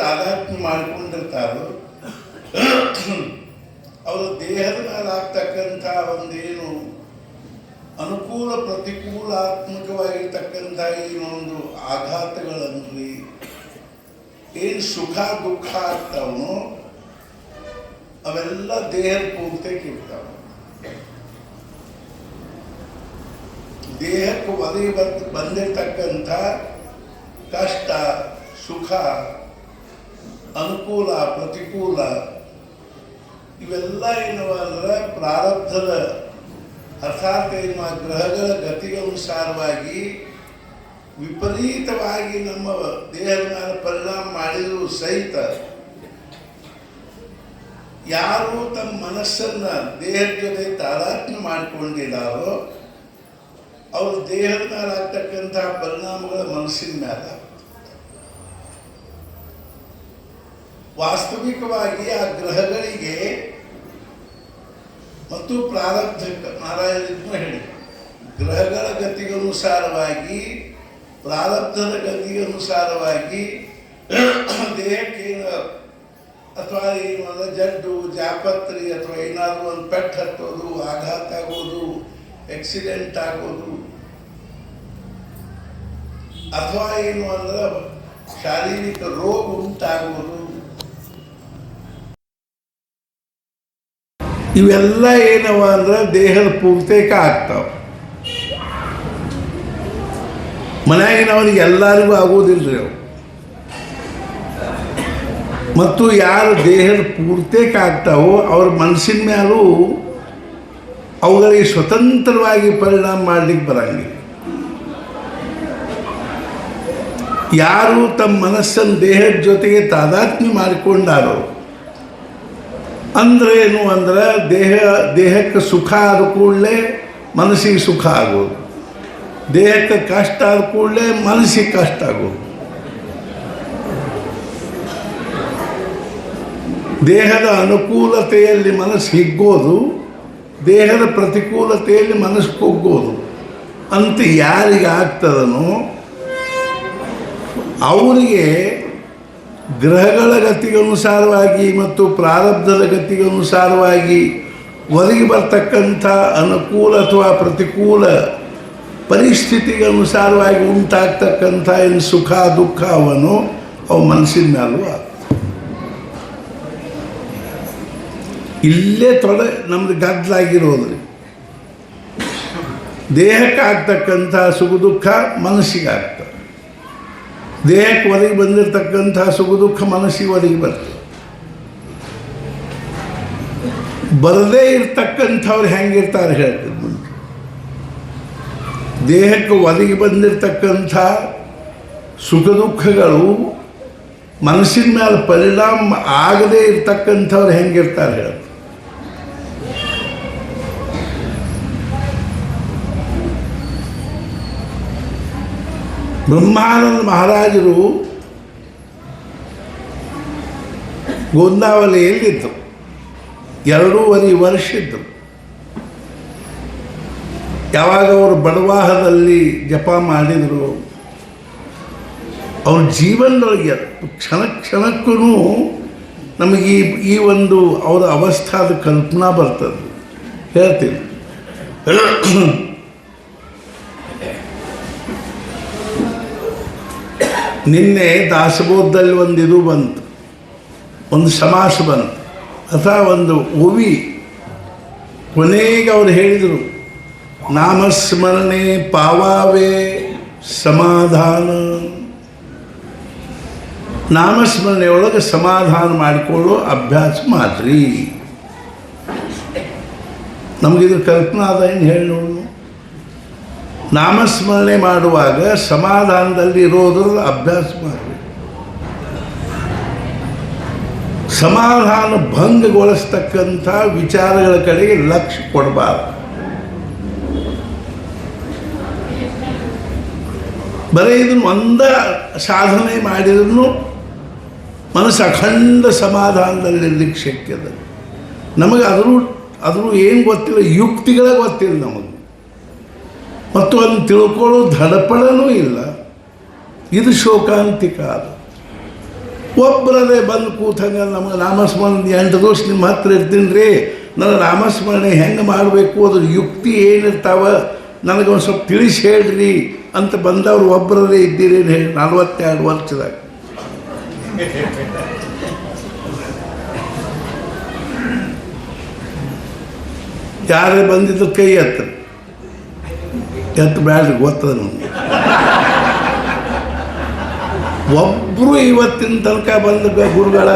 ತಾದಾತ್ಮ್ಯ ಮಾಡಿಕೊಂಡಿರ್ತಾರೋ ಅವರ ದೇಹದ ಮೇಲೆ ಆಗ್ತಕ್ಕಂಥ ಒಂದೇನು ಅನುಕೂಲ ಪ್ರತಿಕೂಲಾತ್ಮಕವಾಗಿರ್ತಕ್ಕಂಥ ಏನೊಂದು ಆಘಾತಗಳನ್ರಿ ಏನು ಸುಖ ದುಃಖ ಆಗ್ತಾವನೋ ಅವೆಲ್ಲ ದೇಹದ ಪೂರ್ತಿ ಇರ್ತಾವ. ದೇಹಕ್ಕೆ ಒದಗಿ ಬಂದಿರತಕ್ಕಂಥ ಕಷ್ಟ ಸುಖ ಅನುಕೂಲ ಪ್ರತಿಕೂಲ ಇವೆಲ್ಲ ಏನವ ಅಂದ್ರೆ ಪ್ರಾರಬ್ಧದ ಅರ್ಥಾತ್ ಏನು ಗ್ರಹಗಳ ಗತಿಗನುಸಾರವಾಗಿ ವಿಪರೀತವಾಗಿ ನಮ್ಮ ದೇಹದ ಮೇಲೆ ಪರಿಣಾಮ ಮಾಡಿದರೂ ಸಹಿತ ಯಾರು ತಮ್ಮ ಮನಸ್ಸನ್ನ ದೇಹದ ಜೊತೆ ತಾದಾತ್ಮ್ಯ ಮಾಡಿಕೊಂಡಿದ್ದಾರೋ ಅವ್ರ ದೇಹದ ಮೇಲೆ ಆಗ್ತಕ್ಕಂಥ ಪರಿಣಾಮಗಳ ಮನಸ್ಸಿನ ಮೇಲೆ ವಾಸ್ತವಿಕವಾಗಿ ಆ ಗ್ರಹಗಳಿಗೆ ಮತ್ತು ಪ್ರಾರಬ್ಧಕ್ಕೆ ನಾರಾಯಣ ಹೇಳಿ ಗ್ರಹಗಳ ಗತಿಗನುಸಾರವಾಗಿ ಪ್ರಾರಬ್ಧದ ಗತಿಗನುಸಾರವಾಗಿ ದೇಹಕ್ಕೇನು ಅಥವಾ ಏನು ಜಡ್ಡು ಜಾಪತ್ರಿ ಅಥವಾ ಏನಾದರೂ ಒಂದು ಪೆಟ್ಟು ಹತ್ತೋದು ಆಘಾತ ಆಗೋದು ಆಕ್ಸಿಡೆಂಟ್ ಆಗೋದು ಅಥವಾ ಏನು ಅಂದ್ರೆ ಶಾರೀರಿಕ ರೋಗ ಉಂಟಾಗೋದು ಇವೆಲ್ಲ ಏನವ ಅಂದ್ರೆ ದೇಹದ ಪೂರ್ತೇಕ ಆಗ್ತಾವ. ಮನೆಯಾಗಿನವರಿಗೆ ಎಲ್ಲರಿಗೂ ಆಗೋದಿಲ್ಲರಿ ಅವು. ಮತ್ತು ಯಾರು ದೇಹದ ಪೂರ್ತೇಕ ಆಗ್ತಾವೋ ಅವ್ರ ಮನಸ್ಸಿನ ಮೇಲೂ ಅವುಗಳಿಗೆ ಸ್ವತಂತ್ರವಾಗಿ ಪರಿಣಾಮ ಮಾಡಲಿಕ್ಕೆ ಬರಂಗಿಲ್ಲ. ಯಾರು ತಮ್ಮ ಮನಸ್ಸನ್ನು ದೇಹದ ಜೊತೆಗೆ ತಾದಾತ್ಮ್ಯ ಮಾಡಿಕೊಂಡಾರೋ ಅಂದ್ರೆ ಏನು ಅಂದ್ರೆ ದೇಹಕ್ಕೆ ಸುಖ ಆದ ಕೂಡಲೇ ಮನಸ್ಸಿಗೆ ಸುಖ ಆಗೋದು, ದೇಹಕ್ಕೆ ಕಷ್ಟ ಆದ ಕೂಡಲೇ ಮನಸ್ಸಿಗೆ ಕಷ್ಟ ಆಗೋದು, ದೇಹದ ಅನುಕೂಲತೆಯಲ್ಲಿ ಮನಸ್ಸು ಹಿಗ್ಗೋದು, ದೇಹದ ಪ್ರತಿಕೂಲತೆಯಲ್ಲಿ ಮನಸ್ಸು ಕುಗ್ಗೋದು ಅಂತ ಯಾರಿಗೆ ಆಗ್ತದನೋ ಅವರಿಗೆ ಗ್ರಹಗಳ ಗತಿಗನುಸಾರವಾಗಿ ಮತ್ತು ಪ್ರಾರಬ್ಧದ ಗತಿಗನುಸಾರವಾಗಿ ಒದಗಿ ಬರ್ತಕ್ಕಂಥ ಅನುಕೂಲ ಅಥವಾ ಪ್ರತಿಕೂಲ ಪರಿಸ್ಥಿತಿಗೆ ಅನುಸಾರವಾಗಿ ಉಂಟಾಗ್ತಕ್ಕಂಥ ಏನು ಸುಖ ದುಃಖ ಅವನು ಅವು ಮನಸ್ಸಿನ ಮೇಲೂ ಆಗ್ತದೆ. ಇಲ್ಲೇ ನಮ್ದು ಗದ್ದಲಾಗಿರೋದ್ರಿ. ದೇಹಕ್ಕೆ ಆಗ್ತಕ್ಕಂಥ ಸುಖ ದುಃಖ ಮನಸ್ಸಿಗೆ ಆಗ್ತದೆ, ದೇಹಕ್ಕೆ ಒದಗಿ ಬಂದಿರತಕ್ಕಂಥ ಸುಖ ದುಃಖ ಮನಸ್ಸಿಗೆ ಒದಗಿ ಬರ್ತದೆ. ಬರದೇ ಇರ್ತಕ್ಕಂಥವ್ರು ಹೆಂಗಿರ್ತಾರೆ ಹೇಳ್ತೀನಿ. ದೇಹಕ್ಕೆ ಒದಗಿ ಬಂದಿರತಕ್ಕಂಥ ಸುಖ ದುಃಖಗಳು ಮನಸ್ಸಿನ ಮೇಲೆ ಪರಿಣಾಮ ಆಗದೇ ಇರ್ತಕ್ಕಂಥವ್ರು ಹೆಂಗಿರ್ತಾರೆ ಹೇಳ್ತಾರೆ. ಬ್ರಹ್ಮಾನಂದ ಮಹಾರಾಜರು ಗೋಂದಾವಲಿಯಲ್ಲಿದ್ದರು, 2.5 ವರ್ಷ ಇದ್ದರು. ಯಾವಾಗ ಅವರು ಬಡವಾಹದಲ್ಲಿ ಜಪ ಮಾಡಿದರು ಅವ್ರ ಜೀವನದೊಳಗೆ ಕ್ಷಣ ಕ್ಷಣಕ್ಕೂ ನಮಗೆ ಈ ಒಂದು ಅವರ ಅವಸ್ಥಾದ ಕಲ್ಪನಾ ಬರ್ತದೆ. ಹೇಳ್ತೀನಿ, ನಿನ್ನೆ ದಾಸಬೋಧದಲ್ಲಿ ಒಂದು ಇದು ಬಂತು, ಒಂದು ಸಮಾಸ ಬಂತು ಅಥವಾ ಒಂದು ಓವಿ. ಕೊನೆಗೆ ಅವ್ರು ಹೇಳಿದರು, ನಾಮಸ್ಮರಣೆ ಪಾವಾವೇ ಸಮಾಧಾನ. ನಾಮಸ್ಮರಣೆಯೊಳಗೆ ಸಮಾಧಾನ ಮಾಡಿಕೊಳ್ಳೋ ಅಭ್ಯಾಸ ಮಾಡ್ರಿ. ನಮಗಿದು ಕಲ್ಪನಾ ಅದ ಏನು ಹೇಳಿ ನೋಡು. ನಾಮಸ್ಮರಣೆ ಮಾಡುವಾಗ ಸಮಾಧಾನದಲ್ಲಿ ಇರೋದ್ರ ಅಭ್ಯಾಸ ಮಾಡಿ. ಸಮಾಧಾನ ಭಂಗಗೊಳಿಸ್ತಕ್ಕಂಥ ವಿಚಾರಗಳ ಕಡೆಗೆ ಲಕ್ಷ್ಯ ಕೊಡಬಾರ್ದು. ಬರೀ ಇದನ್ನು ಒಂದ ಸಾಧನೆ ಮಾಡಿದ್ರೂ ಮನಸ್ಸು ಅಖಂಡ ಸಮಾಧಾನದಲ್ಲಿರ್ಲಿಕ್ಕೆ ಶಕ್ಯದ. ನಮಗೆ ಅದ್ರ ಏನು ಗೊತ್ತಿಲ್ಲ, ಯುಕ್ತಿಗಳೇ ಗೊತ್ತಿಲ್ಲ ನಮಗೆ, ಮತ್ತು ಅದನ್ನು ತಿಳ್ಕೊಳ್ಳೋ ಧಡಪಡನೂ ಇಲ್ಲ. ಇದು ಶೋಕಾಂತಿಕ. ಅದು ಒಬ್ಬರದೇ ಬಂದು ಕೂತಂಗೆ ನಮಗೆ ನಾಮಸ್ಮರಣೆ 8 ದಿವಸ ನಿಮ್ಮ ಹತ್ರ ಇರ್ತೀನಿ ರೀ, ನನಗೆ ನಾಮಸ್ಮರಣೆ ಹೆಂಗೆ ಮಾಡಬೇಕು, ಅದ್ರ ಯುಕ್ತಿ ಏನಿರ್ತಾವ ನನಗೆ ಒಂದು ಸ್ವಲ್ಪ ತಿಳಿಸಿ ಹೇಳ್ರಿ ಅಂತ ಬಂದವ್ರು ಒಬ್ಬರದೇ ಇದ್ದೀರಿ ಹೇಳಿ 42 ವರ್ಷದಾಗ. ಯಾರೇ ಬಂದಿದ್ದು ಕೈ ಎತ್ತು ಬ್ಯಾಡ್ರಿ, ಗೊತ್ತದ ನಮಗೆ. ಒಬ್ಬರು ಇವತ್ತಿನ ತನಕ ಬಂದ ಗುರುಗಳ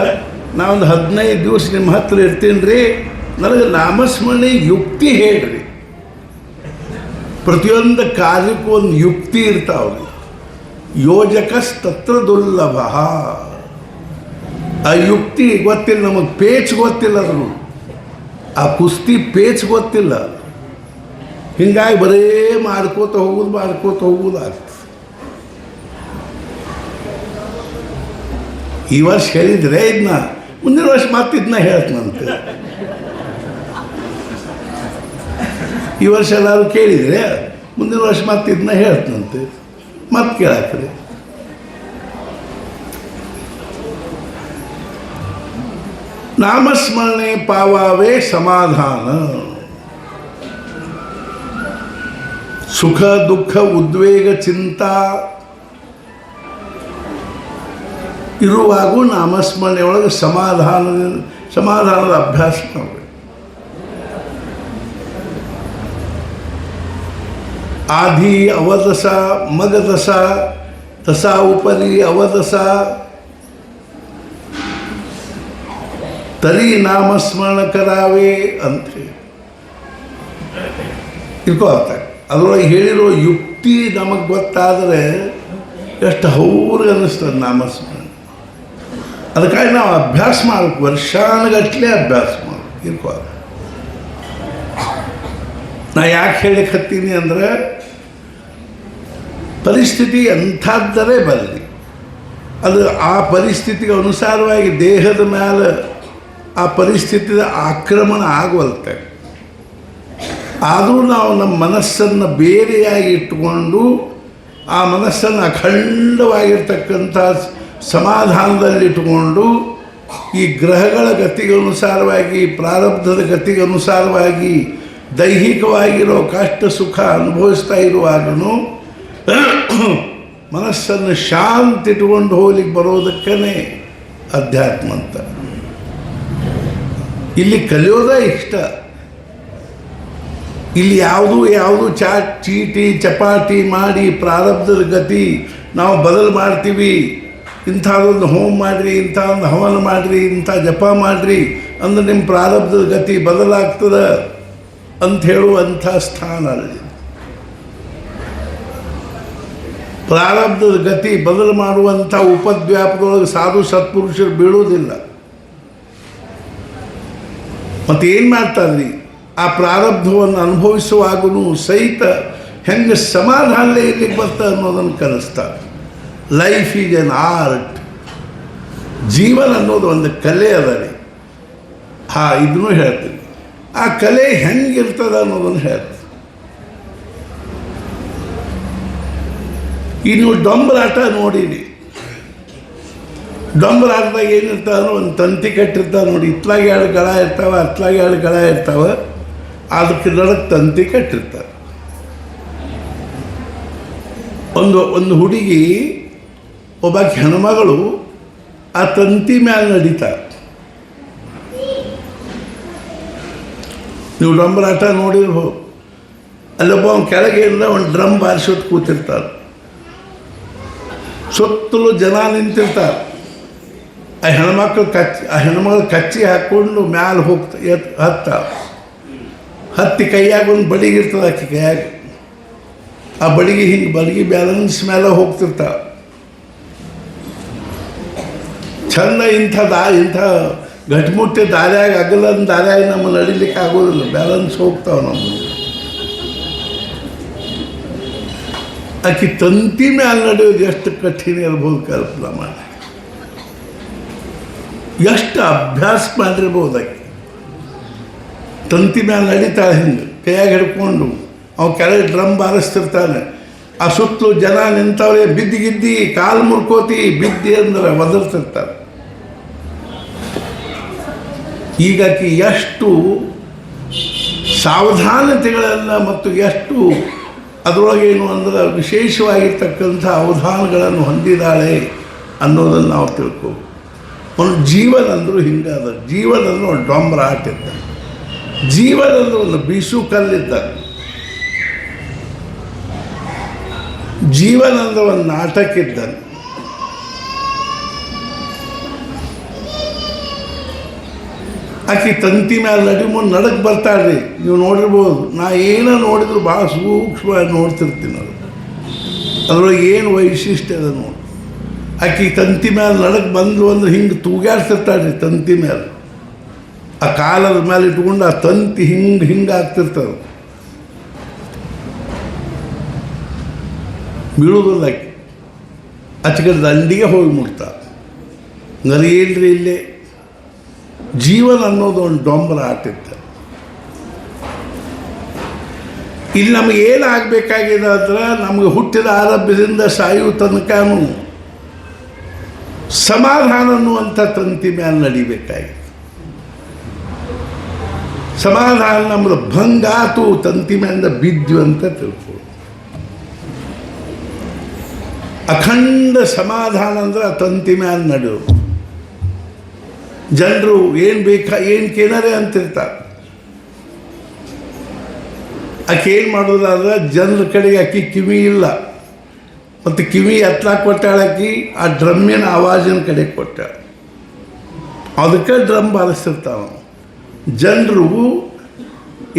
ನಾವೊಂದು 15 ದಿವಸ ನಿಮ್ಮ ಹತ್ರ ಇರ್ತೀನಿ ರೀ, ನನಗೆ ನಾಮಸ್ಮರಣೆ ಯುಕ್ತಿ ಹೇಳ್ರಿ. ಪ್ರತಿಯೊಂದು ಕಾರ್ಯಕ್ಕೂ ಒಂದು ಯುಕ್ತಿ ಇರ್ತಾವ್ರಿ. ಯೋಜಕಸ್ತತ್ರ ದುರ್ಲಭ. ಆ ಯುಕ್ತಿ ಗೊತ್ತಿಲ್ಲ ನಮಗೆ, ಪೇಚ್ ಗೊತ್ತಿಲ್ಲ ಅದನ್ನು, ಆ ಕುಸ್ತಿ ಪೇಚ್ ಗೊತ್ತಿಲ್ಲ. ಹಿಂಗಾಗಿ ಬರೇ ಮಾಡ್ಕೋತ ಹೋಗುದು ಆಗ್ತದೆ. ಈ ವರ್ಷ ಹೇಳಿದರೆ ಇದನ್ನ, ಮುಂದಿನ ವರ್ಷ ಮತ್ತೆ ಇದನ್ನ ಹೇಳ್ತನಂತೆ. ಈ ವರ್ಷ ಎಲ್ಲರೂ ಕೇಳಿದರೆ ಮುಂದಿನ ವರ್ಷ ಮತ್ತೆ ಇದನ್ನ ಹೇಳ್ತನಂತೆ, ಮತ್ತೆ ಕೇಳಾಕ್ರಿ. ನಾಮಸ್ಮರಣೆ ಪಾವಾವೇ ಸಮಾಧಾನ. ಸುಖ ದುಃಖ ಉದ್ವೇಗ ಚಿಂತಾ ಇರುವಾಗೂ ನಾಮಸ್ಮರಣೆ ಒಳಗೆ ಸಮಾಧಾನದ ಅಭ್ಯಾಸ ಮಾಡಬೇಕು. ಆಧಿ ಅವದಸ ಮಗದಸ ದಸ ಉಪರಿ ಅವದಸ ತರಿ ನಾಮಸ್ಮರಣ ಕರಾವೆ ಅಂಥೇಳಿ ಇರ್ಕೋ ಅರ್ಥ. ಅದರೊಳಗೆ ಹೇಳಿರೋ ಯುಕ್ತಿ ನಮಗೆ ಗೊತ್ತಾದರೆ ಎಷ್ಟು ಹೌರಿಗೆ ಅನ್ನಿಸ್ತದೆ ನಾಮಸ್ಮರಣೆ. ಅದಕ್ಕಾಗಿ ನಾವು ಅಭ್ಯಾಸ ಮಾಡಬೇಕು, ವರ್ಷಾನುಗಟ್ಟಲೆ ಅಭ್ಯಾಸ ಮಾಡಬೇಕು. ಇರ್ಕೋ ನಾ ಯಾಕೆ ಹೇಳಿಕತ್ತೀನಿ ಅಂದರೆ, ಪರಿಸ್ಥಿತಿ ಎಂಥದ್ದರೆ ಬರಲಿ, ಅದು ಆ ಪರಿಸ್ಥಿತಿಗೆ ಅನುಸಾರವಾಗಿ ದೇಹದ ಮೇಲೆ ಆ ಪರಿಸ್ಥಿತಿಯ ಆಕ್ರಮಣ ಆಗುವಲ್ತೆ. ಆದರೂ ನಾವು ನಮ್ಮ ಮನಸ್ಸನ್ನು ಬೇರೆಯಾಗಿ ಇಟ್ಟುಕೊಂಡು ಆ ಮನಸ್ಸನ್ನು ಅಖಂಡವಾಗಿರ್ತಕ್ಕಂಥ ಸಮಾಧಾನದಲ್ಲಿಟ್ಟುಕೊಂಡು ಈ ಗ್ರಹಗಳ ಗತಿಗೆ ಅನುಸಾರವಾಗಿ, ಪ್ರಾರಬ್ಧದ ಗತಿಗೆ ಅನುಸಾರವಾಗಿ ದೈಹಿಕವಾಗಿರೋ ಕಷ್ಟ ಸುಖ ಅನುಭವಿಸ್ತಾ ಇರುವಾಗಲೂ ಮನಸ್ಸನ್ನು ಶಾಂತಿ ಇಟ್ಕೊಂಡು ಹೋಗ್ಲಿಕ್ಕೆ ಬರೋದಕ್ಕೇ ಅಧ್ಯಾತ್ಮ ಅಂತ. ಇಲ್ಲಿ ಕಲಿಯೋದೇ ಇಷ್ಟ. ಇಲ್ಲಿ ಯಾವುದು ಚೀಟಿ ಚಪಾಟಿ ಮಾಡಿ ಪ್ರಾರಬ್ಧದ ಗತಿ ನಾವು ಬದಲು ಮಾಡ್ತೀವಿ. ಇಂಥದ್ದೊಂದು ಹೋಮ ಮಾಡಿರಿ, ಇಂಥ ಒಂದು ಹವನ ಮಾಡಿರಿ, ಇಂಥ ಜಪ ಮಾಡಿರಿ ಅಂದ್ರೆ ನಿಮ್ಮ ಪ್ರಾರಬ್ಧದ ಗತಿ ಬದಲಾಗ್ತದೆ ಅಂತ ಹೇಳುವಂಥ ಸ್ಥಾನ ಅಲ್ಲಿ. ಪ್ರಾರಬ್ಧದ ಗತಿ ಬದಲು ಮಾಡುವಂಥ ಉಪದ್ವ್ಯಾಪದೊಳಗೆ ಸಾಧು ಸತ್ಪುರುಷರು ಬೀಳುವುದಿಲ್ಲ. ಮತ್ತೇನು ಮಾಡ್ತಾರ್ರಿ, ಆ ಪ್ರಾರಬ್ಧವನ್ನು ಅನುಭವಿಸುವಾಗೂ ಸಹಿತ ಹೆಂಗೆ ಸಮಾಧಾನಲೇ ಇರ್ಲಿಕ್ಕೆ ಬರ್ತದೆ ಅನ್ನೋದನ್ನು ಕಲಿಸ್ತಾರೆ. Life is an art. ಜೀವನ ಅನ್ನೋದು ಒಂದು ಕಲೆ ಅದ ರೀ. ಇದನ್ನು ಹೇಳ್ತೀನಿ. ಆ ಕಲೆ ಹೆಂಗಿರ್ತದೆ ಅನ್ನೋದನ್ನು ಹೇಳ್ತೀನಿ. ಈ ನೀವು ಡೊಂಬರಾಟ ನೋಡಿರಿ. ಡೊಂಬರಾಟದಾಗ ಏನಿರ್ತಾವೆ, ಒಂದು ತಂತಿ ಕಟ್ಟಿರ್ತಾವೆ ನೋಡಿ. ಇತ್ಲಾಗ 2 ಗಳ ಇರ್ತಾವೆ, ಅತ್ಲಾಗ 2 ಗಳ ಇರ್ತಾವೆ. ಅದಕ್ಕೆ ನಡಕ್ಕೆ ತಂತಿ ಕಟ್ಟಿರ್ತಾರೆ. ಒಂದು ಹುಡುಗಿ, ಒಬ್ಬ ಹೆಣ್ಮಗಳು ಆ ತಂತಿ ಮೇಲೆ ನಡೀತಾರೆ. ನೀವು ಡೊಂಬರಾಟ ನೋಡಿರ್ಬೋದು. ಅಲ್ಲೊಬ್ಬ ಕೆಳಗೆಯಿಂದ ಒಂದು ಡ್ರಮ್ ಬಾರಿಸೋದು ಕೂತಿರ್ತಾರೆ. ಸುತ್ತಲೂ ಜನ ನಿಂತಿರ್ತಾರೆ. ಆ ಹೆಣ್ಮಗಳು ಕಚ್ಚಿ ಹಾಕ್ಕೊಂಡು ಮ್ಯಾಲೆ ಹತ್ತಿ ಕೈಯಾಗ ಒಂದು ಬಡಿಗೆ ಇರ್ತದೆ. ಆಕೆ ಕೈಯಾಗ ಆ ಬಡಿಗೆ ಹಿಂಗೆ ಬ್ಯಾಲೆನ್ಸ್ ಮೇಲೆ ಹೋಗ್ತಿರ್ತಾವೆ. ಚಂದ ಇಂಥ ಗಟ್ಟಿಮುಟ್ಟಿ ದಾರ್ಯಾಗ ಅಗಲಂದು ದಾರ್ಯಾಗ ನಮ್ಮ ನಡಿಲಿಕ್ಕೆ ಆಗೋದಿಲ್ಲ. ಬ್ಯಾಲೆನ್ಸ್ ಹೋಗ್ತಾವೆ ನಮ್ಮಲ್ಲಿ. ಆಕೆ ತಂತಿ ಮೇಲೆ ನಡೆಯೋದು ಎಷ್ಟು ಕಠಿಣ ಇರ್ಬೋದು ಕಲ್ಪನಾ ಮಾಡಿ. ಎಷ್ಟು ಅಭ್ಯಾಸ ಮಾಡಿರ್ಬೋದು ಆಕೆ. ತಂತಿ ಮೇಲೆ ನಡೀತಾಳೆ, ಹಿಂಗೆ ಕೈಯಾಗ ಹಿಡ್ಕೊಂಡು. ಅವ ಕೆಳಗೆ ಡ್ರಮ್ ಬಾರಿಸ್ತಿರ್ತಾನೆ. ಆ ಸುತ್ತಲೂ ಜನ ನಿಂತವ್ರೆ. ಬಿದ್ದಿ ಕಾಲು ಮುರ್ಕೋತಿ ಬಿದ್ದಿ ಅಂದ್ರೆ ಒದರ್ತಿರ್ತಾರೆ. ಹೀಗಾಗಿ ಎಷ್ಟು ಸಾವಧಾನತೆಗಳನ್ನು ಮತ್ತು ಎಷ್ಟು ಅದರೊಳಗೇನು ಅಂದ್ರೆ ವಿಶೇಷವಾಗಿರ್ತಕ್ಕಂಥ ಅವಧಾನಗಳನ್ನು ಹೊಂದಿದ್ದಾಳೆ ಅನ್ನೋದನ್ನು ನಾವು ತಿಳ್ಕೋಬೇಕು. ಒಂದು ಜೀವನ ಅಂದರೂ ಹಿಂಗಾದ, ಜೀವನ ಅಂದ್ರೆ ಒಂದು ಡೊಂಬರ ಆಟ ಇದ್ದ, ಜೀವನ ಅಂದ್ರೆ ಒಂದು ಬೀಸು ಕಲ್ಲಿದ್ದ, ಜೀವನ ಅಂದ್ರೆ ಒಂದು ನಾಟಕ ಇದ್ದ. ಆಕೆ ತಂತಿ ಮೇಲೆ ನಡಿಮುಂದು ನಡಕ್ಕೆ ಬರ್ತಾಳ್ರಿ, ನೀವು ನೋಡಿರ್ಬೋದು. ನಾ ಏನೋ ನೋಡಿದ್ರು ಭಾಳ ಸೂಕ್ಷ್ಮವಾಗಿ ನೋಡ್ತಿರ್ತೀನಿ. ಅದ್ರೊಳಗೆ ಏನು ವೈಶಿಷ್ಟ್ಯ ಅದ ನೋಡಿ. ಆಕೆ ತಂತಿ ಮೇಲೆ ನಡಕ್ಕೆ ಬಂದು ಅಂದ್ರೆ ಹಿಂಗೆ ತೂಗಾಡ್ತಿರ್ತಾಳ್ರಿ ತಂತಿ ಮೇಲೆ. ಆ ಕಾಲದ ಮೇಲೆ ಇಟ್ಕೊಂಡು ಆ ತಂತಿ ಹಿಂಗೆ ಆಗ್ತಿರ್ತದೆ, ಬೀಳುವುದಿಲ್ಲ. ಆಕೆ ಆಚೆ ದಂಡಿಗೆ ಹೋಗಿ ಮುಟ್ತಾರೆ. ನರಿಯೇಳ್ರಿ ಇಲ್ಲೇ ಜೀವನ ಅನ್ನೋದು ಒಂದು ಡೊಂಬರ ಆಟಿತ್ತು. ಇಲ್ಲಿ ನಮಗೆ ಏನಾಗಬೇಕಾಗಿದೆ ಅಂದ್ರೆ ನಮಗೆ ಹುಟ್ಟಿದ ಆರಂಭದಿಂದ ಸಾಯುವ ತನಕನೂ ಸಮಾಧಾನ ಅನ್ನುವಂಥ ತಂತಿ ಮೇಲೆ ನಡಿಬೇಕಾಗಿದೆ. ಸಮಾಧಾನ ನಮ್ಮದು ಭಂಗಾತು, ತಂತಿ ಮೇಲಿಂದ ಬಿದ್ದು ಅಂತ ತಿಳ್ಕೊಳ್ಳಿ. ಅಖಂಡ ಸಮಾಧಾನ ಅಂದ್ರೆ ಆ ತಂತಿ ಮೇಲೆ ನಡೆಯೋದು. ಜನರು ಏನು ಏನು ಕೇನಾರೆ ಅಂತಿರ್ತಾರೆ. ಆಕೆ ಏನು ಮಾಡೋದಾದ್ರೆ ಜನರ ಕಡೆಗೆ ಆಕೆ ಕಿವಿ ಇಲ್ಲ, ಮತ್ತು ಕಿವಿ ಎತ್ತಲಾಕ ಕೊಟ್ಟಾಳಾಕಿ ಆ ಡ್ರಮ್ಮಿನ ಆವಾಜಿನ ಕಡೆ ಕೊಟ್ಟಾಳ. ಅದಕ್ಕೆ ಡ್ರಮ್ ಬಾರಿಸ್ತಿರ್ತಾವ. ಜನರು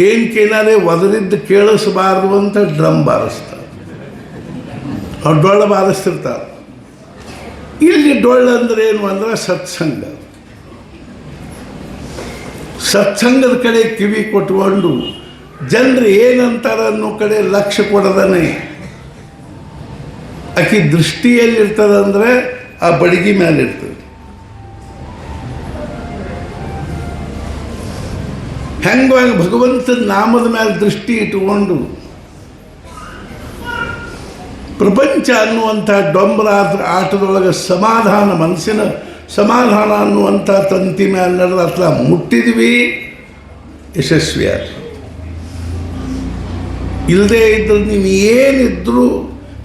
ಏನು ಕೇನಾರೆ ಒದರಿದ್ದು ಕೇಳಿಸಬಾರ್ದು ಅಂತ ಡ್ರಮ್ ಬಾರಿಸ್ತಾರೆ, ಅವ್ರು ಡೊಳ್ಳು ಬಾರಿಸ್ತಿರ್ತಾರೆ. ಇಲ್ಲಿ ಡೊಳ್ಳು ಅಂದ್ರೆ ಏನು ಅಂದ್ರೆ ಸತ್ಸಂಗ. ಸತ್ಸಂಗದ ಕಡೆ ಕಿವಿ ಕೊಟ್ಕೊಂಡು ಜನರು ಏನಂತಾರೆ ಅನ್ನೋ ಕಡೆ ಲಕ್ಷ್ಯ ಕೊಡದನೆ ಆಕೆ ದೃಷ್ಟಿಯಲ್ಲಿರ್ತದಂದ್ರೆ ಆ ಬಡಗಿ ಮೇಲೆ ಇರ್ತದೆ. ಹೆಂಗಾಗಿ ಭಗವಂತನ ನಾಮದ ಮೇಲೆ ದೃಷ್ಟಿ ಇಟ್ಟುಕೊಂಡು ಪ್ರಪಂಚ ಅನ್ನುವಂಥ ಡೊಂಬರ ಆಟದೊಳಗೆ ಸಮಾಧಾನ, ಮನಸ್ಸಿನ ಸಮಾಧಾನ ಅನ್ನುವಂಥ ತಂತಿ ಮೇಲೆ ನಡೆದ ಅಥವಾ ಮುಟ್ಟಿದ್ವಿ, ಯಶಸ್ವಿಯಾದ. ಇಲ್ಲದೇ ಇದ್ದರೆ ನೀವು ಏನಿದ್ರೂ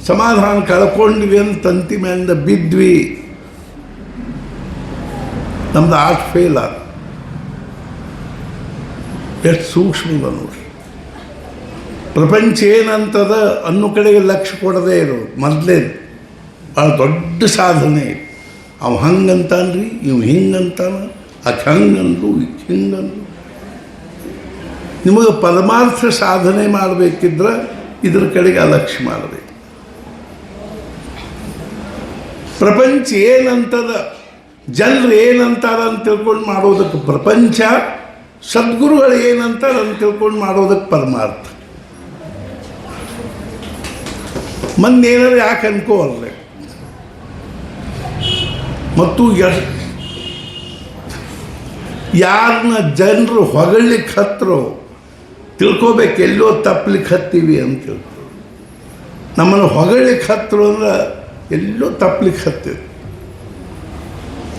ಸಮಾಧಾನ ಕಳ್ಕೊಂಡ್ವಿ ಅಂತ ತಂತಿ ಮೇಲಿಂದ ಬಿದ್ವಿ, ನಮ್ದು ಆಟ ಫೇಲ್ ಆದ. ಎಷ್ಟು ಸೂಕ್ಷ್ಮದ ನೋಡಿ. ಪ್ರಪಂಚ ಏನಂತದ ಅನ್ನೋ ಕಡೆಗೆ ಲಕ್ಷ್ಯ ಕೊಡದೇ ಇರೋದು ಮೊದಲೇ ಭಾಳ ದೊಡ್ಡ ಸಾಧನೆ. ಅವ ಹಂಗಂತಾನ್ರಿ, ಇವು ಹಿಂಗಂತಾನ, ಆಕೆ ಹಂಗಂದ್ರು, ಈಕೆ ಹಿಂಗಂದ್ರು. ನಿಮಗೆ ಪರಮಾರ್ಥ ಸಾಧನೆ ಮಾಡಬೇಕಿದ್ರೆ ಇದ್ರ ಕಡೆಗೆ ಅಲಕ್ಷ್ಯ ಮಾಡಬೇಕು. ಪ್ರಪಂಚ ಏನಂತದ, ಜನರು ಏನಂತಾರ ಅಂತ ತಿಳ್ಕೊಂಡು ಮಾಡೋದಕ್ಕೆ ಪ್ರಪಂಚ, ಸದ್ಗುರುಗಳು ಏನಂತಾರ ಅಂತ ತಿಳ್ಕೊಂಡು ಮಾಡೋದಕ್ಕೆ ಪರಮಾರ್ಥ. ಮಂದೇನಾರು ಯಾಕೆ ಅನ್ಕೋವಲ್ರಿ. ಮತ್ತು ಯಾರನ್ನ ಜನರು ಹೊಗಳಿಕ್ಕೆ ಹತ್ತರೋ ತಿಳ್ಕೊಬೇಕು, ಎಲ್ಲೋ ತಪ್ಪಲಿಕ್ಕೆ ಹತ್ತೀವಿ ಅಂತ ತಿಳ್ಕೊ. ನಮ್ಮನ್ನು ಹೊಗಳಿಕ್ಕೆ ಹತ್ತರು ಅಂದ್ರೆ ಎಲ್ಲೋ ತಪ್ಪಲಿಕ್ಕೆ ಹತ್ತೀವಿ.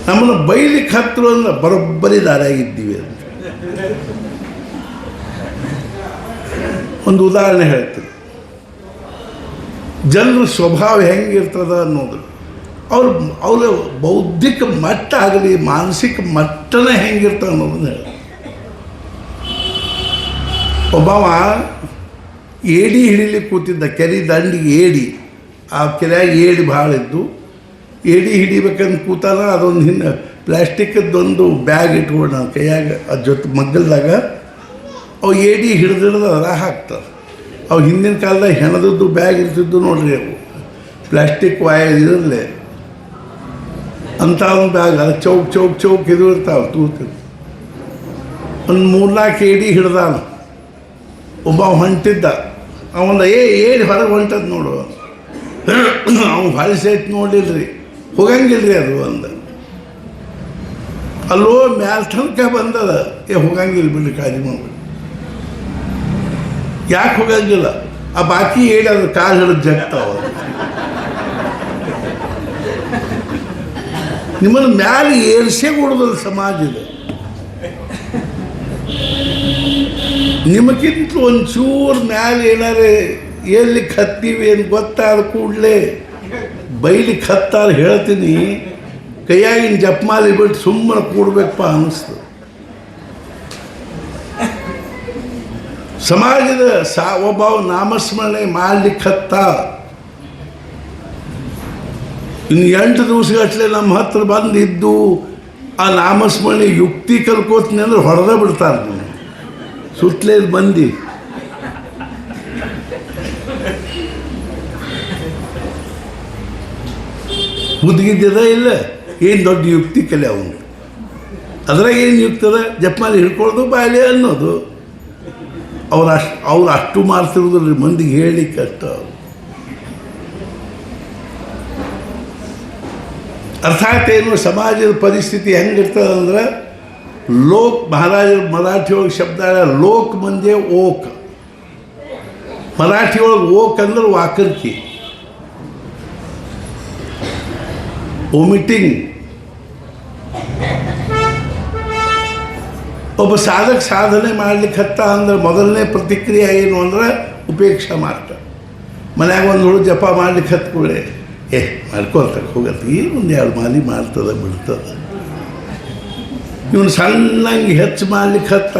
ನಮ್ಮನ್ನು ಬೈಲಿಕ್ಕೆ ಹತ್ತರು ಅಂದ್ರೆ ಬರೋಬ್ಬರಿ ದಾರಿಯಾಗಿದ್ದೀವಿ ಅಂತ. ಒಂದು ಉದಾಹರಣೆ ಹೇಳ್ತೀನಿ. ಜನರ ಸ್ವಭಾವ ಹೆಂಗಿರ್ತದ ಅನ್ನೋದು, ಅವ್ರ ಬೌದ್ಧಿಕ ಮಟ್ಟ ಆಗಲಿ ಮಾನಸಿಕ ಮಟ್ಟನೇ ಹೆಂಗಿರ್ತದೆ ಅನ್ನೋದನ್ನ ಹೇಳಿ. ಒಬ್ಬವ ಏಡಿ ಹಿಡಿಲಿಕ್ಕೆ ಕೂತಿದ್ದ, ಕೆರೆ ದಂಡಿಗೆ ಏಡಿ. ಆ ಕೆರೆಯಾಗ ಏಡಿ ಭಾಳ ಇದ್ದು, ಏಡಿ ಹಿಡಿಬೇಕಂತ ಕೂತಾನ. ಅದೊಂದು ಹಿಂದೆ ಪ್ಲ್ಯಾಸ್ಟಿಕ್ಕದೊಂದು ಬ್ಯಾಗ್ ಇಟ್ಕೊಂಡು ನಾವು ಕೈಯಾಗ ಅದ್ರ ಜೊತೆ ಮಗ್ಗಲ್ದಾಗ ಅವು ಏಡಿ ಹಿಡಿದು ಅದ್ರ ಹಾಕ್ತಾರೆ. ಅವು ಹಿಂದಿನ ಕಾಲದಾಗ ಹೆಣದದ್ದು ಬ್ಯಾಗ್ ಇರ್ತಿದ್ದು ನೋಡ್ರಿ, ಅವು ಪ್ಲ್ಯಾಸ್ಟಿಕ್ ವಾಯರ್ ಇರಲೇ ಅಂತ ಒಂದು ಬ್ಯಾಗ್. ಅದು ಚೌಕ್ ಇದು ಇರ್ತಾವೆ ತೂತಿದ್ದು. ಒಂದು 3-4 ಏಡಿ ಹಿಡ್ದಾನ. ಒಬ್ಬ ಹೊಂಟಿದ್ದ, ಅವನ ಏಡಿ ಹೊರಗೆ ಹೊಂಟದ್ದು ನೋಡು. ಅವ್ನು ಹೊಳಿಸೈತಿ ನೋಡಿಲ್ರಿ, ಹೋಗಂಗಿಲ್ರಿ ಅದು ಅಂದ. ಅಲ್ಲೋ ಮ್ಯಾಲ ತನಕ ಬಂದದ, ಹೋಗಂಗಿಲ್ಲ ಬಿಡ್ರಿ, ಕಾಳಜಿ ಮಾಡಿ. ಯಾಕೆ ಹೋಗಂಗಿಲ್ಲ? ಆ ಬಾಕಿ ಏಡಿ ಅದ್ರ ಕಾಲು ಹಿಡಿದು ಜಗ್ತಾವ. ನಿಮ್ಮನ್ನು ಮ್ಯಾಲೆ ಏರ್ಸೇ ಕೊಡೋದಲ್ಲ ಸಮಾಜದ. ನಿಮಗಿಂತ ಒಂಚೂರು ಮ್ಯಾಲೆ ಏನಾರೇ ಎಲ್ಲಿಗೆ ಹತ್ತೀವಿ ಏನು ಗೊತ್ತಾದ ಕೂಡಲೇ ಬೈಲಿಕ್ಕೆ ಹತ್ತಾರ ಹೇಳ್ತೀನಿ, ಕೈಯಾಗಿನ ಜಪಮಾಲಿ ಬಿಟ್ಟು ಸುಮ್ಮನೆ ಕೂಡ್ಬೇಕಪ್ಪ ಅನ್ನಿಸ್ತು. ಸಮಾಜದ ಒಬ್ಬ ನಾಮಸ್ಮರಣೆ ಮಾಡ್ಲಿಕ್ಕೆ ಹತ್ತ, ಇನ್ನು 8 ದಿವಸಗಟ್ಟಲೆ ನಮ್ಮ ಹತ್ರ ಬಂದಿದ್ದು ಆ ನಾಮಸ್ಮರಣೆ ಯುಕ್ತಿ ಕಲ್ಕೋತೀನಿ ಅಂದ್ರೆ ಹೊಡೆದ ಬಿಡ್ತಾರೆ ನೀವು ಸುತ್ತಲೇ ಮಂದಿ. ಬುದ್ಧಿಗಿದ್ದದ ಇಲ್ಲ, ಏನು ದೊಡ್ಡ ಯುಕ್ತಿ ಕಲೆ ಅವನು. ಅದ್ರಾಗ ಏನು ಯುಕ್ತಿ ಅದ? ಜಪಮಾಲಿ ಹಿಡ್ಕೊಳ್ಳೋದು ಬಾಯಲ್ಲಿ ಅನ್ನೋದು. ಅವ್ರು ಅಷ್ಟು ಮಾಡ್ತಿರೋದ್ರಿ ಮಂದಿಗೆ ಹೇಳಲಿಕ್ಕೆ ಅಷ್ಟ. ಅರ್ಥಾತ್ ಏನು, ಸಮಾಜದ ಪರಿಸ್ಥಿತಿ ಹೆಂಗಿರ್ತದೆ ಅಂದ್ರೆ, ಲೋಕ್ ಮರಾಠಿ ಒಳಗೆ ಶಬ್ದ ಲೋಕ್ ಮಂದಿ ಓಕ್, ಮರಾಠಿ ಒಳಗೆ ಓಕ್ ಅಂದ್ರೆ ವಾಕರ್ಕಿ, ಓಮಿಟಿಂಗ್. ಒಬ್ಬ ಸಾಧನೆ ಮಾಡ್ಲಿಕ್ಕೆ ಹತ್ತ ಅಂದ್ರೆ ಮೊದಲನೇ ಪ್ರತಿಕ್ರಿಯೆ ಏನು ಅಂದ್ರೆ ಉಪೇಕ್ಷೆ ಮಾಡ್ತಾರೆ. ಮನ್ಯಾಗ ಒಂದು ಹುಳು ಜಪ ಮಾಡ್ಲಿಕ್ಕೆ ಹತ್ಕೊಳ್ಳೆ, ಮಾಡ್ಕೊಳ್ತಾರೆ ಹೋಗತ್ತೆ, ಏನು 1-2 ಮಾಲಿ ಮಾಡ್ತದೆ ಬಿಡ್ತದೆ. ಇವನು ಸಣ್ಣಂಗೆ ಹೆಚ್ಚು ಮಾಡ್ಲಿಕ್ಕೆ ಹತ್ತ,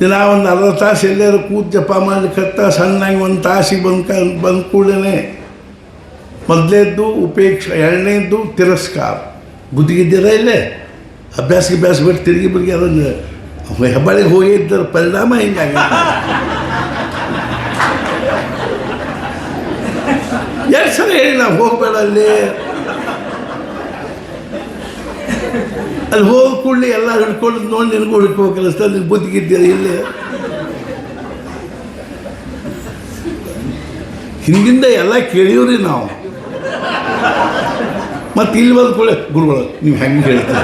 ದಿನ ಒಂದು ಅರ್ಧ ತಾಸು ಎಲ್ಲರೂ ಕೂತು ಜಪ ಮಾಡ್ಲಿಕ್ಕೆ ಹತ್ತ, ಸಣ್ಣಂಗೆ 1 ತಾಸಿಗೆ ಬಂದ ಕೂಡಲೇ ಮೊದಲೇದ್ದು ಉಪೇಕ್ಷೆ, 2ನೇದ್ದು ತಿರಸ್ಕಾರ. ಬುದ್ಧಿಗಿದ್ದೀರ ಇಲ್ಲೇ ಅಭ್ಯಾಸ ಬಿಟ್ಟು ತಿರುಗಿ ಅದನ್ನು ಹೆಬ್ಬಾಳಿಗೆ ಹೋಗಿದ್ದರ ಪರಿಣಾಮ ಹಿಂಗಾಗಿ. ಎರಡು ಸಲ ಹೇಳಿ ನಾವು ಹೋಗಬೇಡ ಅಲ್ಲಿ ಹೋಗಿ ಕೂಡಲಿ ಎಲ್ಲ ಹಿಡ್ಕೊಂಡು ನೋಡಿ ನಿನಗೂ ಹಿಡ್ಕೋಬೇಕಲ್ಲ, ನಿನ್ನ ಬುದ್ಧಿಗಿದ್ದೀರ ಇಲ್ಲೇ. ಹಿಂದಿಂದ ಎಲ್ಲ ಕೇಳಿವ್ರಿ ನಾವು. ಮತ್ತು ಇಲ್ಲಿ ಬಂದು ಕೂಡ ಗುರುಗಳು ನೀವು ಹೆಂಗೆ ಹೇಳ್ತೀರ,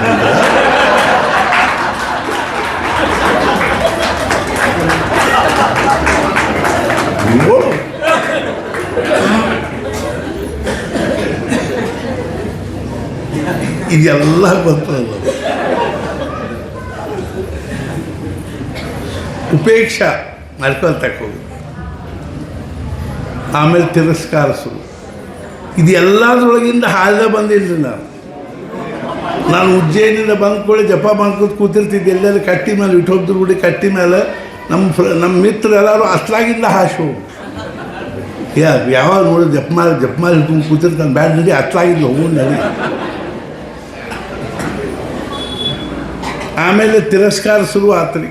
ಇದೆಲ್ಲ ಗೊತ್ತಲ್ಲ. ಉಪೇಕ್ಷಾ ಮಾಡ್ಕೊಳ್ತಕ್ಕ ಹೋಗಿ, ಆಮೇಲೆ ತಿರಸ್ಕಾರಿಸು. ಇದು ಎಲ್ಲದರೊಳಗಿಂದ ಹಾಳ್ದೆ ಬಂದಿಲ್ಲ. ನಾನು ಉಜ್ಜಯಿನಿಂದ ಬಂದ್ಕೊಳ್ಳಿ ಜಪ ಮಾಡ್ಕೊತ ಕೂತಿರ್ತಿದ್ದೆ, ಎಲ್ಲೆಲ್ಲ ಕಟ್ಟಿ ಮೇಲೆ ಇಟ್ಟೋಗ್ದು ಬಿಡಿ, ಕಟ್ಟಿ ಮೇಲೆ ನಮ್ಮ ಮಿತ್ರ ಎಲ್ಲರೂ ಅಸ್ಲಾಗಿಂದ ಹಾಶು ಯಾವಾಗ ನೋಡಿ ಜಪ ಮಾಡಿ ಹಿಡ್ಕೊಂಡು ಕೂತಿರ್ತಾನೆ, ಬ್ಯಾಡ್ ನಡಿ ಅಸ್ಲಾಗಿದ್ದು ಹೋಗು ನಡಿ. ಆಮೇಲೆ ತಿರಸ್ಕಾರ ಶುರು ಆತ್ರಿ.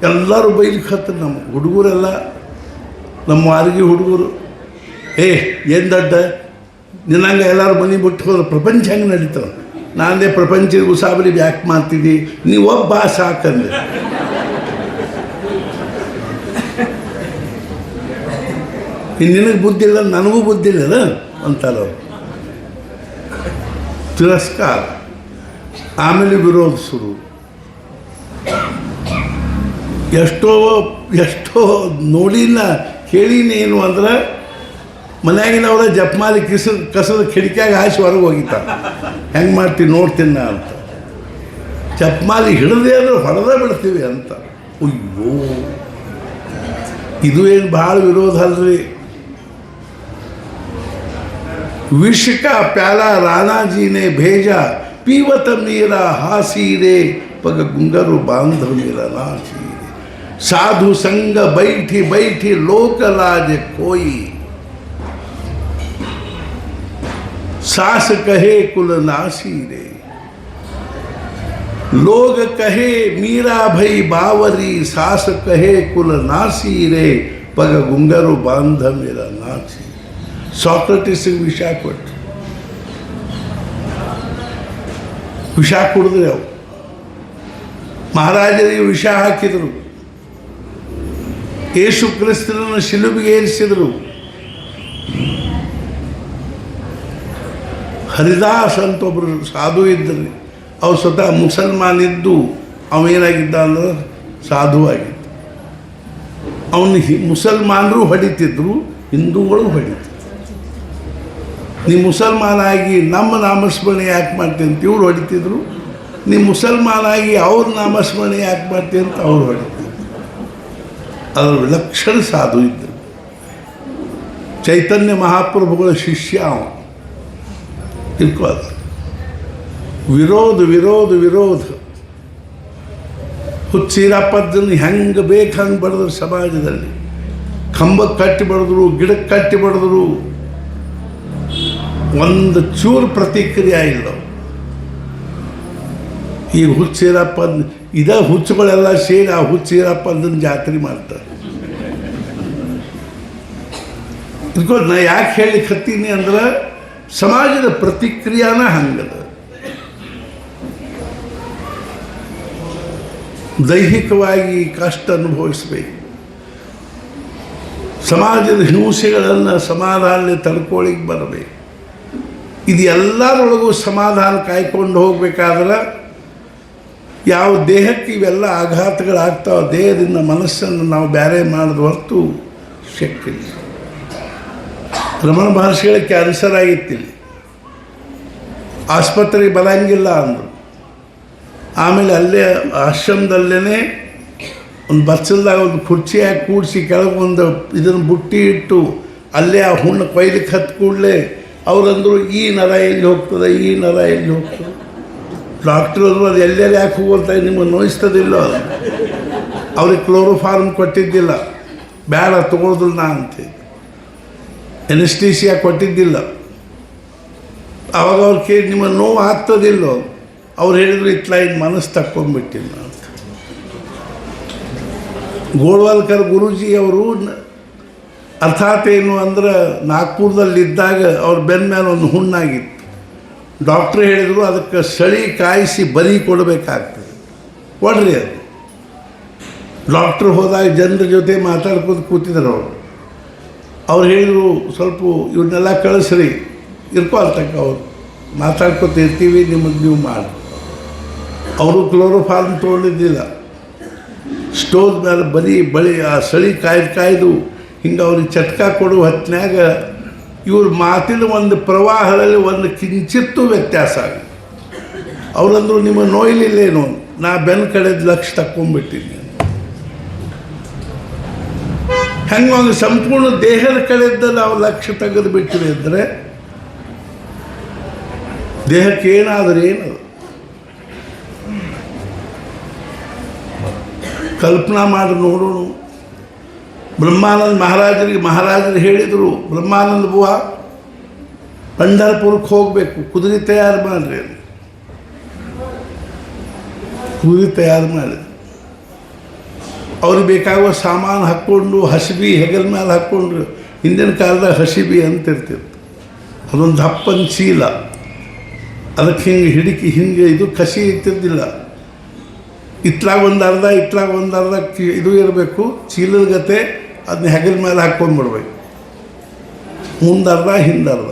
ಎಲ್ಲರೂ ಬೈಲಿಕ್ಕೆ ಹತ್ರಿ. ನಮ್ಮ ಹುಡುಗರೆಲ್ಲ, ನಮ್ಮ ವಾರಗಿ ಹುಡುಗರು, ಏನು ದೊಡ್ಡ ನಿನ್ನಂಗೆ ಎಲ್ಲರೂ ಮನೆ ಬಿಟ್ಟು ಹೋದ್ರೆ ಪ್ರಪಂಚ ಹೆಂಗೆ ನಡೀತಾವೆ. ನಾನೇ ಪ್ರಪಂಚದ ಉಸಾಬರಿ ಯಾಕೆ ಮಾಡ್ತಿದ್ದಿ, ನೀವು ಒಬ್ಬ ಸಾಕಂದ್ರೆ. ನಿನಗೆ ಬುದ್ಧಿ ಇಲ್ಲ, ನನಗೂ ಬುದ್ಧಿ ಇಲ್ಲ ಅಂತಾರೆ ಅವರು. ತಿರಸ್ಕಾರ, ಆಮೇಲೆ ವಿರೋಧ ಶುರು. ಎಷ್ಟೋ ನೋಡಿನ ಕೇಳಿನ ಏನು ಅಂದ್ರೆ, ಮನ್ಯಾಗಿನವ್ರ ಜಪಮಾಲಿ ಕಸದ ಕಿಟಕಿಯಾಗ ಹಾಸಿ ಹೊರಗೆ ಹೋಗಿತಾರೆ. ಹೆಂಗೆ ಮಾಡ್ತೀವಿ ನೋಡ್ತೀನಿ ನಾ ಅಂತ. ಜಪಮಾಲಿ ಹಿಡಿದೇ ಅಂದ್ರೆ ಹೊಡೆದ ಬಿಡ್ತೀವಿ ಅಂತ. ಅಯ್ಯೋ, ಇದು ಏನು ಭಾಳ ವಿರೋಧ ಅಲ್ರಿ. विष का प्याला राणा जी ने भेजा, पीवत मेरा हासी रे, पग गुंगरु बांधव मेरा नाची रे। साधु संग बैठी बैठी लोक लाज कोई, सास कहे कुल नासी रे। लोग कहे मीरा भई बावरी, सास कहे कुल नासी रे, पग गुंगरु बांधव मेरा नाची। ಸಾಕ್ರಟಿಸಿಗೆ ವಿಷ ಕೊಟ್ಟು ವಿಷ ಕುಡಿದ್ರೆ ಅವು ಮಹಾರಾಜರಿಗೆ ವಿಷ ಹಾಕಿದರು. ಯೇಸು ಕ್ರಿಸ್ತನನ್ನು ಶಿಲುಬೆಗೆ ಏರಿಸಿದರು. ಹರಿದಾಸ್ ಅಂತ ಒಬ್ಬರು ಸಾಧು ಇದ್ದರು. ಅವು ಸ್ವತಃ ಮುಸಲ್ಮಾನ್ ಇದ್ದು ಅವೇನಾಗಿದ್ದ ಅಂದ್ರೆ ಸಾಧುವಾಗಿದ್ದ. ಅವನು ಮುಸಲ್ಮಾನರು ಹೊಡಿತಿದ್ರು, ಹಿಂದೂಗಳು ಹೊಡಿತಿದ್ರು. ನೀ ಮುಸಲ್ಮಾನಾಗಿ ನಮ್ಮ ನಾಮಸ್ಮರಣೆ ಯಾಕೆ ಮಾಡ್ತೀನಿ ಅಂತ ಇವ್ರು ಹೊಡಿತಿದ್ರು, ನೀವು ಮುಸಲ್ಮಾನಾಗಿ ಅವ್ರ ನಾಮಸ್ಮರಣೆ ಯಾಕೆ ಮಾಡ್ತೀವಿ ಅಂತ ಅವ್ರು ಹೊಡಿತಾರೆ. ಅದರ ವಿಲಕ್ಷಣ ಸಾಧು ಇದ್ದರು. ಚೈತನ್ಯ ಮಹಾಪ್ರಭುಗಳ ಶಿಷ್ಯ ಅವ. ತಿಳ್ಕೊಳ್ಳ ವಿರೋಧ ವಿರೋಧ ವಿರೋಧ. ಹುಚ್ಚೀರಪ್ಪದ್ದನ್ನು ಹೆಂಗೆ ಬೇಕು ಹಂಗೆ ಬಡಿದ್ರು. ಸಮಾಜದಲ್ಲಿ ಕಂಬಕ್ಕೆ ಕಟ್ಟಿ ಬಡಿದ್ರು, ಗಿಡಕ್ಕೆ ಕಟ್ಟಿ ಬಡಿದ್ರು, ಒಂದು ಚೂರು ಪ್ರತಿಕ್ರಿಯೆ ಇಲ್ಲ. ಈ ಹುಚ್ಚೀರಪ್ಪ ಇದ ಹುಚ್ಚುಗಳೆಲ್ಲ ಸೇರಿ ಆ ಹುಚ್ಚೀರಪ್ಪಂದನ್ನು ಜಾತ್ರೆ ಮಾಡ್ತಾರೆ. ಇದಕ್ಕೆ ನಾ ಯಾಕೆ ಹೇಳಿಕ್ಕೆ ಹತ್ತೀನಿ ಅಂದ್ರೆ ಸಮಾಜದ ಪ್ರತಿಕ್ರಿಯಾನ ಹಂಗದ. ದೈಹಿಕವಾಗಿ ಕಷ್ಟ ಅನುಭವಿಸ್ಬೇಕು. ಸಮಾಜದ ಹಿಂಸೆಗಳನ್ನು ಸಮಾಧಾನ ತಡ್ಕೊಳ್ಳಿಕ್ಕೆ ಬರಬೇಕು. ಇದು ಎಲ್ಲರೊಳಗೂ ಸಮಾಧಾನ ಕಾಯ್ಕೊಂಡು ಹೋಗ್ಬೇಕಾದ್ರೆ ಯಾವ ದೇಹಕ್ಕೆ ಇವೆಲ್ಲ ಆಘಾತಗಳಾಗ್ತಾವೆ, ದೇಹದಿಂದ ಮನಸ್ಸನ್ನು ನಾವು ಬೇರೆ ಮಾಡಿದ ಹೊರತು ಶಕ್ತಿ ಇಲ್ಲ. ರಮಣ ಮಹರ್ಷಿಗಳಿಗೆ ಕ್ಯಾನ್ಸರ್ ಆಗಿತ್ತಿಲ್ಲ, ಆಸ್ಪತ್ರೆಗೆ ಬರಂಗಿಲ್ಲ ಅಂದರು. ಆಮೇಲೆ ಅಲ್ಲೇ ಆಶ್ರಮದಲ್ಲೇ ಒಂದು ಬಚ್ಚಲ್ದಾಗ ಒಂದು ಕುರ್ಚಿ ಹಾಕಿ ಕೂಡಿಸಿ ಕೆಳಗೊಂದು ಇದನ್ನು ಬುಟ್ಟಿ ಇಟ್ಟು ಅಲ್ಲೇ ಆ ಹುಣ್ಣು ಕೊಯ್ಲಿಕ್ಕೆ ಹತ್ತು ಕೂಡಲೇ ಅವರಂದರು ಈ ನರ ಎಲ್ಲಿ ಹೋಗ್ತದೆ, ಈ ನರ ಎಲ್ಲಿ ಹೋಗ್ತದೆ. ಡಾಕ್ಟ್ರು ಅಂದರು ಅದು ಎಲ್ಲೆಲ್ಲಿ ಯಾಕೆ ಹೋಗೋಂತ ನಿಮಗೆ ನೋಯಿಸ್ತದಿಲ್ಲ. ಅವ್ರಿಗೆ ಕ್ಲೋರೋಫಾರ್ಮ್ ಕೊಟ್ಟಿದ್ದಿಲ್ಲ, ಬೇಡ ತೊಗೊಳ್ದಿಲ್ಲ ಅಂತೆ. ಎನೆಸ್ಟೀಸಿಯಾ ಕೊಟ್ಟಿದ್ದಿಲ್ಲ. ಅವಾಗ ಅವ್ರು ಕೇಳಿ ನಿಮ್ಮ ನೋವು ಆಗ್ತದಿಲ್ಲೋ. ಅವ್ರು ಹೇಳಿದ್ರು ಇತ್ಲ ಇನ್ನು ಮನಸ್ಸು ತಕ್ಕೊಂಡ್ಬಿಟ್ಟಿಲ್ಲ ಅಂತ. ಗೋಳ್ವಾಲ್ಕರ್ ಗುರೂಜಿ ಅವರು ಅರ್ಥಾತ್ ಏನು ಅಂದ್ರೆ ನಾಗ್ಪುರದಲ್ಲಿದ್ದಾಗ ಅವ್ರ ಬೆನ್ನ ಮೇಲೆ ಒಂದು ಹುಣ್ಣಾಗಿತ್ತು. ಡಾಕ್ಟ್ರು ಹೇಳಿದರು ಅದಕ್ಕೆ ಸಳಿ ಕಾಯಿಸಿ ಬಲಿ ಕೊಡಬೇಕಾಗ್ತದೆ, ಕೊಡ್ರಿ ಅದು. ಡಾಕ್ಟ್ರು ಹೋದಾಗ ಜನರ ಜೊತೆ ಮಾತಾಡ್ಕೊಂಡು ಕೂತಿದ್ರು ಅವರು. ಅವ್ರು ಹೇಳಿದರು ಸ್ವಲ್ಪ ಇವನ್ನೆಲ್ಲ ಕಳಿಸ್ರಿ, ಇರ್ಕೊಳ್ತಕ್ಕ ಅವ್ರು ಮಾತಾಡ್ಕೊತ ಇರ್ತೀವಿ, ನಿಮಗೆ ನೀವು ಮಾಡಿ. ಅವರು ಕ್ಲೋರೋಫಾರ್ಮ್ ತೊಗೊಂಡಿದ್ದಿಲ್ಲ. ಸ್ಟೋವ್ ಮೇಲೆ ಬಳಿ ಆ ಸಳಿ ಕಾಯ್ದು ಹಿಂಗೆ ಅವ್ರಿಗೆ ಚಟ್ಕ ಕೊಡುವ ಹೊತ್ತಿನಾಗ ಇವ್ರ ಮಾತಿನ ಒಂದು ಪ್ರವಾಹದಲ್ಲಿ ಒಂದು ಕಿಂಚಿತ್ತೂ ವ್ಯತ್ಯಾಸ ಆಗಿದೆ. ಅವರಂದ್ರು ನಿಮ್ಮ ನೋಯ್ಲಿಲ್ಲೇನು, ನಾ ಬೆನ್ನ ಕಡೆದು ಲಕ್ಷ ತಕ್ಕೊಂಡ್ಬಿಟ್ಟಿನಿ. ಹೆಂಗೆ ಒಂದು ಸಂಪೂರ್ಣ ದೇಹದ ಕಡೆಯಿಂದ ನಾವು ಲಕ್ಷ್ಯ ತೆಗೆದು ಬಿಟ್ಟಿವಿ ಅಂದರೆ ದೇಹಕ್ಕೆ ಏನಾದರೂ ಏನದು ಕಲ್ಪನಾ ಮಾಡಿ ನೋಡೋಣ. ಬ್ರಹ್ಮಾನಂದ ಮಹಾರಾಜರು ಹೇಳಿದರು, ಬ್ರಹ್ಮಾನಂದ ಬುವ ಪಂಢರಪುರಕ್ಕೆ ಹೋಗಬೇಕು, ಕುದುರೆ ತಯಾರು ಮಾಡಿರಿ. ಕುದುರೆ ತಯಾರು ಮಾಡಿ ಅವ್ರಿಗೆ ಬೇಕಾಗುವ ಸಾಮಾನು ಹಾಕ್ಕೊಂಡು ಹಸಿಬಿ ಹೆಗಲ ಮೇಲೆ ಹಾಕ್ಕೊಂಡ್ರು. ಹಿಂದಿನ ಕಾಲದಾಗ ಹಸಿಬಿ ಅಂತ ಇರ್ತಿತ್ತು, ಅದೊಂದು ದಪ್ಪನ ಚೀಲ, ಅದಕ್ಕೆ ಹಿಂಗೆ ಹಿಡಿಕಿ ಹಿಂಗೆ ಇದು ಕಸಿ ಇರ್ತಿದ್ದಿಲ್ಲ. ಇತ್ಲಾಗ ಒಂದು ಅರ್ಧ ಇದು ಇರಬೇಕು ಚೀಲದ ಗತೆ. ಅದನ್ನ ಹೆಗಲ ಮೇಲೆ ಹಾಕ್ಕೊಂಡ್ಬಿಡ್ಬೇಕು, ಮುಂದರ್ಧ ಹಿಂದರ್ಧ.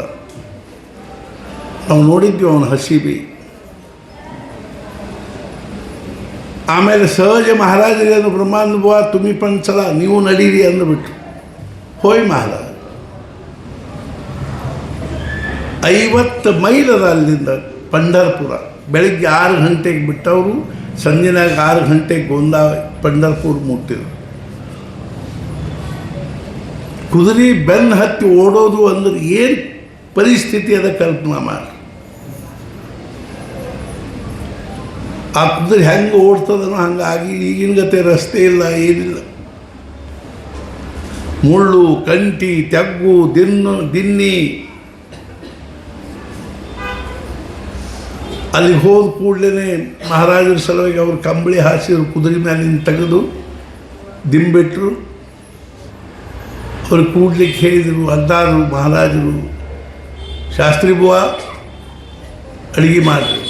ನಾವು ನೋಡಿದ್ವಿ ಅವನು ಹಸಿಬಿ. ಆಮೇಲೆ ಸಹಜ ಮಹಾರಾಜರೇನು ಬ್ರಹ್ಮಾನಂದ ಬುವ ತುಮಿ ಪಂಚಲ ನೀವು ನಡೀರಿ ಅಂದುಬಿಟ್ಟು ಹೋಯ್ ಮಹಾರಾಜ. 50 ಮೈಲ್ ಅದ ಅಲ್ಲಿಂದ ಪಂಢರಪುರ. ಬೆಳಿಗ್ಗೆ 6 ಗಂಟೆಗೆ ಬಿಟ್ಟವರು, ಸಂಜೆನಾಗ 6 ಗಂಟೆಗೆ ಪಂಢರಪುರ ಮುಟ್ಟಿದ್ರು. ಕುದುರೆ ಬೆನ್ನು ಹತ್ತಿ ಓಡೋದು ಅಂದ್ರೆ ಏನು ಪರಿಸ್ಥಿತಿ ಅದ ಕಲ್ಪನಾ ಮಾಡಿ. ಆ ಕುದುರೆ ಹೆಂಗೆ ಓಡ್ತದನೋ ಹಂಗಾಗಿ ಈಗಿನ ಗತೆ ರಸ್ತೆ ಇಲ್ಲ, ಏನಿಲ್ಲ. ಮುಳ್ಳು, ಕಂಟಿ, ತೆಗ್ಗು, ದಿನ್ನಿ. ಅಲ್ಲಿಗೆ ಹೋದ ಕೂಡಲೇ ಮಹಾರಾಜರ ಸಲುವಾಗಿ ಅವ್ರು ಕಂಬಳಿ ಹಾಸಿದ್ರು, ಕುದುರೆ ಮೇಲಿಂದ ತೆಗೆದು ದಿಂಬಿಟ್ರು. ಅವ್ರು ಕೂಡ್ಲಿಕ್ಕೆ ಹೇಳಿದರು. ಅದ್ದಾರು ಮಹಾರಾಜರು, ಶಾಸ್ತ್ರಿ ಬುವ ಅಡುಗೆ ಮಾಡಿದ್ರು.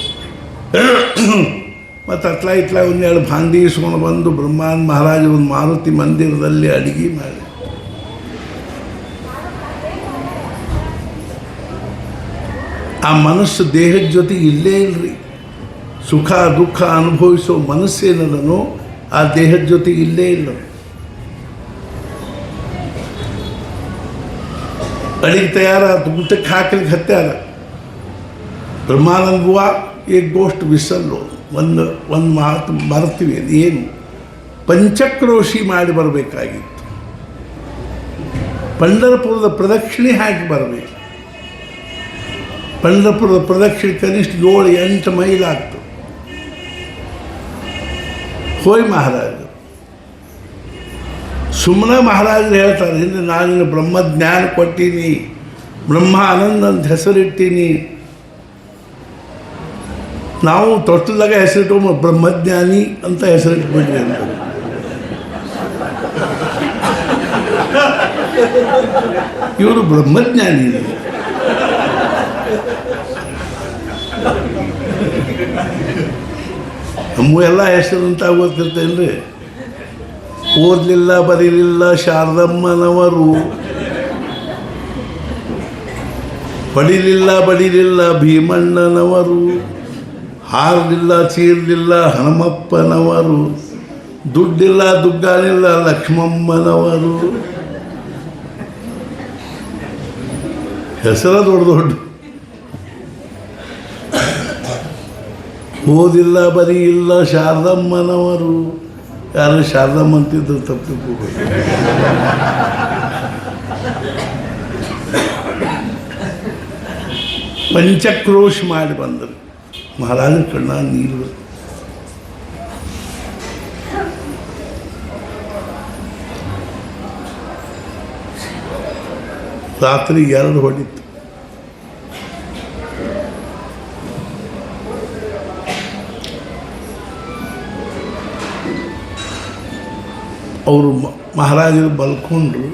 ಮತ್ತು ಇತ್ಲ ಒಂದೆರಡು ಭಾಂಡಿ ಇಸ್ಕೊಂಡು ಬಂದು ಬ್ರಹ್ಮಾನಂದ ಮಹಾರಾಜರು ಒಂದು ಮಾರುತಿ ಮಂದಿರದಲ್ಲಿ ಅಡುಗೆ ಮಾಡಿ ಆ ಮನಸ್ಸು ದೇಹದ ಜೊತೆಗೆ ಇಲ್ಲೇ ಇಲ್ಲರಿ. ಸುಖ ದುಃಖ ಅನುಭವಿಸೋ ಮನಸ್ಸೇನದನೋ ಆ ದೇಹದ ಜೊತೆಗೆ ಇಲ್ಲೇ ಇಲ್ಲ. ಅಡಿಗೆ ತಯಾರಾದ ಊಟಕ್ಕೆ ಹಾಕಲಿಕ್ಕೆ ಹತ್ಯಾರ. ಬ್ರಹ್ಮಾನಂದ ಬುವ एक गोष्ट विसरलो. ಒಂದು ಮಾತು ಮರ್ತೀವಿ. ಅದು ಏನು? ಪಂಚಕ್ರೋಶಿ ಮಾಡಿ ಬರಬೇಕಾಗಿತ್ತು. ಪಂಢರಪುರದ ಪ್ರದಕ್ಷಿಣೆ ಹಾಕಿ ಬರಬೇಕು. ಪಂಢರಪುರದ ಪ್ರದಕ್ಷಿಣೆ ಕನಿಷ್ಠ 7-8 ಮೈಲ್ ಆಗ್ತು. ಹೋಯ್ ಮಹಾರಾಜ ಸುಮ್ಮನೆ ಮಹಾರಾಜರು ಹೇಳ್ತಾರೆ, ಹಿಂದೆ ನಾನು ಬ್ರಹ್ಮಜ್ಞಾನ ಕೊಟ್ಟೀನಿ, ಬ್ರಹ್ಮ ಆನಂದ ಅಂತ ಹೆಸರಿಟ್ಟೀನಿ. ನಾವು ತೊಟ್ಟದಾಗ ಹೆಸರಿಟ್ಟು ಬ್ರಹ್ಮಜ್ಞಾನಿ ಅಂತ ಹೆಸರಿಟ್ಬಿಟ್ರಿ ಅಂತ. ಇವರು ಬ್ರಹ್ಮಜ್ಞಾನಿ. ನಮ್ಮ ಎಲ್ಲ ಹೆಸರು ಅಂತ ಗೊತ್ತಿರ್ತೇನ್ರಿ. ಓದಲಿಲ್ಲ ಬರೀಲಿಲ್ಲ ಶಾರದಮ್ಮನವರು, ಬಡಿಲಿಲ್ಲ ಭೀಮಣ್ಣನವರು, ಹಾರಲಿಲ್ಲ ಚೀರಲಿಲ್ಲ ಹನುಮಪ್ಪನವರು, ದುಡ್ಡಿಲ್ಲ ದುಗ್ಗಾನಿಲ್ಲ ಲಕ್ಷ್ಮಮ್ಮನವರು. ಹೆಸರ ದೊಡ್ಡ ಓದಿಲ್ಲ ಬರೀ ಇಲ್ಲ ಶಾರದಮ್ಮನವರು. ಯಾರು ಶಾರದಮ್ಮ ಅಂತಿದ್ರು ತಪ್ಪು. ಪಂಚಕ್ರೋಶ್ ಮಾಡಿ ಬಂದರು. ಮಹಾರಾಜರ ಕಣ್ಣ ನೀರು. ರಾತ್ರಿ 2 ಹೊಡಿತು. ಅವರು ಮಹಾರಾಜರು ಬಲ್ಕೊಂಡ್ರು.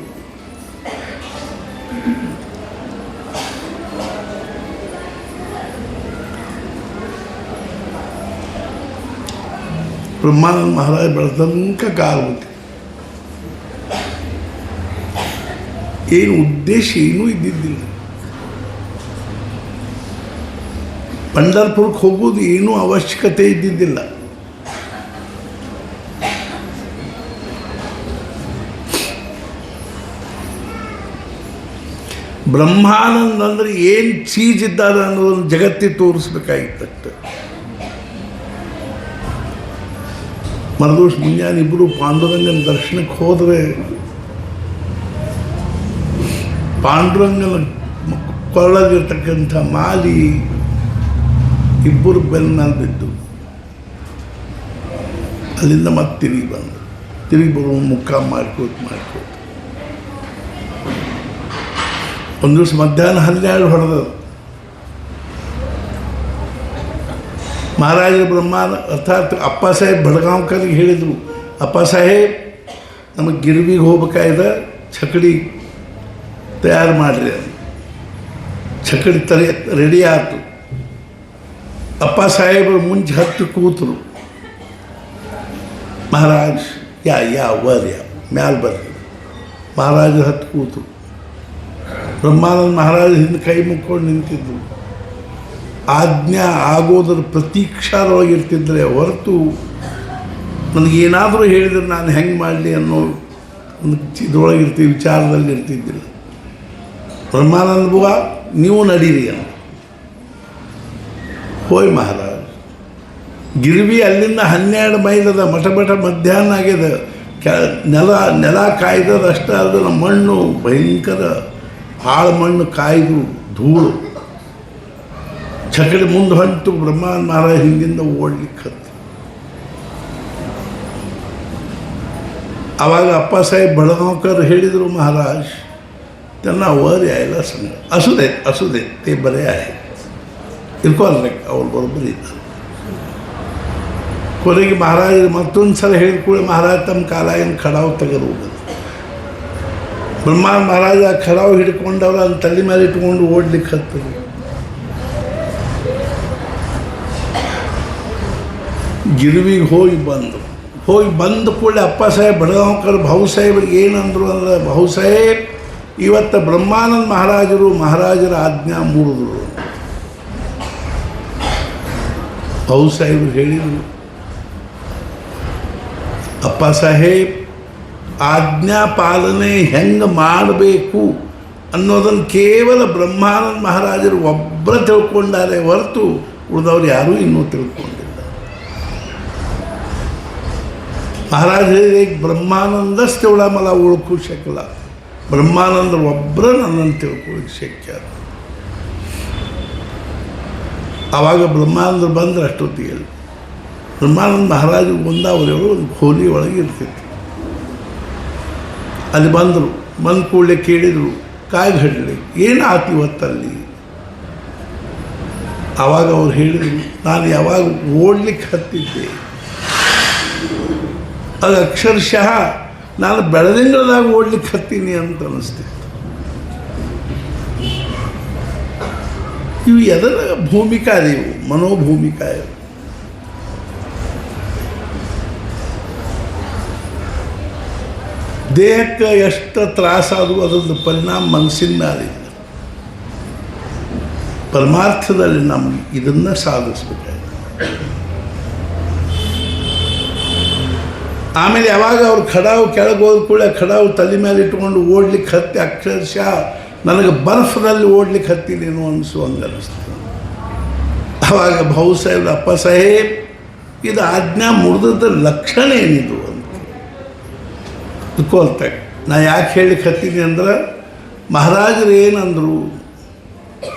ಬ್ರಹ್ಮಾನಂದ ಮಹಾರಾಜ ಬೆಳೆದಂಕ ಕಾಲ್ಬಿಟ್ಟು ಏನು ಉದ್ದೇಶ ಏನೂ ಇದ್ದಿದ್ದಿಲ್ಲ. ಪಂಢರಪುರಕ್ಕೆ ಹೋಗೋದು ಏನೂ ಅವಶ್ಯಕತೆ ಇದ್ದಿದ್ದಿಲ್ಲ. ಬ್ರಹ್ಮಾನಂದ ಅಂದರೆ ಏನು ಚೀಜ್ ಇದ್ದಾರೆ ಅನ್ನೋದನ್ನು ಜಗತ್ತಿಗೆ ತೋರಿಸ್ಬೇಕಾಗಿತ್ತಷ್ಟೆ. ಮರದೋಷ್ ಮುಂಜಾನೆ ಇಬ್ಬರು ಪಾಂಡುರಂಗನ ದರ್ಶನಕ್ಕೆ ಹೋದರೆ ಪಾಂಡುರಂಗನ ಕೊಳ್ಳಲಿರ್ತಕ್ಕಂಥ ಮಾಲಿ ಇಬ್ಬರು ಬೆನ್ನ ಮೇಲೆ ಬಿದ್ದು ಅಲ್ಲಿಂದ ಮತ್ತೆ ತಿರುಗಿ ಬರುವ ಮುಖ ಮಾಡ್ಕೋತ ಒಂದು ದಿವಸ ಮಧ್ಯಾಹ್ನ 12 ಹೊಡೆದ ಮಹಾರಾಜರು ಬ್ರಹ್ಮಾನ ಅರ್ಥಾತ್ ಅಪ್ಪ ಸಾಹೇಬ್ ಬಡ್ಗಾಂವ್ಕರ್ಗೆ ಹೇಳಿದರು, ಅಪ್ಪ ಸಾಹೇಬ್ ನಮಗೆ ಗಿರ್ವಿಗೆ ಹೋಗ್ಬೇಕಾಯ್ದ, ಚಕಡಿ ತಯಾರು ಮಾಡಿರಿ. ಚಕಡಿ ರೆಡಿ ಆಯಿತು. ಅಪ್ಪ ಸಾಹೇಬರು ಮುಂಚೆ ಹತ್ತಿ ಕೂತರು. ಮಹಾರಾಜ್ ಮ್ಯಾಲೆ ಬರ್ರಿ. ಮಹಾರಾಜರು ಹತ್ತಿ ಕೂತರು. ಬ್ರಹ್ಮಾನಂದ ಮಹಾರಾಜ ಹಿಂದೆ ಕೈ ಮುಕ್ಕೊಂಡು ನಿಂತಿದ್ದರು. ಆಜ್ಞಾ ಆಗೋದ್ರ ಪ್ರತೀಕ್ಷಾದೊಳಗೆ ಇರ್ತಿದ್ರೆ ಹೊರತು ನನಗೇನಾದರೂ ಹೇಳಿದ್ರೆ ನಾನು ಹೆಂಗೆ ಮಾಡಲಿ ಅನ್ನೋ ಒಂದು ಇದ್ರೊಳಗೆ ಇರ್ತೀವಿ, ವಿಚಾರದಲ್ಲಿ ಇರ್ತಿದ್ದಿಲ್ಲ. ಬ್ರಹ್ಮಾನಂದ ಬುವ ನೀವು ನಡೀರಿ ಅಂತ ಹೋಯ್ ಮಹಾರಾಜ್. ಗಿರ್ವಿ ಅಲ್ಲಿಂದ 12 ಮೈಲ್ ಅದ. ಮಠ ಮಧ್ಯಾಹ್ನ ಆಗ್ಯದ. ನೆಲ ಕಾಯ್ದದ ಅಷ್ಟೇ ಅದ. ಮಣ್ಣು ಭಯಂಕರ ಹಾಳು ಮಣ್ಣು ಕಾಯ್ದು ಧೂಳು. ಚಕಡಿ ಮುಂದೆ ಹೊಂಟು ಬ್ರಹ್ಮಾನಂದ ಮಹಾರಾಜ ಹಿಂದಿಂದ ಓಡ್ಲಿಕ್ಕೆ ಹತ್ತು. ಆವಾಗ ಅಪ್ಪ ಸಾಹೇಬ್ ಬಡಗಾಂವ್ಕರ್ ಹೇಳಿದರು, ಮಹಾರಾಜ್ त्यांना वर यायला सांगा. असू दे ते बरे आहे, ಇರ್ಕೊಳ್ಳಿ ಅವ್ರು ಬರೋಬ್ಬರಿ ಇದ್ದಾರೆ. ಕೊನೆಗೆ ಮಹಾರಾಜರು ಮತ್ತೊಂದು ಸಲ ಹೇಳಿದ ಮಹಾರಾಜ ತಮ್ಮ ಕಾಲಾಗಿನ ಖಡಾವು ತೆಗೆದು ಹೋಗೋದು. ಬ್ರಹ್ಮಾನಂದ ಮಹಾರಾಜ ಖಡಾವು ಹಿಡ್ಕೊಂಡವ್ರು ಅದನ್ನ ತಲೆ ಮೇಲೆ ಇಟ್ಕೊಂಡು ಓಡ್ಲಿಕ್ಕೆ ಹತ್ತರು. ಗಿರ್ವಿಗೆ ಹೋಗಿ ಬಂದ ಕೂಡಲೇ ಅಪ್ಪ ಸಾಹೇಬ್ ಬಡಗಾಂವ್ಕರ್ ಭಾವು ಸಾಹೇಬ್ರಿಗೆ ಏನಂದ್ರು ಅಂದ್ರೆ, ಭಾವು ಸಾಹೇಬ್ ಇವತ್ತು ಬ್ರಹ್ಮಾನಂದ ಮಹಾರಾಜರ ಆಜ್ಞಾ ಮೂಡಿದ್ರು. ಭಾವು ಸಾಹೇಬರು ಹೇಳಿದರು, ಅಪ್ಪ ಸಾಹೇಬ್ ಆಜ್ಞಾ ಪಾಲನೆ ಹೆಂಗೆ ಮಾಡಬೇಕು ಅನ್ನೋದನ್ನು ಕೇವಲ ಬ್ರಹ್ಮಾನಂದ ಮಹಾರಾಜರು ಒಬ್ಬರ ತಿಳ್ಕೊಂಡಾರೆ ಹೊರತು ಉಳಿದವ್ರು ಯಾರೂ ಇನ್ನೂ ತಿಳ್ಕೊಂಡಿಲ್ಲ. महाराज ಹೇಳಿದ್ರೆ ಈಗ ಬ್ರಹ್ಮಾನಂದच तेवढा मला ओळखू शकला, ಬ್ರಹ್ಮಾನಂದ ಒಬ್ಬರ ನನ್ನನ್ನು ತಿಳ್ಕೊಳ್ಳಿಕ್ಕೆ ಶಕ್ಯ. ಆವಾಗ ಬ್ರಹ್ಮಾನಂದರು ಬಂದ್ರೆ ಅಷ್ಟೊತ್ತಿಗೆ ಬ್ರಹ್ಮಾನಂದ ಮಹಾರಾಜರು ಒಂದಾವರೆಗಳು ಒಂದು ಖೋಲಿ ಒಳಗೆ ಇರ್ತಿತ್ತು. ಅಲ್ಲಿ ಬಂದರು, ಬಂದ ಕೂಡಲೇ ಕೇಳಿದರು, ಕಾಯ್ಗಡ್ಲಿ ಏನಾಯ್ತು ಇವತ್ತಲ್ಲಿ? ಆವಾಗ ಅವ್ರು ಹೇಳಿದರು, ನಾನು ಯಾವಾಗ ಓಡ್ಲಿಕ್ಕೆ ಹತ್ತಿದ್ದೆ, ಅದು ಅಕ್ಷರಶಃ ನಾನು ಬೆಳದಿಂಗಳದಾಗ ಓಡ್ಲಿಕ್ಕೆ ಹತ್ತೀನಿ ಅಂತ ಅನ್ನಿಸ್ತಿತ್ತು. ಇವು ಎದರ ಭೂಮಿಕಾ ಇವು, ಮನೋಭೂಮಿಕಾ ಇವು. ದೇಹಕ್ಕೆ ಎಷ್ಟು ತ್ರಾಸಾದರೂ ಅದರದ್ದು ಪರಿಣಾಮ ಮನಸ್ಸಿನ ಮೇಲಿಲ್ಲ. ಪರಮಾರ್ಥದಲ್ಲಿ ನಮಗೆ ಇದನ್ನು ಸಾಧಿಸ್ಬೇಕಾಗಿದೆ. ಆಮೇಲೆ ಯಾವಾಗ ಅವ್ರು ಖಡಾವು ಕೆಳಗೆ ಹೋದ ಕೂಡ ಖಡಾವು ತಲೆ ಮೇಲೆ ಇಟ್ಕೊಂಡು ಓಡ್ಲಿಕ್ಕೆ ಹತ್ತಿ ಅಕ್ಷರಶಃ ನನಗೆ ಬರ್ಫದಲ್ಲಿ ಓಡ್ಲಿಕ್ಕೆ ಹತ್ತಿನೇನೋ ಅನಿಸುವಂಗೆ ಅನ್ನಿಸ್ತು. ಆವಾಗ ಭಾವು ಸಾಹೇಬ್, ಅಪ್ಪ ಸಾಹೇಬ್ ಇದು ಆಜ್ಞಾ ಮುರಿದದ ಲಕ್ಷಣ ಏನಿದು ಅಂತ ತಿಳ್ಕೊಳ್ತಾರೆ. ನಾ ಯಾಕೆ ಹೇಳಿಕ್ಕೆ ಹತ್ತೀನಿ ಅಂದ್ರೆ ಮಹಾರಾಜರು ಏನಂದರು,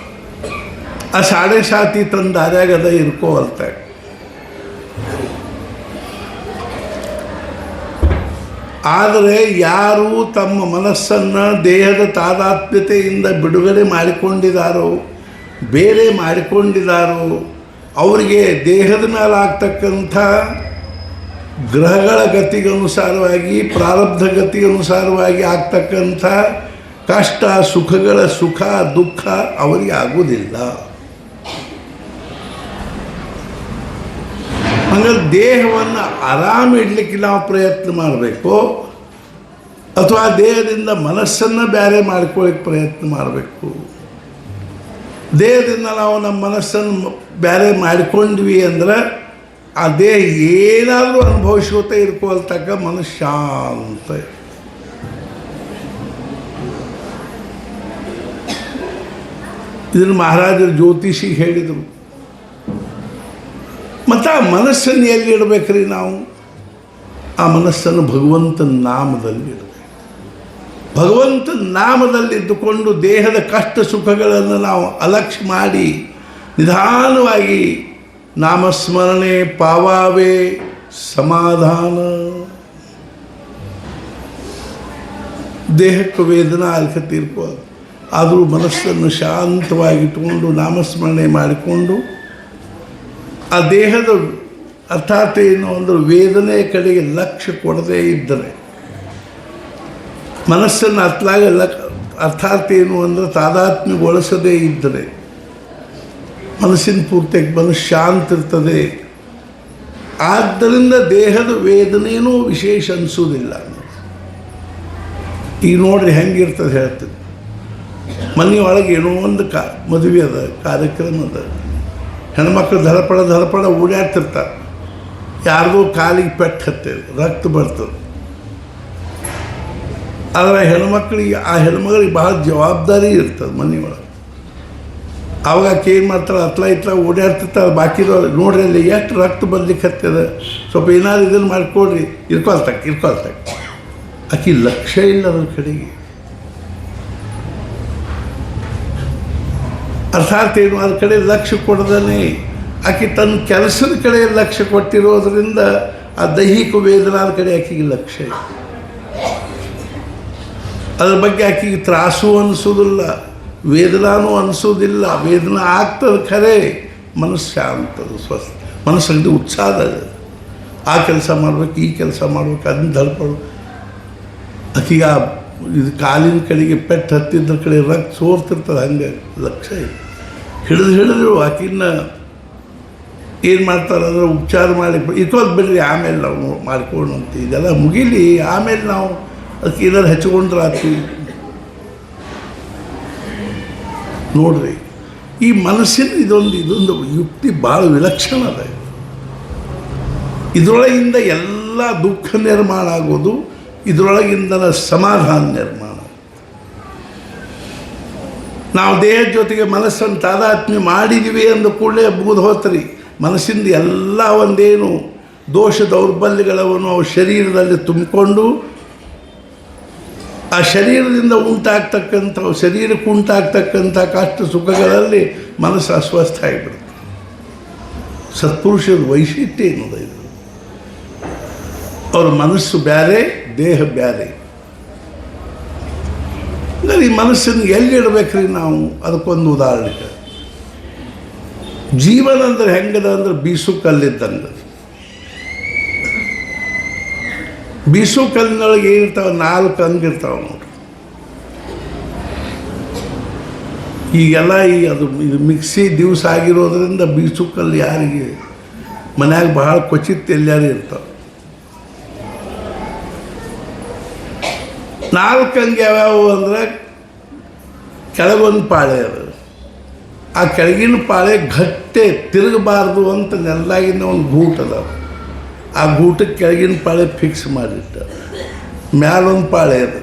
ಆ 7.5 ತನ್ನ ದಾರ್ಯಾಗದ ಇರ್ಕೋವಲ್ತಾರೆ. ಆದರೆ ಯಾರು ತಮ್ಮ ಮನಸ್ಸನ್ನು ದೇಹದ ತಾದಾತ್ಮ್ಯತೆಯಿಂದ ಬಿಡುಗಡೆ ಮಾಡಿಕೊಂಡಿದ್ದಾರೋ, ಬೇರೆ ಮಾಡಿಕೊಂಡಿದ್ದಾರೋ, ಅವರಿಗೆ ದೇಹದ ಮೇಲೆ ಆಗ್ತಕ್ಕಂಥ ಗ್ರಹಗಳ ಗತಿಗನುಸಾರವಾಗಿ, ಪ್ರಾರಬ್ಧ ಗತಿಗನುಸಾರವಾಗಿ ಆಗ್ತಕ್ಕಂಥ ಕಷ್ಟ ಸುಖಗಳ ಸುಖ ದುಃಖ ಅವರಿಗೆ ಆಗುವುದಿಲ್ಲ. ಹಂಗಾರೆ ದೇಹವನ್ನು ಆರಾಮ ಇಡಲಿಕ್ಕೆ ನಾವು ಪ್ರಯತ್ನ ಮಾಡಬೇಕು, ಅಥವಾ ದೇಹದಿಂದ ಮನಸ್ಸನ್ನು ಬೇರೆ ಮಾಡ್ಕೊಳ್ಳಿಕ್ಕೆ ಪ್ರಯತ್ನ ಮಾಡಬೇಕು. ದೇಹದಿಂದ ನಾವು ನಮ್ಮ ಮನಸ್ಸನ್ನು ಬೇರೆ ಮಾಡಿಕೊಂಡ್ವಿ ಅಂದ್ರೆ ಆ ದೇಹ ಏನಾದರೂ ಅನುಭವಿಸ್ಕೋತ ಇರ್ಕೊಳ್ತಕ್ಕ ಮನಸ್ಸು ಶಾಂತ. ಇದನ್ನು ಮಹಾರಾಜರು ಜ್ಯೋತಿಷಿಗೆ ಹೇಳಿದರು. ಮತ್ತು ಆ ಮನಸ್ಸನ್ನು ಎಲ್ಲಿ ಇಡಬೇಕ್ರಿ ನಾವು? ಆ ಮನಸ್ಸನ್ನು ಭಗವಂತನ ನಾಮದಲ್ಲಿ ಇಡಬೇಕು. ಭಗವಂತನ ನಾಮದಲ್ಲಿದ್ದುಕೊಂಡು ದೇಹದ ಕಷ್ಟ ಸುಖಗಳನ್ನು ನಾವು ಅಲಕ್ಷ್ಯ ಮಾಡಿ ನಿಧಾನವಾಗಿ ನಾಮಸ್ಮರಣೆ ಪಾವಾವೆ ಸಮಾಧಾನ. ದೇಹಕ್ಕೆ ವೇದನಾ ಅಲ್ಕತ್ತಿರ್ಬೋದು, ಆದರೂ ಮನಸ್ಸನ್ನು ಶಾಂತವಾಗಿಟ್ಟುಕೊಂಡು ನಾಮಸ್ಮರಣೆ ಮಾಡಿಕೊಂಡು ಆ ದೇಹದ ಅರ್ಥಾತ್ ಏನು ಅಂದರೆ ವೇದನೆ ಕಡೆಗೆ ಲಕ್ಷ್ಯ ಕೊಡದೇ ಇದ್ದರೆ, ಮನಸ್ಸನ್ನು ಅರ್ಥಾತ್ ಏನು ಅಂದರೆ ತಾದಾತ್ಮ್ಯಗೊಳಿಸದೇ ಇದ್ದರೆ ಮನಸ್ಸಿನ ಪೂರ್ತಿಯಾಗಿ ಮನಸ್ಸು ಶಾಂತ ಇರ್ತದೆ. ಆದ್ದರಿಂದ ದೇಹದ ವೇದನೆಯೂ ವಿಶೇಷ ಅನಿಸೋದಿಲ್ಲ. ಈಗ ನೋಡ್ರಿ ಹೆಂಗಿರ್ತದೆ ಹೇಳ್ತದೆ, ಮನೆಯೊಳಗೆ ಏನೋ ಒಂದು ಮದುವೆ ಅದ, ಕಾರ್ಯಕ್ರಮ ಅದ, ಹೆಣ್ಮಕ್ಳು ಧಡಪಡ ಓಡಾಡ್ತಿರ್ತಾರೆ, ಯಾರ್ದೋ ಕಾಲಿಗೆ ಪೆಟ್ಟು ಹತ್ತೇವೆ, ರಕ್ತ ಬರ್ತದೆ. ಆದರೆ ಹೆಣ್ಮಕ್ಳಿಗೆ ಆ ಹೆಣ್ಮಗಳಿಗೆ ಭಾಳ ಜವಾಬ್ದಾರಿ ಇರ್ತದೆ ಮನೆಯೊಳಗೆ. ಆವಾಗ ಆಕೆ ಏನು ಮಾಡ್ತಾರೆ, ಇತ್ಲ ಓಡಾಡ್ತಿರ್ತಾರೆ, ಬಾಕಿದವ್ರು ನೋಡ್ರಿ ಅಲ್ಲಿ ಎಷ್ಟು ರಕ್ತ ಬರ್ಲಿಕ್ಕೆ ಹತ್ತದ, ಸ್ವಲ್ಪ ಏನಾದ್ರು ಇದನ್ನು ಮಾಡಿಕೊಡ್ರಿ, ಇರ್ಕೊಳ್ತಕ್ಕ ಆಕೆ ಲಕ್ಷ್ಯ ಇಲ್ಲ ಅದ್ರ ಕಡೆಗೆ. ಅರ್ಥಾತ್ ಏನು ಅದ್ರ ಕಡೆ ಲಕ್ಷ್ಯ ಕೊಡದೇ ಆಕೆ ತನ್ನ ಕೆಲಸದ ಕಡೆ ಲಕ್ಷ್ಯ ಕೊಟ್ಟಿರೋದ್ರಿಂದ ಆ ದೈಹಿಕ ವೇದನಾದ ಕಡೆ ಆಕೆಗೆ ಲಕ್ಷ್ಯ ಇಲ್ಲ. ಅದ್ರ ಬಗ್ಗೆ ಆಕೆಗೆ ತ್ರಾಸು ಅನಿಸೋದಿಲ್ಲ, ವೇದನಾನೂ ಅನಿಸೋದಿಲ್ಲ. ವೇದನಾ ಆಗ್ತದೆ ಖರೆ, ಮನಸ್ಸು ಶಾಂತದ ಸ್ವಸ್ಥ, ಮನಸ್ಸಲ್ಲಿ ಉತ್ಸಾಹ. ಆ ಕೆಲಸ ಮಾಡ್ಬೇಕು, ಈ ಕೆಲಸ ಮಾಡ್ಬೇಕು, ಅದನ್ನ ಧಡ್ಪಡು. ಆಕೆಗೆ ಆ ಇದು ಕಾಲಿನ ಕಡೆಗೆ ಪೆಟ್ಟು ಹತ್ತಿದ್ರ ಕಡೆ ರಕ್ತ ಸೋರ್ತಿರ್ತದೆ, ಹಂಗೆ ಲಕ್ಷ್ಯ ಇದೆ. ಹಿಡಿದ್ರು ಆಕಿನ್ನ ಏನು ಮಾಡ್ತಾರೆ ಅಂದರೆ ಉಪಚಾರ ಮಾಡಿ ಇಟ್ಕೋದು ಬಿಡ್ರಿ, ಆಮೇಲೆ ನಾವು ಮಾಡ್ಕೊಂಡು ಅಂತ ಇದೆಲ್ಲ ಮುಗಿಲಿ, ಆಮೇಲೆ ನಾವು ಅದಕ್ಕೆ ಏನಾದ್ರು ಹಚ್ಕೊಂಡ್ರೆ ಆಗ್ತೀವಿ. ನೋಡ್ರಿ, ಈ ಮನಸ್ಸಿನ ಇದೊಂದು ಯುಕ್ತಿ ಭಾಳ ವಿಲಕ್ಷಣ ಅದ. ಇದರೊಳಗಿಂದ ಎಲ್ಲ ದುಃಖ ನಿರ್ಮಾಣ ಆಗೋದು, ಇದರೊಳಗಿಂದ ಸಮಾಧಾನ ನಿರ್ಮಾಣ. ನಾವು ದೇಹದ ಜೊತೆಗೆ ಮನಸ್ಸನ್ನು ತಾದಾತ್ಮ್ಯ ಮಾಡಿದ್ದೀವಿ ಅಂದ ಕೂಡಲೇ ಮುಗಿದು ಹೋತ್ರಿ. ಮನಸ್ಸಿಂದ ಎಲ್ಲ ಒಂದೇನು ದೋಷ ದೌರ್ಬಲ್ಯಗಳನ್ನು ಅವು ಶರೀರದಲ್ಲಿ ತುಂಬಿಕೊಂಡು ಆ ಶರೀರದಿಂದ ಶರೀರಕ್ಕೆ ಉಂಟಾಗ್ತಕ್ಕಂಥ ಕಷ್ಟ ಸುಖಗಳಲ್ಲಿ ಮನಸ್ಸು ಅಸ್ವಸ್ಥ ಆಗಿಬಿಡುತ್ತೆ. ಸತ್ಪುರುಷರ ವೈಶಿಷ್ಟ್ಯ ಏನದ ಇದು, ಅವ್ರ ಮನಸ್ಸು ಬೇರೆ, ದೇಹ ಬೇರೆ. ಈ ಮನಸ್ಸನ್ನು ಎಲ್ಲಿಡಬೇಕ್ರಿ ನಾವು? ಅದಕ್ಕೊಂದು ಉದಾಹರಣೆ. ಜೀವನ ಅಂದ್ರೆ ಹೆಂಗದ ಅಂದ್ರೆ ಬೀಸು ಕಲ್ಲಿದ್ದಂಗೆ. ಬೀಸು ಕಲ್ಲಿನೊಳಗೆ ಏನಿರ್ತಾವೆ, 4 ಅಂಗಿರ್ತಾವೆ ನೋಡ್ರಿ. ಈಗೆಲ್ಲ ಇದು ಮಿಕ್ಸಿ ದಿವಸ ಆಗಿರೋದ್ರಿಂದ ಬೀಸು ಕಲ್ಲು ಯಾರಿಗೆ ಮನ್ಯಾಗ ಬಹಳ ಕ್ವಚಿತ್ ಎಲ್ಲಾರು ಇರ್ತಾವೆ. 4 ಅಂಗಿ ಯಾವ್ಯಾವು ಅಂದ್ರೆ ಕೆಳಗೊಂದು ಪಾಳೆ ಅದು, ಆ ಕೆಳಗಿನ ಪಾಳೆ ಗಟ್ಟೆ ತಿರುಗಬಾರ್ದು ಅಂತ ನೆಲ್ಲಾಗಿಂದ ಒಂದು ಗೂಟ ಅದ, ಆ ಗೂಟಕ್ಕೆ ಕೆಳಗಿನ ಪಾಳೆ ಫಿಕ್ಸ್ ಮಾಡಿಟ್ಟ. ಮ್ಯಾಲೊಂದು ಪಾಳೆ ಅದ,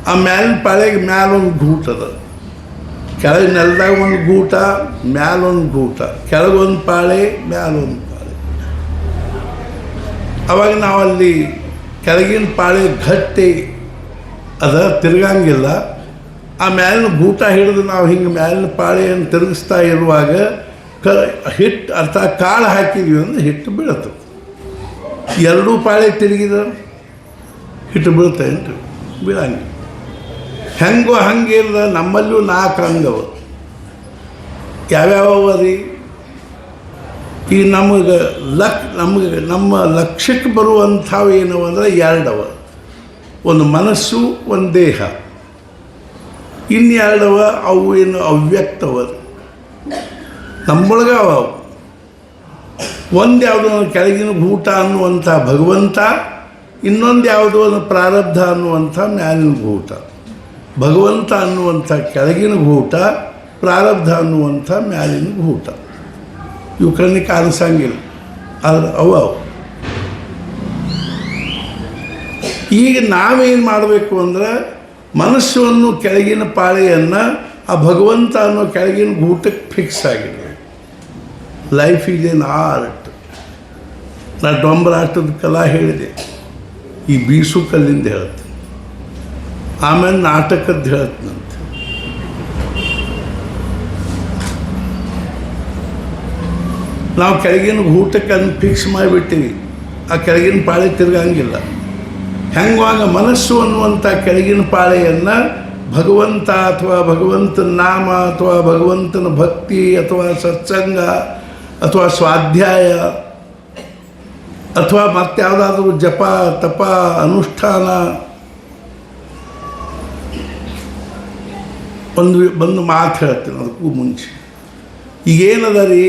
ಆ ಮ್ಯಾಲಿನ ಪಾಳೆಗೆ ಮ್ಯಾಲೊಂದು ಗೂಟ ಅದ. ಕೆಳಗೆ ನೆಲದಾಗ ಒಂದು ಗೂಟ, ಮ್ಯಾಲೊಂದು ಗೂಟ, ಕೆಳಗೊಂದು ಪಾಳೆ, ಮ್ಯಾಲೊಂದು ಪಾಳೆ. ಅವಾಗ ನಾವಲ್ಲಿ ಕೆಳಗಿನ ಪಾಳೆ ಗಟ್ಟಿ ಅದ, ತಿರುಗಂಗಿಲ್ಲ. ಆ ಮ್ಯಾಲಿನ ಗೂಟ ಹಿಡಿದು ನಾವು ಹಿಂಗೆ ಮ್ಯಾಲಿನ ಪಾಳೆಯನ್ನು ತಿರುಗಿಸ್ತಾ ಇರುವಾಗ ಹಿಟ್ಟು ಅರ್ಥಾತ್ ಕಾಳು ಹಾಕಿದ್ವಿ ಅಂದ್ರೆ ಹಿಟ್ಟು ಬೀಳುತ್ತೆ. 2 ಪಾಳೆ ತಿರುಗಿದ ಹಿಟ್ಟು ಬೀಳ್ತಾಯಿನ್ರಿ? ಬೀಳಂಗಿಲ್ಲ. ಹೆಂಗೋ ಹಂಗಿಲ್ಲ. ನಮ್ಮಲ್ಲೂ 4 ಅಂಗವ. ಯಾವ್ಯಾವ ರೀ? ಈ ನಮಗೆ ನಮ್ಮ ಲಕ್ಷ್ಯಕ್ಕೆ ಬರುವಂಥವು ಏನವ ಅಂದ್ರೆ 2 ಅವ. ಒಂದು ಮನಸ್ಸು, ಒಂದು ದೇಹ. ಇನ್ಯಾರಡವ ಅವು ಏನು ಅವ್ಯಕ್ತವ, ನಮ್ಮೊಳಗೆ ಅವ. ಒಂದು ಯಾವುದೋ ಕೆಳಗಿನ ಗೂಟ ಅನ್ನುವಂಥ ಭಗವಂತ, ಇನ್ನೊಂದು ಯಾವುದೋ ಒಂದು ಪ್ರಾರಬ್ಧ ಅನ್ನುವಂಥ ಮ್ಯಾಲಿನ ಗೂಟ. ಭಗವಂತ ಅನ್ನುವಂಥ ಕೆಳಗಿನ ಗೂಟ, ಪ್ರಾರಬ್ಧ ಅನ್ನುವಂಥ ಮ್ಯಾಲಿನ ಗೂಟ. ಇವು ಕಣ್ಣಿಗೆ ಕಾಣಿಸಂಗಿಲ್ಲ, ಆದ್ರೆ ಅವು. ಈಗ ನಾವೇನು ಮಾಡಬೇಕು ಅಂದ್ರೆ ಮನಸ್ಸನ್ನು ಕೆಳಗಿನ ಪಾಳೆಯನ್ನು ಆ ಭಗವಂತ ಅನ್ನೋ ಕೆಳಗಿನ ಗೂಟಕ್ಕೆ ಫಿಕ್ಸ್ ಆಗಿದೆ. Life is an art. ನಾ ಡೊಂಬರಾಟದ ಕಲಾ ಹೇಳಿದೆ, ಈ ಬೀಸು ಕಲ್ಲಿಂದ ಹೇಳ್ತೀನಿ, ಆಮೇಲೆ ನಾಟಕದ್ದು ಹೇಳ್ತೀನಂತೆ. ನಾವು ಕೆಳಗಿನ ಗೂಟಕ್ಕೆ ಅದನ್ನು ಫಿಕ್ಸ್ ಮಾಡಿಬಿಟ್ಟಿವಿ, ಆ ಕೆಳಗಿನ ಪಾಳೆ ತಿರ್ಗಂಗಿಲ್ಲ. ಹೆಂಗುವಾಗ ಮನಸ್ಸು ಅನ್ನುವಂಥ ಕೆಳಗಿನ ಪಾಳೆಯನ್ನು ಭಗವಂತ ಅಥವಾ ಭಗವಂತನ ನಾಮ ಅಥವಾ ಭಗವಂತನ ಭಕ್ತಿ ಅಥವಾ ಸತ್ಸಂಗ ಅಥವಾ ಸ್ವಾಧ್ಯಾಯ ಅಥವಾ ಮತ್ಯಾವುದಾದ್ರೂ ಜಪ ತಪ ಅನುಷ್ಠಾನ, ಒಂದು ಮಾತು ಹೇಳ್ತೀನಿ ಅದಕ್ಕೂ ಮುಂಚೆ. ಈಗೇನದ ರೀ,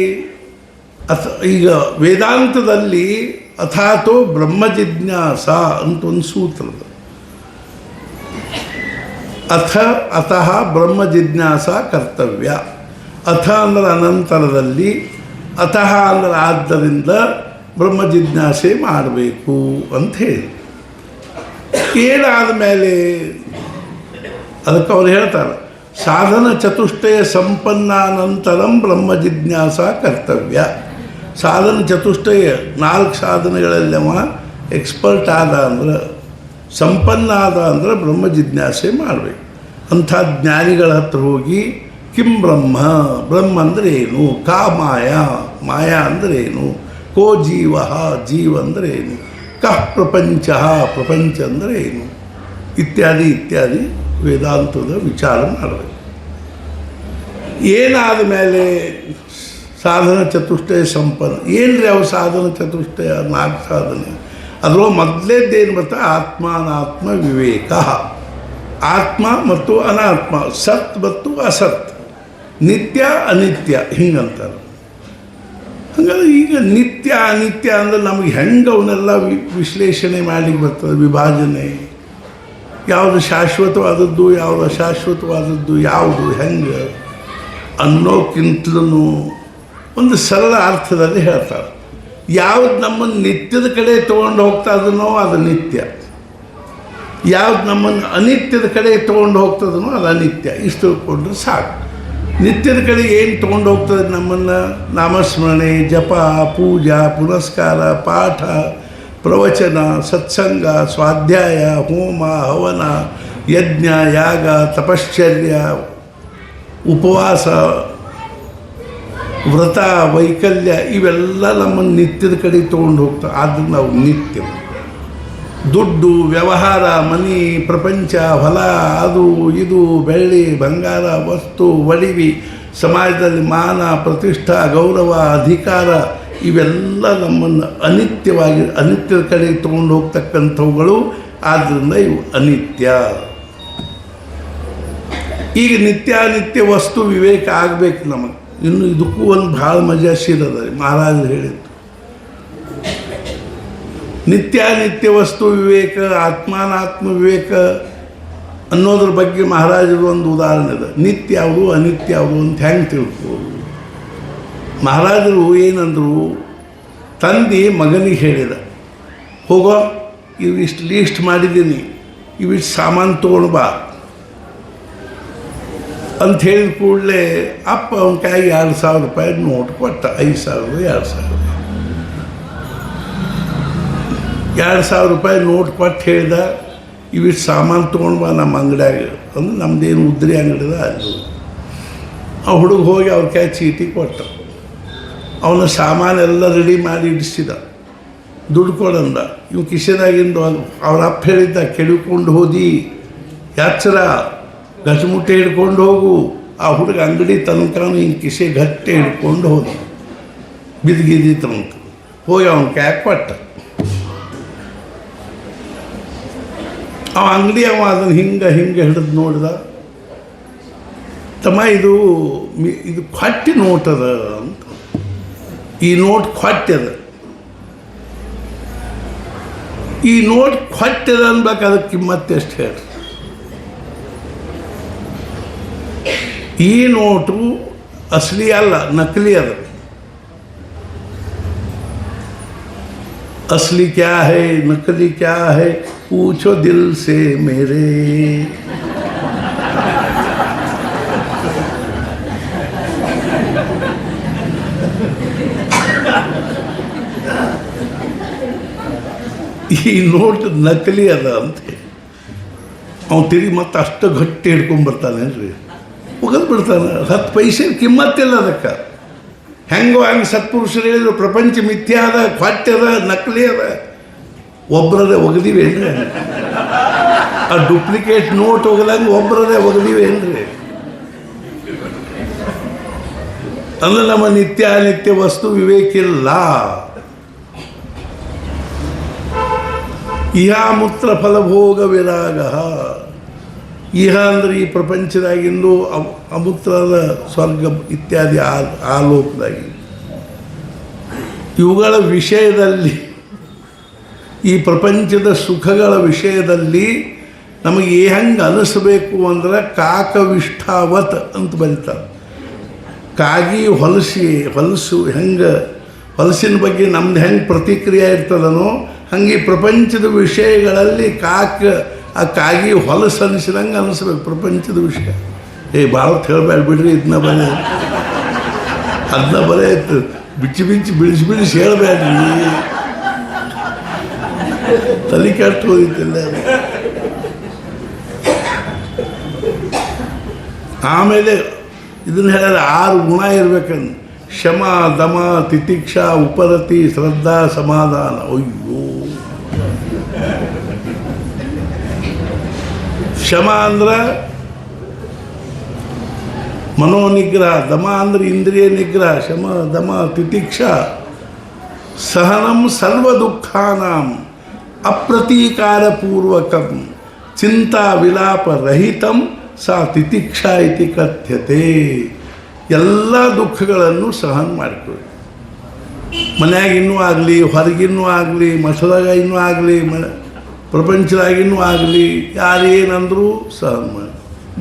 ಈಗ ವೇದಾಂತದಲ್ಲಿ ಅಥಾತೋ ಬ್ರಹ್ಮ ಜಿಜ್ಞಾಸ ಅಂತ ಒಂದು ಸೂತ್ರದ. ಅತಃ ಬ್ರಹ್ಮ ಜಿಜ್ಞಾಸ ಕರ್ತವ್ಯ. ಅಥ ಅಂದ್ರೆ ಅನಂತರದಲ್ಲಿ, ಅತಃ ಅಂದ್ರೆ ಆದ್ದರಿಂದ ಬ್ರಹ್ಮ ಜಿಜ್ಞಾಸೆ ಮಾಡಬೇಕು ಅಂತ ಹೇಳಿ. ಏನಾದ ಮೇಲೆ ಅದಕ್ಕೆ ಅವ್ರು ಹೇಳ್ತಾರೆ, ಸಾಧನ ಚತುಷ್ಟಯ ಸಂಪನ್ನಾನಂತರಂ ಬ್ರಹ್ಮ ಜಿಜ್ಞಾಸ ಕರ್ತವ್ಯ. ಸಾಧನ ಚತುಷ್ಟಯ 4 ಸಾಧನೆಗಳಲ್ಲಿ ಅವ ಎಕ್ಸ್ಪರ್ಟ್ ಆದ ಅಂದ್ರೆ, ಸಂಪನ್ನ ಆದ ಅಂದ್ರೆ ಬ್ರಹ್ಮ ಜಿಜ್ಞಾಸೆ ಮಾಡಬೇಕು. ಅಂಥ ಜ್ಞಾನಿಗಳ ಹತ್ರ ಹೋಗಿ ಕಿಂ ಬ್ರಹ್ಮ, ಬ್ರಹ್ಮ ಅಂದರೆ ಏನು, ಕಾ ಮಾಯಾ, ಮಾಯಾ ಅಂದರೆ ಏನು, ಕೋ ಜೀವ, ಜೀವ ಅಂದರೆ ಏನು, ಕಃ ಪ್ರಪಂಚ, ಪ್ರಪಂಚ ಅಂದರೆ ಏನು, ಇತ್ಯಾದಿ ಇತ್ಯಾದಿ ವೇದಾಂತದ ವಿಚಾರ ಮಾಡಬೇಕು. ಏನಾದ ಮೇಲೆ ಸಾಧನ ಚತುಷ್ಟಯ ಸಂಪನ್ನ. ಏನ್ರಿ ಅವು ಸಾಧನ ಚತುಷ್ಟಯ 4 ಸಾಧನೆ? ಅದರೊಳಗೆ ಮೊದಲೇದ್ದೇನು ಬರ್ತಾ, ಆತ್ಮಾನಾತ್ಮ ವಿವೇಕ. ಆತ್ಮ ಮತ್ತು ಅನಾತ್ಮ, ಸತ್ ಮತ್ತು ಅಸತ್, ನಿತ್ಯ ಅನಿತ್ಯ ಹಿಂಗಂತಾರೆ. ಹಂಗಾದ್ರೆ ಈಗ ನಿತ್ಯ ಅನಿತ್ಯ ಅಂದ್ರೆ ನಮಗೆ ಹೆಂಗೆ ಅವನ್ನೆಲ್ಲ ವಿಶ್ಲೇಷಣೆ ಮಾಡಲಿಕ್ಕೆ ಬರ್ತದೆ, ವಿಭಾಜನೆ. ಯಾವುದು ಶಾಶ್ವತವಾದದ್ದು, ಯಾವುದು ಅಶಾಶ್ವತವಾದದ್ದು, ಯಾವುದು ಹೆಂಗೆ ಅನ್ನೋಕ್ಕಿಂತಲೂ ಒಂದು ಸರಳ ಅರ್ಥದಲ್ಲಿ ಹೇಳ್ತಾರೆ. ಯಾವ್ದು ನಮ್ಮನ್ನು ನಿತ್ಯದ ಕಡೆ ತೊಗೊಂಡು ಹೋಗ್ತದನೋ ಅದು ನಿತ್ಯ, ಯಾವ್ದು ನಮ್ಮನ್ನು ಅನಿತ್ಯದ ಕಡೆ ತೊಗೊಂಡು ಹೋಗ್ತದನೋ ಅದು ಅನಿತ್ಯ. ಇಷ್ಟು ತಿಳ್ಕೊಂಡ್ರೆ ಸಾಕು. ನಿತ್ಯದ ಕಡೆ ಏನು ತೊಗೊಂಡು ಹೋಗ್ತದೆ ನಮ್ಮನ್ನು? ನಾಮಸ್ಮರಣೆ, ಜಪ, ಪೂಜಾ, ಪುನಸ್ಕಾರ, ಪಾಠ, ಪ್ರವಚನ, ಸತ್ಸಂಗ, ಸ್ವಾಧ್ಯಾಯ, ಹೋಮ, ಹವನ, ಯಜ್ಞ, ಯಾಗ, ತಪಶ್ಚರ್ಯ, ಉಪವಾಸ, ವ್ರತ, ವೈಕಲ್ಯ, ಇವೆಲ್ಲ ನಮ್ಮನ್ನು ನಿತ್ಯದ ಕಡೆ ತೊಗೊಂಡು ಹೋಗ್ತವೆ. ಆದ್ದರಿಂದ ನಾವು ನಿತ್ಯ ದುಡ್ಡು, ವ್ಯವಹಾರ, ಮನಿ, ಪ್ರಪಂಚ, ಹೊಲ, ಅದು ಇದು, ಬೆಳ್ಳಿ ಬಂಗಾರ, ವಸ್ತು, ಒಡವಿ, ಸಮಾಜದಲ್ಲಿ ಮಾನ, ಪ್ರತಿಷ್ಠಾ, ಗೌರವ, ಅಧಿಕಾರ, ಇವೆಲ್ಲ ನಮ್ಮನ್ನು ಅನಿತ್ಯದ ಕಡೆ ತೊಗೊಂಡು ಹೋಗ್ತಕ್ಕಂಥವುಗಳು. ಆದ್ದರಿಂದ ಇವು ಅನಿತ್ಯ. ಈಗ ನಿತ್ಯಾನಿತ್ಯ ವಸ್ತು ವಿವೇಕ ಆಗಬೇಕು ನಮಗೆ. ಇನ್ನು ಇದಕ್ಕೂ ಒಂದು ಭಾಳ ಮಜಾಶೀಲದ ಮಹಾರಾಜರು ಹೇಳಿದ್ದು. ನಿತ್ಯಾನಿತ್ಯ ವಸ್ತು ವಿವೇಕ, ಆತ್ಮಾನಾತ್ಮ ವಿವೇಕ ಅನ್ನೋದ್ರ ಬಗ್ಗೆ ಮಹಾರಾಜರು ಒಂದು ಉದಾಹರಣೆ ಇದೆ. ನಿತ್ಯ ಯಾವುದು ಅನಿತ್ಯ ಯಾವುದು ಅಂತ ಹೆಂಗೆ ತಿಳ್ಕೋದು? ಮಹಾರಾಜರು ಏನಂದರು, ತಂದೆ ಮಗನಿಗೆ ಹೇಳಿದ, ಹೋಗೋ ಇವಿಷ್ಟು ಲೀಸ್ಟ್ ಮಾಡಿದ್ದೀನಿ, ಇವಿಷ್ಟು ಸಾಮಾನು ತೊಗೊಂಡು ಬಾ ಅಂತ ಹೇಳಿದ ಕೂಡಲೇ ಅಪ್ಪ ಅವನ ಕೈಗೆ 2,000 ರೂಪಾಯಿ ನೋಟ್ ಕೊಟ್ಟ. 5,000, 2,000, 2,000 ರೂಪಾಯಿ ನೋಟ್ ಕೊಟ್ಟು ಹೇಳ್ದ, ಇವಿಷ್ಟು ಸಾಮಾನು ತೊಗೊಂಡು ಬಾ ನಮ್ಮ ಅಂಗಡಿಯಾಗ. ಅಂದ್ರೆ ನಮ್ಮದೇನು ಉದ್ರಿ ಅಂಗಡಿದ ಅಲ್ಲಿ. ಆ ಹುಡುಗ ಹೋಗಿ ಅವ್ರ ಕೈ ಚೀಟಿ ಕೊಟ್ಟ. ಅವನ ಸಾಮಾನೆಲ್ಲ ರೆಡಿ ಮಾಡಿ ಇಡಿಸಿದ. ದುಡ್ಡು ಕೊಡಂದ. ಇವು ಕಿಶೆದಾಗಿಂದು ಅವ್ರ ಅಪ್ಪ ಹೇಳಿದ್ದ, ಕೆಡಿಕೊಂಡು ಹೋದಿ, ಎಚ್ಚರ, ಗಜಮುಟ್ಟೆ ಹಿಡ್ಕೊಂಡು ಹೋಗು. ಆ ಹುಡುಗ ಅಂಗಡಿ ತನಕನೂ ಹಿಂಗೆ ಕಿಸೆ ಗಟ್ಟೆ ಹಿಡ್ಕೊಂಡು ಹೋದ. ಬಿದ್ದಿದ್ದಿತ್ತಂತ ಹೋಗಿ ಅವನ ಕೈ ಕೊಟ್ಟ. ಅವ ಅಂಗಡಿ ಅದನ್ನು ಹಿಂಗೆ ಹಿಡಿದು ನೋಡ್ದ. ತಮ್ಮ ಇದು ಕೊಟ್ಟಿ ನೋಟ್ ಅದ ಅಂತ. ಈ ನೋಟ್ ಕೊಟ್ಟದ, ಈ ನೋಟ್ ಕೊಟ್ಟದ ಅನ್ಬೇಕು. ಅದಕ್ಕೆ ಕಿಮ್ಮತ್ತು ಎಷ್ಟು ಹೇಳಿ? ಈ ನೋಟು ಅಸಲಿ ಅಲ್ಲ, ನಕಲಿ ಅದ. असली क्या है नकली क्या है पूछो दिल से मेरे. ಈ ನೋಟ್ ನಕಲಿ ಅದ ಅಂತೆ. ಅವ್ನು ತಿರುಗಿ ಮತ್ತೆ ಅಷ್ಟು ಗಟ್ಟಿ ಹಿಡ್ಕೊಂಡ್ಬರ್ತಾನೇನ್ರಿ, ಒಗದು ಬಿಡ್ತಾನೆ. 10 ಪೈಸೆ ಕಿಮ್ಮತ್ತಿಲ್ಲ ಅದಕ್ಕೆ. ಹೆಂಗೋ ಹಂಗೆ ಸತ್ಪುರುಷರು ಹೇಳಿದ್ರು, ಪ್ರಪಂಚ ಮಿಥ್ಯ ಅದ, ಕ್ವಾಟ್ಯದ, ನಕಲಿ ಅದ. ಒಬ್ಬರದೇ ಒಗದಿವೇನ್ರಿ? ಆ ಡೂಪ್ಲಿಕೇಟ್ ನೋಟ್ ಒಗದಂಗೆ ಒಬ್ಬರದೇ ಒಗದಿವೇನ್ರಿ? ಅಂದ್ರೆ ನಮ್ಮ ನಿತ್ಯಾನಿತ್ಯ ವಸ್ತು ವಿವೇಕಿಲ್ಲ. ಇಹಾಮೂತ್ರ ಫಲಭೋಗ ವಿರಾಗ. ಇಹ ಅಂದರೆ ಈ ಪ್ರಪಂಚದಾಗಿಂದು, ಅಮೂತ್ರದ ಸ್ವರ್ಗ ಇತ್ಯಾದಿ ಆ ಲೋಕದಾಗಿ. ಇವುಗಳ ವಿಷಯದಲ್ಲಿ, ಈ ಪ್ರಪಂಚದ ಸುಖಗಳ ವಿಷಯದಲ್ಲಿ ನಮಗೆ ಹೆಂಗೆ ಅನಿಸ್ಬೇಕು ಅಂದ್ರೆ ಕಾಕವಿಷ್ಠಾವತ್ ಅಂತ ಬರೀತಾರೆ. ಕಾಗಿ ಹೊಲಸು ಹೆಂಗೆ, ಹೊಲಸಿನ ಬಗ್ಗೆ ನಮ್ದು ಹೆಂಗೆ ಪ್ರತಿಕ್ರಿಯೆ ಇರ್ತದನೋ ಹಂಗೆ ಈ ಪ್ರಪಂಚದ ವಿಷಯಗಳಲ್ಲಿ ಆ ಕಾಗಿ ಹೊಲಸು ಅನಿಸಿದಂಗೆ ಅನಿಸ್ಬೇಕು ಪ್ರಪಂಚದ ವಿಷಯ. ಭಾಳ ಹೇಳಬೇಡ ಬಿಡ್ರಿ, ಅದನ್ನ ಬರೇ ಬಿಚ್ಚಿ ಬಿಡಿಸಿ ಹೇಳಬೇಡ್ರಿ, ತಲೆ ಕೆಟ್ಟು ಹೋಗಿತ್ತಿಲ್ಲ. ಆಮೇಲೆ ಇದನ್ನು ಹೇಳಿದ್ರೆ 6 ಗುಣ ಇರ್ಬೇಕಂದು: ಶಮ, ದಮ, ತಿತಿಕ್ಷಾ, ಉಪರತಿ, ಶ್ರದ್ಧಾ, ಸಮಾಧಾನ. ಅಯ್ಯೋ, ಶಮ ಅಂದ್ರೆ ಮನೋನಿಗ್ರಹ, ದಮ ಅಂದ್ರೆ ಇಂದ್ರಿಯ ನಿಗ್ರಹ, ಶಮ ದಮ ತಿತಿಕ್ಷಾ. ಸಹನಂ ಸರ್ವ ದುಃಖಾನಾಂ ಅಪ್ರತೀಕಾರಪೂರ್ವಕಂ ಚಿಂತಾ ವಿಲಾಪ ರಹಿತಂ ಸಾ ತಿತಿಕ್ಷಾ ಇತಿ ಕಥ್ಯತೆ. ಎಲ್ಲ ದುಃಖಗಳನ್ನು ಸಹನ ಮಾಡಿಕೊಳ್ಳಿ. ಮನ್ಯಾಗಿನ್ನೂ ಆಗಲಿ, ಹೊರಗಿನ್ನೂ ಆಗಲಿ, ಮಠದಾಗ ಇನ್ನೂ ಆಗಲಿ, ಪ್ರಪಂಚದಾಗಿನ್ನೂ ಆಗಲಿ, ಯಾರೇನಂದರೂ ಸಹನ ಮಾಡಿ,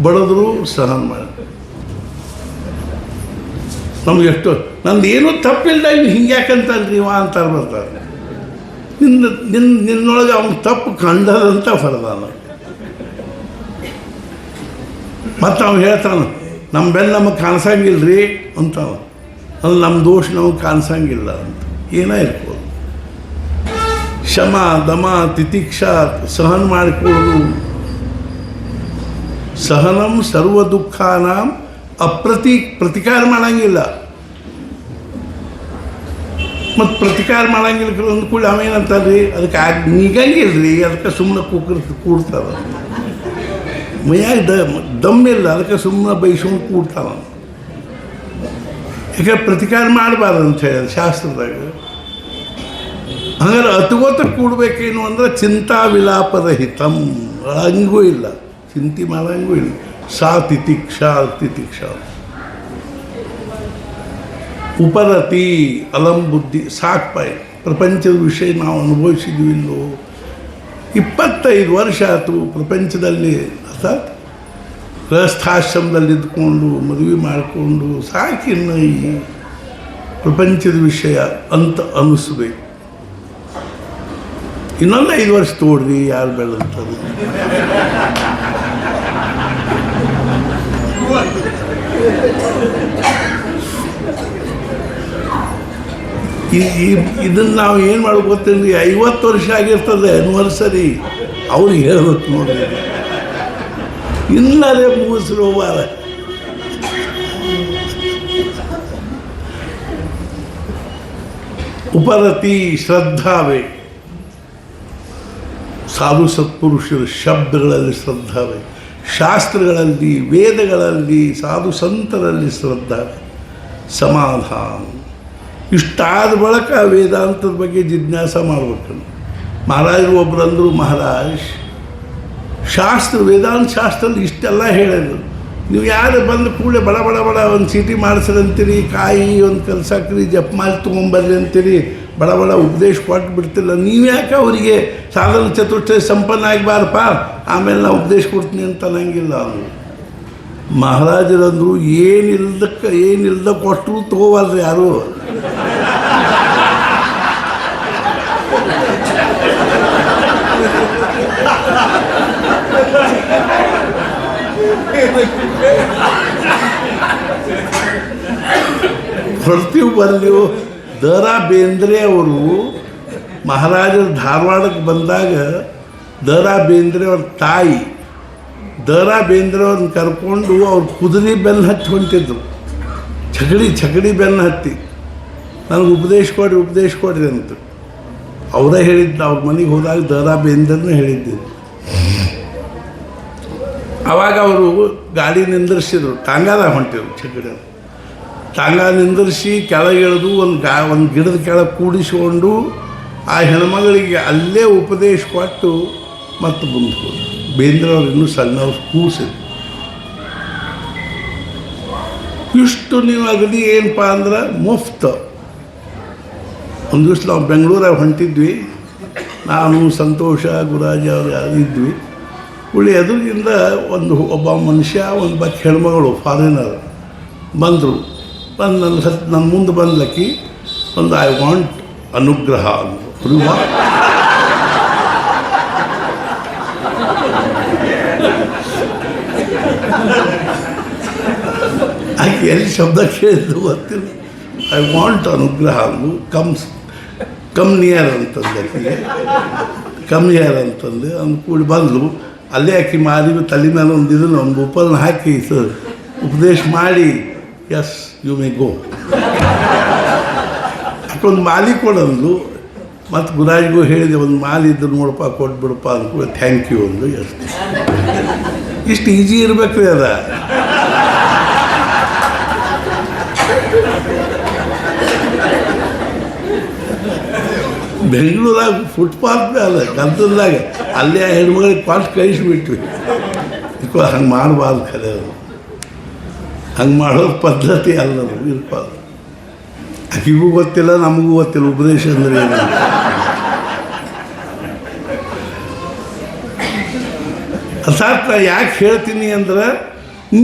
ಬಡದ್ರು ಸಹನ ಮಾಡಿ. ನಮ್ಗೆ ಎಷ್ಟು ನಂದು ಏನೂ ತಪ್ಪಿಲ್ಲ, ಇನ್ನು ಹಿಂಗೆ ಯಾಕಂತಲ್ರಿ ಇವ ಅಂತಾರೆ ಬರ್ತಾರೆ. ನಿನ್ನೊಳಗೆ ಅವ್ನು ತಪ್ಪು ಕಂಡದಂತ ಹೊರದಾನ. ಮತ್ತು ಅವ್ನು ಹೇಳ್ತಾನೆ, ನಮ್ಮ ಬೆನ್ನು ನಮಗೆ ಕಾಣಿಸಂಗಿಲ್ಲ ರೀ ಅಂತಾವ. ಅದು ನಮ್ಮ ದೋಷ ನಮಗೆ ಕಾಣಿಸಂಗಿಲ್ಲ ಅಂತ. ಏನೇ ಇರ್ಬೋದು. ಶಮ ದಮ ತಿತಿಕ್ಷಾ ಸಹನ ಮಾಡಿಕೊಳ್ಳೋದು. ಸಹನಂ ಸರ್ವ ದುಃಖಾನಾಂ ಪ್ರತಿಕಾರ ಮಾಡಂಗಿಲ್ಲ. ಮತ್ತು ಪ್ರತಿಕಾರ ಮಾಡಂಗಿಲ್ಲ ಅಂದ ಕೂಡ ಅವೇನಂತಾರ್ರಿ, ಅದಕ್ಕೆ ನಿಗಂಗಿಲ್ಲ ರೀ, ಅದಕ್ಕೆ ಸುಮ್ಮನೆ ಕೂಡ್ತಾವ. ಮೈಯಾಗ ದಮ್ಮಿಲ್ಲ, ಅದಕ್ಕೆ ಸುಮ್ಮನೆ ಬೈಸ್ಕೊಂಡು ಕೂಡ್ತಾವ. ಯಾಕೆ ಪ್ರತಿಕಾರ ಮಾಡಬಾರ್ದು ಅಂತ ಹೇಳಿ ಶಾಸ್ತ್ರದಾಗ. ಹಂಗಾರೆ ಅತುಗೋತ ಕೂಡಬೇಕೇನು ಅಂದ್ರೆ ಚಿಂತಾ ವಿಲಾಪರಹಿತಂ, ಹಂಗೂ ಇಲ್ಲ, ಚಿಂತೆ ಮಾಡಂಗೂ ಇಲ್ಲ. ಸಾ ತಿತಿಕ್ಷಾ ತಿತಿಕ್ಷಾ ಉಪರತಿ ಅಲಂ ಬುದ್ಧಿ. ಸಾಕ್ಪಾಯಿ ಪ್ರಪಂಚದ ವಿಷಯ ನಾವು ಅನುಭವಿಸಿದ್ವಿ ಇಲ್ಲೋ. 25 ವರ್ಷ ಆಯಿತು ಪ್ರಪಂಚದಲ್ಲಿ, ಅರ್ಥಾತ್ ಗೃಹಸ್ಥಾಶ್ರಮದಲ್ಲಿ ಇದ್ಕೊಂಡು ಮದುವೆ ಮಾಡಿಕೊಂಡು ಸಾಕಿನ್ನು ಈ ಪ್ರಪಂಚದ ವಿಷಯ ಅಂತ ಅನ್ನಿಸ್ಬೇಕು. ಇನ್ನೊಂದು 5 ವರ್ಷ ತೋಡ್ರಿ, ಯಾರು ಬೆಳೆದಂಥದ್ದು. ಇದನ್ನು ನಾವು ಏನು ಮಾಡೋದು ಗೊತ್ತೇನ್ರಿ, 50 ವರ್ಷ ಆಗಿರ್ತದೆ ಆ್ಯನಿವರ್ಸರಿ, ಅವ್ರಿಗೆ ಹೇಳ್ಬೇಕು ನೋಡ್ರಿ, ಇಲ್ಲದೇ ಮುಗಿಸ್ರು ವಾರ. ಉಪರತಿ ಶ್ರದ್ಧಾವೆ, ಸಾಧು ಸತ್ಪುರುಷರ ಶಬ್ದಗಳಲ್ಲಿ ಶ್ರದ್ಧಾವೆ, ಶಾಸ್ತ್ರಗಳಲ್ಲಿ ವೇದಗಳಲ್ಲಿ ಸಾಧು ಸಂತರಲ್ಲಿ ಶ್ರದ್ಧಾವೆ. ಸಮಾಧಾನ. ಇಷ್ಟಾದ ಬಳಿಕ ವೇದಾಂತದ ಬಗ್ಗೆ ಜಿಜ್ಞಾಸ ಮಾಡ್ಬೇಕು. ಮಹಾರಾಜರು ಒಬ್ಬರಂದರು, ಮಹಾರಾಜ್ ವೇದಾಂತ ಶಾಸ್ತ್ರದಲ್ಲಿ ಇಷ್ಟೆಲ್ಲ ಹೇಳಿದ್ರು, ನೀವು ಯಾರು ಬಂದು ಕೂಡಲೇ ಬಡ ಬಡ ಬಡ ಒಂದು ಚೀಟಿ ಮಾಡಿಸ್ರಂತೀರಿ, ಕಾಯಿ ಒಂದು ಕಲ್ಸಾಕ್ರಿ, ಜಪಮಾಲಿ ತೊಗೊಂಬರ್ರಿ ಅಂತೀರಿ, ಬಡ ಬಡ ಉಪದೇಶ ಕೊಟ್ಟು ಬಿಡ್ತಿಲ್ಲ. ನೀವು ಯಾಕೆ ಅವರಿಗೆ ಸಾಧನ ಚತುಷ್ಟಯ ಸಂಪನ್ನ ಆಗಬಾರಪ್ಪ, ಆಮೇಲೆ ನಾವು ಉಪದೇಶ ಕೊಡ್ತೀನಿ ಅಂತ ಅನ್ನಂಗಿಲ್ಲ ಅವರು. ಮಹಾರಾಜರಂದರು ಏನಿಲ್ದ ಕೊಟ್ಟರು ತಗೋವಲ್ರಿ ಯಾರು. ಕೊಡ್ತೀವಿ ಬರ್ಲಿವು. ದ.ರಾ. ಬೇಂದ್ರೆ ಅವರು ಮಹಾರಾಜರ ಧಾರವಾಡಕ್ಕೆ ಬಂದಾಗ ದ.ರಾ. ಬೇಂದ್ರೆ ಅವ್ರ ತಾಯಿ ದ.ರಾ. ಬೇಂದ್ರೆ ಅವ್ರನ್ನ ಕರ್ಕೊಂಡು ಅವ್ರು ಕುದುರೆ ಬೆನ್ನು ಹತ್ತಿ ಹೊಂಟಿದ್ರು. ಚಕಡಿ ಬೆನ್ನು ಹತ್ತಿ ನನಗೆ ಉಪದೇಶ ಕೊಡ್ರಿ ಅಂತ ಅವರೇ ಹೇಳಿದ್ದು. ಅವ್ರ ಮನೆಗೆ ಹೋದಾಗ ದ.ರಾ. ಬೇಂದ್ರನೇ ಹೇಳಿದ್ದರು. ಆವಾಗ ಅವರು ಗಾಡಿ ನಿಂದಿರಿಸಿದ್ರು, ಟಾಂಗಾದಾಗ ಹೊಂಟಿದ್ರು. ಚಕಡಿ ಟಾಂಗ ನಿಂದಿರಿಸಿ ಕೆಳಗಿಳಿದು ಒಂದು ಗಿಡದ ಕೆಳಗೆ ಕೂಡಿಸಿಕೊಂಡು ಆ ಹೆಣ್ಮಗಳಿಗೆ ಅಲ್ಲೇ ಉಪದೇಶ ಕೊಟ್ಟು ಮತ್ತು ಮುಂದೆ ಹೋದ್ರು. ಬೇಂದ್ರೆ ಅವ್ರು ಇನ್ನೂ ಸಣ್ಣವ್ರು ಕೂಸಿದ್ರು. ಇಷ್ಟು ನೀವು ಅಗದಿ ಏನಪ್ಪ ಅಂದ್ರೆ ಮುಫ್ತ್. ಒಂದು ದಿವಸ ನಾವು ಬೆಂಗಳೂರಾಗ ಹೊಂಟಿದ್ವಿ, ನಾನು ಸಂತೋಷ ಗುರಾಜ ಅವರು ಇದ್ವಿ. ಉಳಿ ಎದುರಿಗಿಂದ ಒಬ್ಬ ಮನುಷ್ಯ ಒಬ್ಬ ಹೆಣ್ಮಗಳು ಫಾರಿನರ್ ಬಂದರು. ನನ್ನ ಮುಂದೆ ಬಂದ್ಲಕ್ಕಿ ಒಂದು ಐ ವಾಂಟ್ ಅನುಗ್ರಹ ಅಂದರು. ಆಕೆ ಎಲ್ಲಿ ಶಬ್ದ ಕೇಳಿದ್ದು ಗೊತ್ತಿಲ್ಲ. ಐ ವಾಂಟ್ ಅನುಗ್ರಹ ಅಂದು ಕಮ್ ನಿಯರ್ ಅಂತಂದು ಆಕೆಗೆ ಕಮ್ ನಿಯರ್ ಅಂತಂದು ಕೂಡಿ ಬಂದು ಅಲ್ಲೇ ಆಕೆ ಮಾರಿ ತಲೆ ಮೇಲೆ ಒಂದು ಉಪಲ್ನ ಹಾಕಿ ಉಪದೇಶ ಮಾಡಿ, ಎಸ್ ಯು ಮೇ ಗೋ. ಒಂದು ಮಾಲಿ ಕೊಡಂದು. ಮತ್ತು ಗುರಾಜಿಗೂ ಹೇಳಿದೆ, ಒಂದು ಮಾಲಿ ಇದ್ದು ನೋಡಪ್ಪ ಕೊಟ್ಬಿಡಪ್ಪ ಅಂದ್ಕೂಡ ಥ್ಯಾಂಕ್ ಯು ಅಂದು. ಇಷ್ಟು ಈಜಿ ಇರ್ಬೇಕ್ರಿ ಅದ. ಬೆಂಗಳೂರಾಗ ಫುಟ್ಪಾತ್ ಮೇಲೆ ಗದ್ದಲ್ದಾಗ ಅಲ್ಲೇ ಆ ಹೆಣ್ಮಗಳಿಗೆ ಕೊಟ್ಟು ಕಳಿಸ್ಬಿಟ್ವಿ. ಹಂಗೆ ಮಾಡಬಾರ್ದು, ಖರೆ ಅದು ಹಂಗೆ ಮಾಡೋದು ಪದ್ಧತಿ ಅಲ್ಲದು, ಇರ್ಬಾರ್ದು. ಆಕೆಗೂ ಗೊತ್ತಿಲ್ಲ, ನಮಗೂ ಗೊತ್ತಿಲ್ಲ ಉಪದೇಶ ಅಂದರೆ ಏನು. ಅರ್ಥಾತ್ ಯಾಕೆ ಹೇಳ್ತೀನಿ ಅಂದ್ರೆ,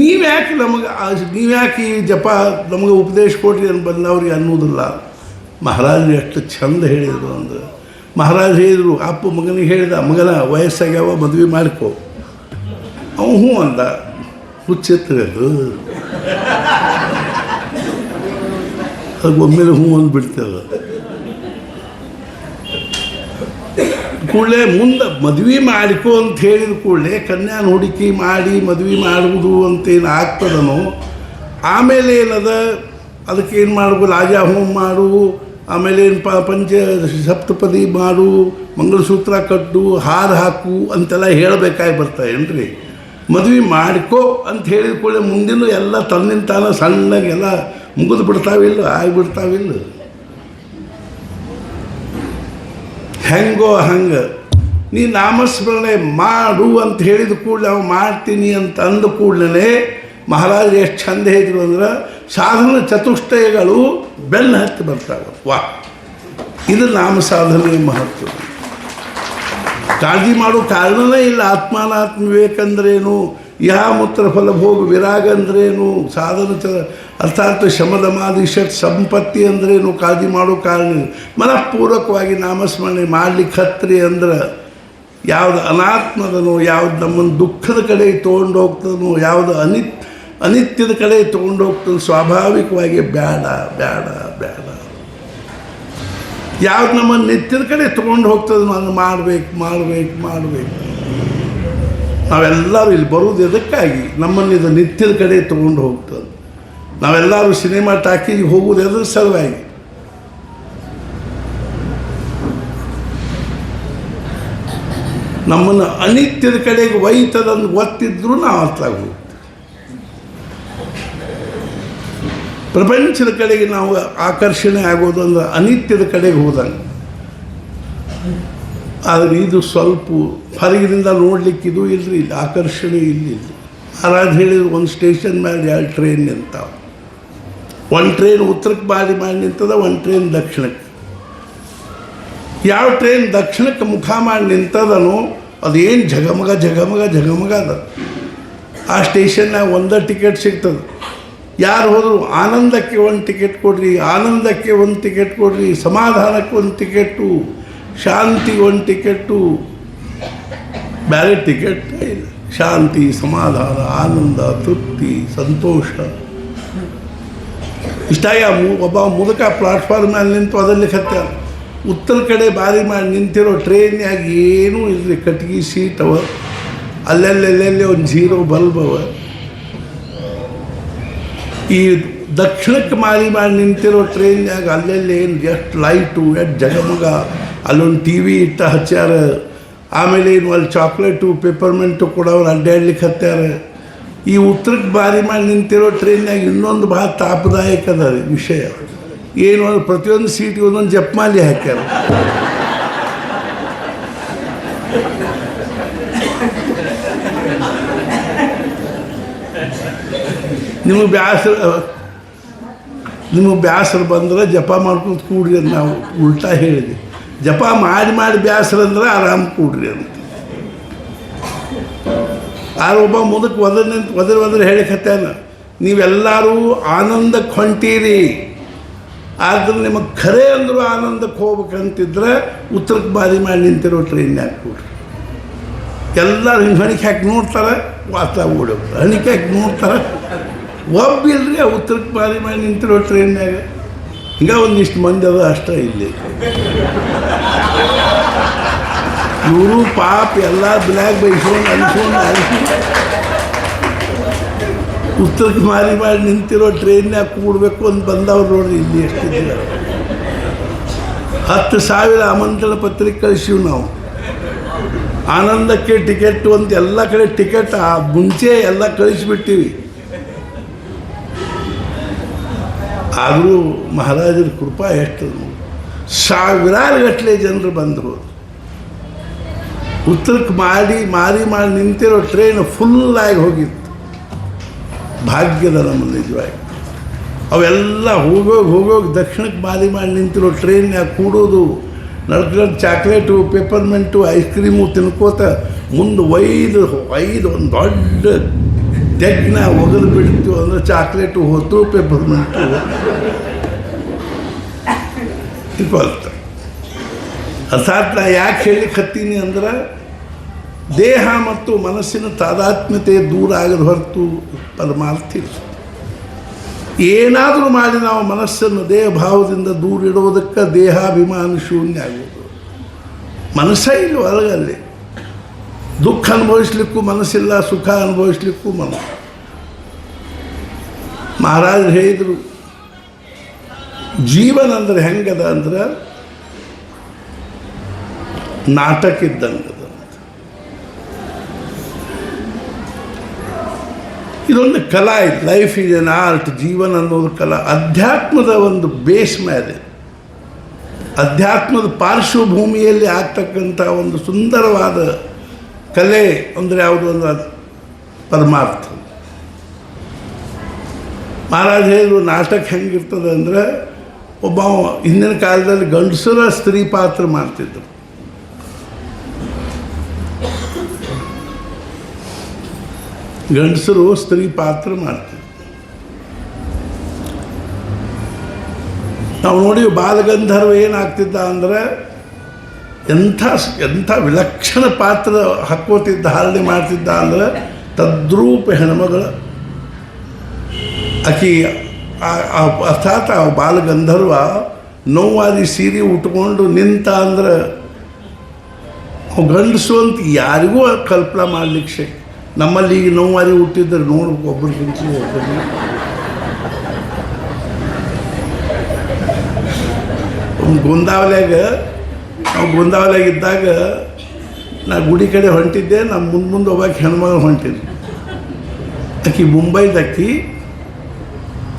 ನೀವ್ಯಾಕೆ ಈ ಜಪ ನಮಗೆ ಉಪದೇಶ ಕೊಡ್ರಿ ಅಂತ ಬಂದವ್ರಿಗೆ ಅನ್ನೋದಿಲ್ಲ. ಮಹಾರಾಜರು ಎಷ್ಟು ಚಂದ ಹೇಳಿದರು ಅಂದ್ರೆ, ಮಹಾರಾಜ್ ಹೇಳಿದರು, ಅಪ್ಪ ಮಗನಿಗೆ ಹೇಳಿದ, ಮಗನ ವಯಸ್ಸಾಗ್ಯಾವ ಮದುವೆ ಮಾಡ್ಕೊ. ಅವನು ಹ್ಞೂ ಅಂದ. ಹುಚ್ಚೆತ್ತದು ಅದು ಒಮ್ಮೆಲೆ ಹೂ ಅಂದ್ಬಿಡ್ತೇವೆ. ಕೂಡಲೇ ಮುಂದೆ ಮದುವೆ ಮಾಡಿಕೊ ಅಂತ ಹೇಳಿದ ಕೂಡಲೇ ಕನ್ಯಾನ ಹುಡುಕಿ ಮಾಡಿ ಮದುವೆ ಮಾಡುವುದು ಅಂತೇನು ಆಗ್ತದನೋ, ಆಮೇಲೆ ಏನದ ಅದಕ್ಕೆ ಏನು ಮಾಡಬೇಕು, ರಾಜ ಹೋಮ ಮಾಡು, ಆಮೇಲೆ ಏನು ಪಂಚ ಸಪ್ತಪದಿ ಮಾಡು, ಮಂಗಲಸೂತ್ರ ಕಟ್ಟು, ಹಾರ ಹಾಕು ಅಂತೆಲ್ಲ ಹೇಳಬೇಕಾಗಿ ಬರ್ತಾವೇನ್ರಿ. ಮದುವೆ ಮಾಡಿಕೋ ಅಂತ ಹೇಳಿದ ಕೂಡಲೇ ಮುಂದಿನ ಎಲ್ಲ ತನ್ನಿಂದ ತಾನ ಸಣ್ಣಗೆಲ್ಲ ಮುಗಿದು ಬಿಡ್ತಾವಿಲ್ಲ, ಆಗಿಬಿಡ್ತಾವಿಲ್ಲ. ಹೆಂಗೋ ಹಂಗೆ ನೀ ನಾಮಸ್ಮರಣೆ ಮಾಡು ಅಂತ ಹೇಳಿದ ಕೂಡಲೇ ಅವು ಮಾಡ್ತೀನಿ ಅಂತ ಅಂದ ಕೂಡಲೇ ಮಹಾರಾಜರು ಎಷ್ಟು ಚಂದ ಹೇಳಿದ್ರು ಅಂದ್ರೆ, ಸಾಧನ ಚತುಷ್ಟಯಗಳು ಬೆನ್ನ ಹತ್ತಿ ಬರ್ತಾವೆ. ವಾ, ಇದು ನಾಮ ಸಾಧನೆಯ ಮಹತ್ವ. ಕಾಳಜಿ ಮಾಡೋ ಕಾರಣನೇ ಇಲ್ಲ. ಆತ್ಮಾನಾತ್ಮ ವಿವೇಕ ಅಂದ್ರೇನು, ಮೂತ್ರ ಫಲ ಭೋಗ ವಿರಾಗ ಅಂದ್ರೇನು, ಸಾಧನ ಅರ್ಥಾತ್ ಶಮದಮಾದಿ ಷಟ್ ಸಂಪತ್ತಿ ಅಂದ್ರೇನು, ಕಾಳಜಿ ಮಾಡೋ ಕಾರಣ ಮನಃಪೂರ್ವಕವಾಗಿ ನಾಮಸ್ಮರಣೆ ಮಾಡ್ಲಿಕ್ಕೆ ಹತ್ರಿ ಅಂದ್ರೆ ಯಾವುದು ಅನಾತ್ಮದನೋ, ಯಾವ್ದು ನಮ್ಮನ್ನು ದುಃಖದ ಕಡೆ ತೊಗೊಂಡು ಹೋಗ್ತದನೋ, ಯಾವುದು ಅನಿತ್ಯದ ಕಡೆ ತೊಗೊಂಡು ಹೋಗ್ತದೆ, ಸ್ವಾಭಾವಿಕವಾಗಿ ಬೇಡ ಬೇಡ ಬೇಡ. ಯಾವ್ದು ನಮ್ಮನ್ನು ನಿತ್ಯದ ಕಡೆ ತೊಗೊಂಡು ಹೋಗ್ತದೆ ನಾನು ಮಾಡಬೇಕು ಮಾಡಬೇಕು ಮಾಡಬೇಕು. ನಾವೆಲ್ಲರೂ ಇಲ್ಲಿ ಬರೋದು ಎದಕ್ಕಾಗಿ, ನಮ್ಮನ್ನು ಇದು ನಿತ್ಯದ ಕಡೆ ತೊಗೊಂಡು ಹೋಗ್ತದೆ. ನಾವೆಲ್ಲರೂ ಸಿನಿಮಾ ಟಾಕೀಗೆ ಹೋಗೋದು ಎದ್ರ ಸಲುವಾಗಿ, ನಮ್ಮನ್ನು ಅನಿತ್ಯದ ಕಡೆಗೆ ಒಯ್ತದಂದು ಗೊತ್ತಿದ್ರೂ ನಾವು ಅರ್ಥಾಗಿ ಹೋಗ್ತೀವಿ. ಪ್ರಪಂಚದ ಕಡೆಗೆ ನಾವು ಆಕರ್ಷಣೆ ಆಗೋದು ಅಂದ್ರೆ ಅನಿತ್ಯದ ಕಡೆಗೆ ಹೋದಂಗೆ. ಆದರೆ ಇದು ಸ್ವಲ್ಪ ಹೊರಗಿನಿಂದ ನೋಡ್ಲಿಕ್ಕೆ ಇದು ಇಲ್ಲರಿ, ಇಲ್ಲಿ ಆಕರ್ಷಣೆ ಇಲ್ಲಿ. ಆರಾಧ ಹೇಳಿದ್ರು ಒಂದು ಸ್ಟೇಷನ್ ಮೇಲೆ 2 ಟ್ರೈನ್ ನಿಂತಾವೆ. ಒಂದು ಟ್ರೈನ್ ಉತ್ತರಕ್ಕೆ ಮಾಡಿ ನಿಂತದ, ಒಂದು ಟ್ರೈನ್ ದಕ್ಷಿಣಕ್ಕೆ. ಯಾವ ಟ್ರೈನ್ ದಕ್ಷಿಣಕ್ಕೆ ಮುಖ ಮಾಡಿ ನಿಂತದನೋ ಅದೇನು ಜಗಮಗ ಜಗಮಗ ಜಗಮಗ ಅದ. ಆ ಸ್ಟೇಷನ್ನಾಗ ಒಂದೇ ಟಿಕೆಟ್ ಸಿಗ್ತದೆ. ಯಾರು ಹೋದರು ಆನಂದಕ್ಕೆ ಒಂದು ಟಿಕೆಟ್ ಕೊಡ್ರಿ, ಆನಂದಕ್ಕೆ ಒಂದು ಟಿಕೆಟ್ ಕೊಡ್ರಿ, ಸಮಾಧಾನಕ್ಕೆ ಒಂದು ಟಿಕೆಟು, ಶಾಂತಿಗೆ ಒಂದು ಟಿಕೆಟು, ಬೇರೆ ಟಿಕೆಟ್ ಇಲ್ಲ. ಶಾಂತಿ, ಸಮಾಧಾನ, ಆನಂದ, ತೃಪ್ತಿ, ಸಂತೋಷ ಇಷ್ಟಾಗಿ ಒಬ್ಬ ಮುದುಕ ಪ್ಲಾಟ್ಫಾರ್ಮ್ ಮೇಲೆ ನಿಂತು ಅದರಲ್ಲಿ ಕತ್ತಾರ. ಉತ್ತರ ಕಡೆ ಬಾರಿ ಮಾಡಿ ನಿಂತಿರೋ ಟ್ರೈನ್ಯಾಗ ಏನೂ ಇಲ್ಲರಿ, ಕಟ್ಗೆ ಸೀಟ್ ಅವ, ಅಲ್ಲೆಲ್ಲೆಲ್ಲೆಲ್ಲಿ ಒಂದು 0 ಬಲ್ಬ್ ಅವ. ಈ ದಕ್ಷಿಣಕ್ಕೆ ಮಾಡಿ ನಿಂತಿರೋ ಟ್ರೈನ್ಯಾಗ ಅಲ್ಲೆಲ್ಲಿ ಏನು ಎಷ್ಟು ಲೈಟು, ಎಷ್ಟು ಜಗಮಗ, ಅಲ್ಲೊಂದು ಟಿ ವಿ ಇಟ್ಟ ಹಚ್ಚಾರ. ಆಮೇಲೆ ಏನು ಅಲ್ಲಿ ಚಾಕ್ಲೇಟು ಪೇಪರ್ಮೆಂಟು ಕೊಡೋರು ಅಡ್ಡಾಡ್ಲಿಕ್ಕೆ ಹತ್ಯಾರ. ಈ ಉತ್ತರಕ್ಕೆ ಬಾರಿ ಮಾಡಿ ನಿಂತಿರೋ ಟ್ರೈನ್ಯಾಗ ಇನ್ನೊಂದು ಭಾಳ ತಾಪದಾಯಕ ಅದ ವಿಷಯ ಏನು ಅಂದ್ರೆ, ಪ್ರತಿಯೊಂದು ಸೀಟಿಗೆ ಒಂದೊಂದು ಜಪಮಾಲಿ ಹಾಕ್ಯಾರ. ನಿಮಗೆ ಬ್ಯಾಸರ ಬಂದ್ರೆ ಜಪ ಮಾಡ್ಕೊಂಡು ಕೂಡ್ರಿ ಅಂತ ನಾವು ಉಲ್ಟಾ ಹೇಳಿದ್ವಿ. ಜಪ ಮಾಡಿ ಬ್ಯಾಸರ ಅಂದ್ರೆ ಆರಾಮ್ ಕೂಡ್ರಿ ಅಂತ. ಆದ್ರೆ ಒಬ್ಬ ಮುದಕ್ಕೆ ಒದ್ರ ಹೇಳಿಕತ್ತಾನ, ನೀವೆಲ್ಲರೂ ಆನಂದಕ್ಕೆ ಹೊಂಟೀರಿ, ಆದ್ರೆ ನಿಮಗೆ ಖರೆ ಅಂದರೂ ಆನಂದಕ್ಕೆ ಹೋಗ್ಬೇಕಂತಿದ್ರೆ ಉತ್ತರಕ್ಕೆ ಬಾರಿ ಮಾಡಿ ನಿಂತಿರೋ ಟ್ರೈನ್ಯಾಗ ಕೂಡ್ರಿ. ಎಲ್ಲರೂ ಹಿಂಗೆ ಹಣಿಕೆ ಹಾಕಿ ನೋಡ್ತಾರೆ, ವಾತ ಓಡೋಗ್ತಾರೆ. ಹಣಿಕೆ ಹಾಕಿ ನೋಡ್ತಾರೆ, ಒಬ್ಬಿಲ್ರಿ ಆ ಉತ್ತರಕ್ಕೆ ಬಾರಿ ಮಾಡಿ ನಿಂತಿರೋ ಟ್ರೈನ್ಯಾಗ. ಹಿಂಗೆ ಒಂದಿಷ್ಟು ಮಂದಿ ಅದ ಅಷ್ಟೇ ಇಲ್ಲಿ. ಇವರು ಪಾಪ ಎಲ್ಲ ಬ್ಲ್ಯಾಕ್ ಬೈಸ್ಕೊಂಡು ಅನ್ಸ್ಕೊಂಡು ಉತ್ತರಕ್ಕೆ ಮಾಡಿ ನಿಂತಿರೋ ಟ್ರೈನ್ಯಾಗ ಕೂಡಬೇಕು ಅಂತ ಬಂದವ್ರು ನೋಡ್ರಿ ಇಲ್ಲಿ ಎಷ್ಟಿದ್ದೀರ. 10,000 ಆಮಂತ್ರಣ ಪತ್ರಿಕೆ ಕಳಿಸಿವು ನಾವು. ಆನಂದಕ್ಕೆ ಟಿಕೆಟ್ ಅಂತ ಎಲ್ಲ ಕಡೆ ಟಿಕೆಟ್ ಮುಂಚೆ ಎಲ್ಲ ಕಳಿಸಿಬಿಟ್ಟಿವಿ. ಆದರೂ ಮಹಾರಾಜರ ಕೃಪಾ ಎಷ್ಟು, ಸಾವಿರಾರು ಗಟ್ಟಲೆ ಜನರು ಬಂದರು. ಉತ್ತರಕ್ಕೆ ಮಾಡಿ ನಿಂತಿರೋ ಟ್ರೈನ್ ಫುಲ್ಲಾಗಿ ಹೋಗಿತ್ತು. ಭಾಗ್ಯದ ನಮ್ಮ ನಿಜವಾಗಿ. ಅವೆಲ್ಲ ಹೋಗೋಗಿ ದಕ್ಷಿಣಕ್ಕೆ ಮಾಡಿ ನಿಂತಿರೋ ಟ್ರೈನ್ಯಾಗ ಕೂಡೋದು, ನಡ್ಕೊಂಡು ಚಾಕ್ಲೇಟು ಪೇಪರ್ಮೆಂಟು ಐಸ್ ಕ್ರೀಮು ತಿನ್ಕೋತ ಮುಂದೆ ಒಯ್ದು ಒಂದು ದೊಡ್ಡ ತೆಗ್ನ ಒಗೆದು ಬಿಡ್ತೀವಿ ಅಂದ್ರೆ ಚಾಕ್ಲೇಟು ಹೋತು ಪೇಪರ್ಮೆಂಟು ತಿಳ್ಕೊಳ್ತ. ಅರ್ಥಾತ್ ನಾ ಯಾಕೆ ಹೇಳಿಕ್ಕೆ ಹತ್ತೀನಿ ಅಂದ್ರೆ, ದೇಹ ಮತ್ತು ಮನಸ್ಸಿನ ತಾದಾತ್ಮ್ಯತೆ ದೂರ ಆಗದ ಹೊರತು ಪರಮಾರ್ಥ ಇಲ್ಲ. ಏನಾದರೂ ಮಾಡಿ ನಾವು ಮನಸ್ಸನ್ನು ದೇಹ ಭಾವದಿಂದ ದೂರ ಇಡುವುದಕ್ಕೆ ದೇಹಾಭಿಮಾನ ಶೂನ್ಯ ಆಗುವುದು. ಮನಸ್ಸೇ ಇಲ್ಲ ಹೊರಗಲ್ಲಿ. ದುಃಖ ಅನುಭವಿಸ್ಲಿಕ್ಕೂ ಮನಸ್ಸಿಲ್ಲ, ಸುಖ ಅನುಭವಿಸ್ಲಿಕ್ಕೂ ಮನಸ್ಸು. ಮಹಾರಾಜರು ಹೇಳಿದರು, ಜೀವನ ಅಂದರೆ ಹೆಂಗದ ಅಂದ್ರೆ ನಾಟಕ ಇದ್ದಂಗದ. ಇದೊಂದು ಕಲಾ ಇದೆ. Life is an art. ಜೀವನ ಅನ್ನೋದು ಕಲಾ. ಅಧ್ಯಾತ್ಮದ ಒಂದು ಬೇಸ್ ಮೇಲೆ, ಅಧ್ಯಾತ್ಮದ ಪಾರ್ಶ್ವಭೂಮಿಯಲ್ಲಿ ಆಗ್ತಕ್ಕಂಥ ಒಂದು ಸುಂದರವಾದ ಕಲೆ ಅಂದರೆ ಯಾವುದು ಅಂದ್ರೆ ಅದು ಪರಮಾರ್ಥ. ಮಹಾರಾಜ ಹೇಳಿದ್ರು, ನಾಟಕ ಹೆಂಗಿರ್ತದೆ ಅಂದರೆ, ಒಬ್ಬ ಹಿಂದಿನ ಕಾಲದಲ್ಲಿ ಗಂಡಸರ ಸ್ತ್ರೀ ಪಾತ್ರ ಮಾಡ್ತಿದ್ರು. ಗಂಡಸರು ಸ್ತ್ರೀ ಪಾತ್ರ ಮಾಡ್ತಿದ್ರು. ನಾವು ನೋಡಿ ಬಾಲಗಂಧರ್ವ ಏನಾಗ್ತಿದ್ದ ಅಂದರೆ ಎಂಥ ವಿಲಕ್ಷಣ ಪಾತ್ರ ಹಾಕೋತಿದ್ದ, ಧಾರಣೆ ಮಾಡ್ತಿದ್ದ ಅಂದರೆ ತದ್ರೂಪ ಹೆಣ್ಮಗಳು ಆಕಿ. ಅರ್ಥಾತ್ ಆ ಬಾಲಗಂಧರ್ವ ನೋವಾದಿ ಸೀರೆ ಉಟ್ಕೊಂಡು ನಿಂತ ಅಂದ್ರೆ ಅವು ಗಂಡಸು ಅಂತ ಯಾರಿಗೂ ಕಲ್ಪನಾ ಮಾಡಲಿಕ್ಕೆ ಶಕ್ತಿ. ನಮ್ಮಲ್ಲಿ ಈಗ ನೋವಾದಿ ಹುಟ್ಟಿದ್ರೆ ನೋಡು ಒಬ್ಬರಿಗಿಂತ ಒಬ್ಬರಿಗೆ. ಒಂದು ನಾವು ಗೊಂದಾವಲ್ಯಾಗ ಇದ್ದಾಗ ನಾ ಗುಡಿ ಕಡೆ ಹೊಂಟಿದ್ದೆ. ನಮ್ಮ ಮುಂದೆ ಹೋಗಕ್ಕೆ ಹೆಣ್ಮಗಳು ಹೊಂಟಿದ್ದೆ. ಆಕಿ ಮುಂಬೈದಾಕಿ,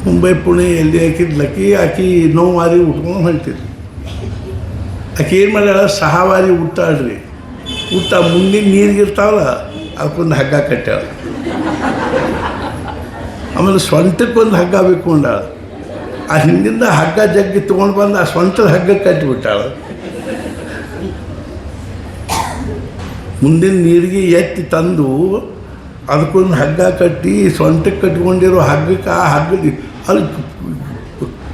ಮುಂಬೈ ಪುಣೆ ಎಲ್ಲಿ ಹಾಕಿದ್ಲಕ್ಕಿ. ಆಕಿ ನೋವಾರಿ ಉಟ್ಕೊಂಡು ಹೊಂಟಿದ್ವಿ. ಆಕೆ ಏನು ಮಾಡ್ಯಾಳ, ಸಹಾವಾರಿ ಉಟ್ಟಾಳ್ರಿ. ಊಟ ಮುಂದಿನ ನೀರಿಗಿರ್ತಾವಲ್ಲ ಅದಕ್ಕೊಂದು ಹಗ್ಗ ಕಟ್ಟಾಳ. ಆಮೇಲೆ ಸ್ವಂಟಕ್ಕೊಂದು ಹಗ್ಗ ಬೇಕೊಂಡಾಳ. ಆ ಹಿಂದಿಂದ ಹಗ್ಗ ಜಗ್ಗಿ ತೊಗೊಂಡು ಬಂದು ಆ ಸ್ವಂಟದ ಹಗ್ಗ ಕಟ್ಟಿಬಿಟ್ಟಾಳ. ಮುಂದಿನ ನೀರಿಗೆ ಎತ್ತಿ ತಂದು ಅದಕ್ಕೊಂದು ಹಗ್ಗ ಕಟ್ಟಿ ಸೊಂಟಕ್ಕೆ ಕಟ್ಕೊಂಡಿರೋ ಹಗ್ಗಕ್ಕೆ ಆ ಹಗ್ಗದ ಅಲ್ಲಿ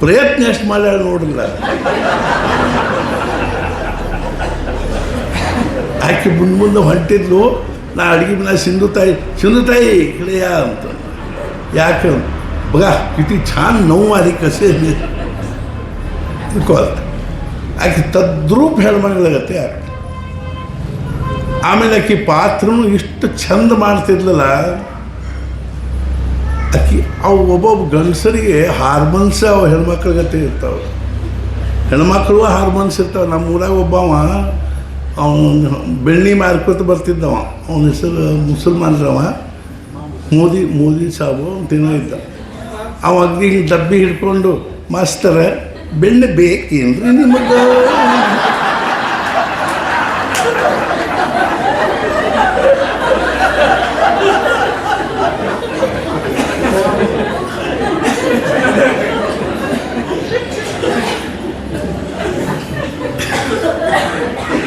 ಪ್ರಯತ್ನ ಎಷ್ಟು ಮಾಡ್ಯಾಳ ನೋಡಿಲ್ಲ. ಆಕೆ ಮುಂದೆ ಹೊಂಟಿದ್ಲು. ನಾ ಅಡುಗೆ ಮನೆ ಸಿಂಧುತಾಯಿ ಹಿಳೆಯ ಅಂತ. ಯಾಕೆ ಬಗ किती छान नऊवारी कसे ಆಕೆ ತದ್ರೂಪ ಹೆಣ್ಮಗಳಾಗತ್ತೆ. ಆಮೇಲೆ ಆಕೆ ಪಾತ್ರನೂ ಇಷ್ಟು ಚಂದ ಮಾಡ್ತಿದ್ಲಲ್ಲ. ಆಕೆ ಅವು ಒಬ್ಬೊಬ್ಬ ಗಂಡಸರಿಗೆ ಹಾರ್ಮೋನ್ಸ್ ಅವು ಹೆಣ್ಮಕ್ಳಿಗತ್ತೆ ಇರ್ತಾವೆ. ಹೆಣ್ಮಕ್ಳು ಹಾರ್ಮೋನ್ಸ್ ಇರ್ತಾವೆ. ನಮ್ಮ ಊರಾಗ ಒಬ್ಬವ ಅವನು ಬೆಣ್ಣೆ ಮಾರ್ಕೋತ ಬರ್ತಿದ್ದವ. ಅವನ ಹೆಸರು ಮುಸಲ್ಮಾನ್ರವ, ಮೋದಿ ಸಾಬು ಅಂತೇನೋ ಇದ್ದ. ಅವ ಅಗ್ದಿ ಡಬ್ಬಿ ಹಿಡ್ಕೊಂಡು, ಮಾಸ್ತರ ಬೆಣ್ಣೆ ಬೇಕೇನ್ರಿ ನಿಮಗೆ?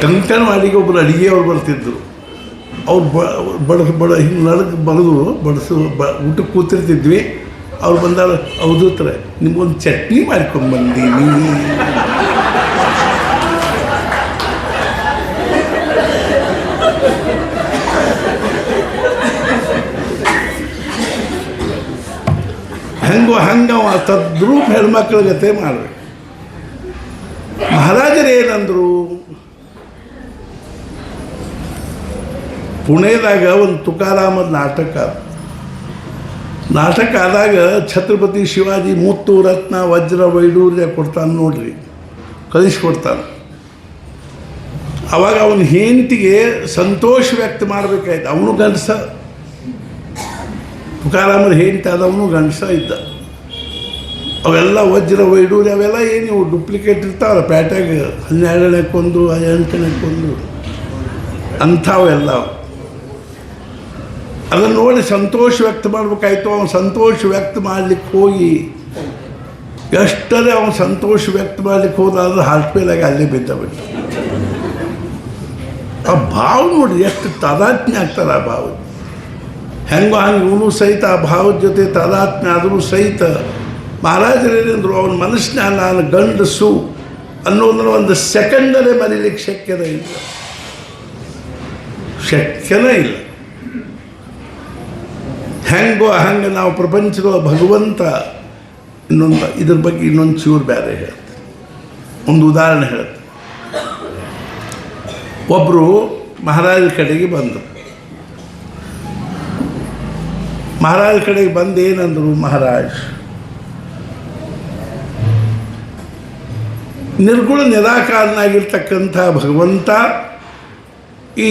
ಕಂಕಣವಾಡಿಗೆ ಒಬ್ಬರು ಅಡುಗೆಯವ್ರು ಬರ್ತಿದ್ರು. ಅವ್ರು ಹಿಂಗೆ ನಡಕ್ಕೆ ಬಡಿಸು ಊಟಕ್ಕೆ ಕೂತಿರ್ತಿದ್ವಿ. ಅವ್ರು ಬಂದಾಗ ಅವಧೂತ್ರೆ ನಿಮ್ಗೊಂದು ಚಟ್ನಿ ಮಾಡ್ಕೊಂಡ್ಬಂದೀನಿ. ಹಂಗೆ ತದ್ರೂಪ ಹೆಣ್ಮಕ್ಳ ಜೊತೆ ಮಾಡ್ಬೇಕು. ಮಹಾರಾಜರು ಏನಂದರು, ಪುಣೆದಾಗ ಒಂದು ತುಕಾರಾಮದ ನಾಟಕ ಆದಾಗ ಛತ್ರಪತಿ ಶಿವಾಜಿ ಮುತ್ತು ರತ್ನ ವಜ್ರ ವೈಡೂರ್ಯ ಕೊಡ್ತಾನೆ ನೋಡ್ರಿ, ಕಳಿಸ್ಕೊಡ್ತಾನೆ. ಅವಾಗ ಅವನ ಹೆಂಡತಿಗೆ ಸಂತೋಷ ವ್ಯಕ್ತ ಮಾಡಬೇಕಾಯ್ತು. ಅವನು ಗಂಡಸ, ತುಕಾರಾಮರ ಹೆಂಡತಿ ಆದವನು ಗಂಡಸ ಇದ್ದ. ಅವೆಲ್ಲ ವಜ್ರ ವೈಡೂರ್ಯ ಅವೆಲ್ಲ ಏನು ಡೂಪ್ಲಿಕೇಟ್ ಇರ್ತಾವಲ್ಲ ಪ್ಯಾಟ್ಯಾಗ, 12ನೇಕೊಂದು 8ನೇಕೊಂದು ಅಂಥವೆಲ್ಲ. ಅದನ್ನು ನೋಡಿ ಸಂತೋಷ ವ್ಯಕ್ತ ಮಾಡಬೇಕಾಯ್ತು. ಅವನು ಸಂತೋಷ ವ್ಯಕ್ತ ಮಾಡಲಿಕ್ಕೆ ಹೋಗಿ ಎಷ್ಟರೇ ಅವನು ಸಂತೋಷ ವ್ಯಕ್ತ ಮಾಡಲಿಕ್ಕೆ ಹೋದಾದ್ರೆ ಹಾಸ್ಪಿಟಲಾಗಿ ಅಲ್ಲೇ ಬಿದ್ದ. ಆ ಭಾವ ನೋಡಿ ಎಷ್ಟು ತಾದಾತ್ಮ್ಯ ಆಗ್ತಾರೆ. ಆ ಭಾವ ಹೆಂಗೋ ಹಂಗೆ ಇವನು ಸಹಿತ ಆ ಭಾವದ ಜೊತೆ ತಾದಾತ್ಮ್ಯ ಆದರೂ ಸಹಿತ ಮಹಾರಾಜರೇನೆಂದರು, ಅವನ ಮನಸ್ಸಿನ ನಾನು ಗಂಡಸು ಅನ್ನೋದನ್ನು ಒಂದು ಸೆಕೆಂಡಲ್ಲೇ ಮರೀಲಿಕ್ಕೆ ಶಕ್ಯದ ಇಲ್ಲ. ಶಕ್ಯನೇ ಇಲ್ಲ. ಹೆಂಗೋ ಹಂಗೆ ನಾವು ಪ್ರಪಂಚದ ಭಗವಂತ ಇದ್ರ ಬಗ್ಗೆ ಇನ್ನೊಂದು ಚೂರು ಬೇರೆ ಹೇಳ್ತೆ. ಒಂದು ಉದಾಹರಣೆ ಹೇಳ್ತೆ. ಒಬ್ಬರು ಮಹಾರಾಜರ ಕಡೆಗೆ ಬಂದರು. ಮಹಾರಾಜರ ಕಡೆಗೆ ಬಂದು ಏನಂದರು, ಮಹಾರಾಜ್ ನಿರ್ಗುಣ ನಿರಾಕಾರನಾಗಿರ್ತಕ್ಕಂಥ ಭಗವಂತ ಈ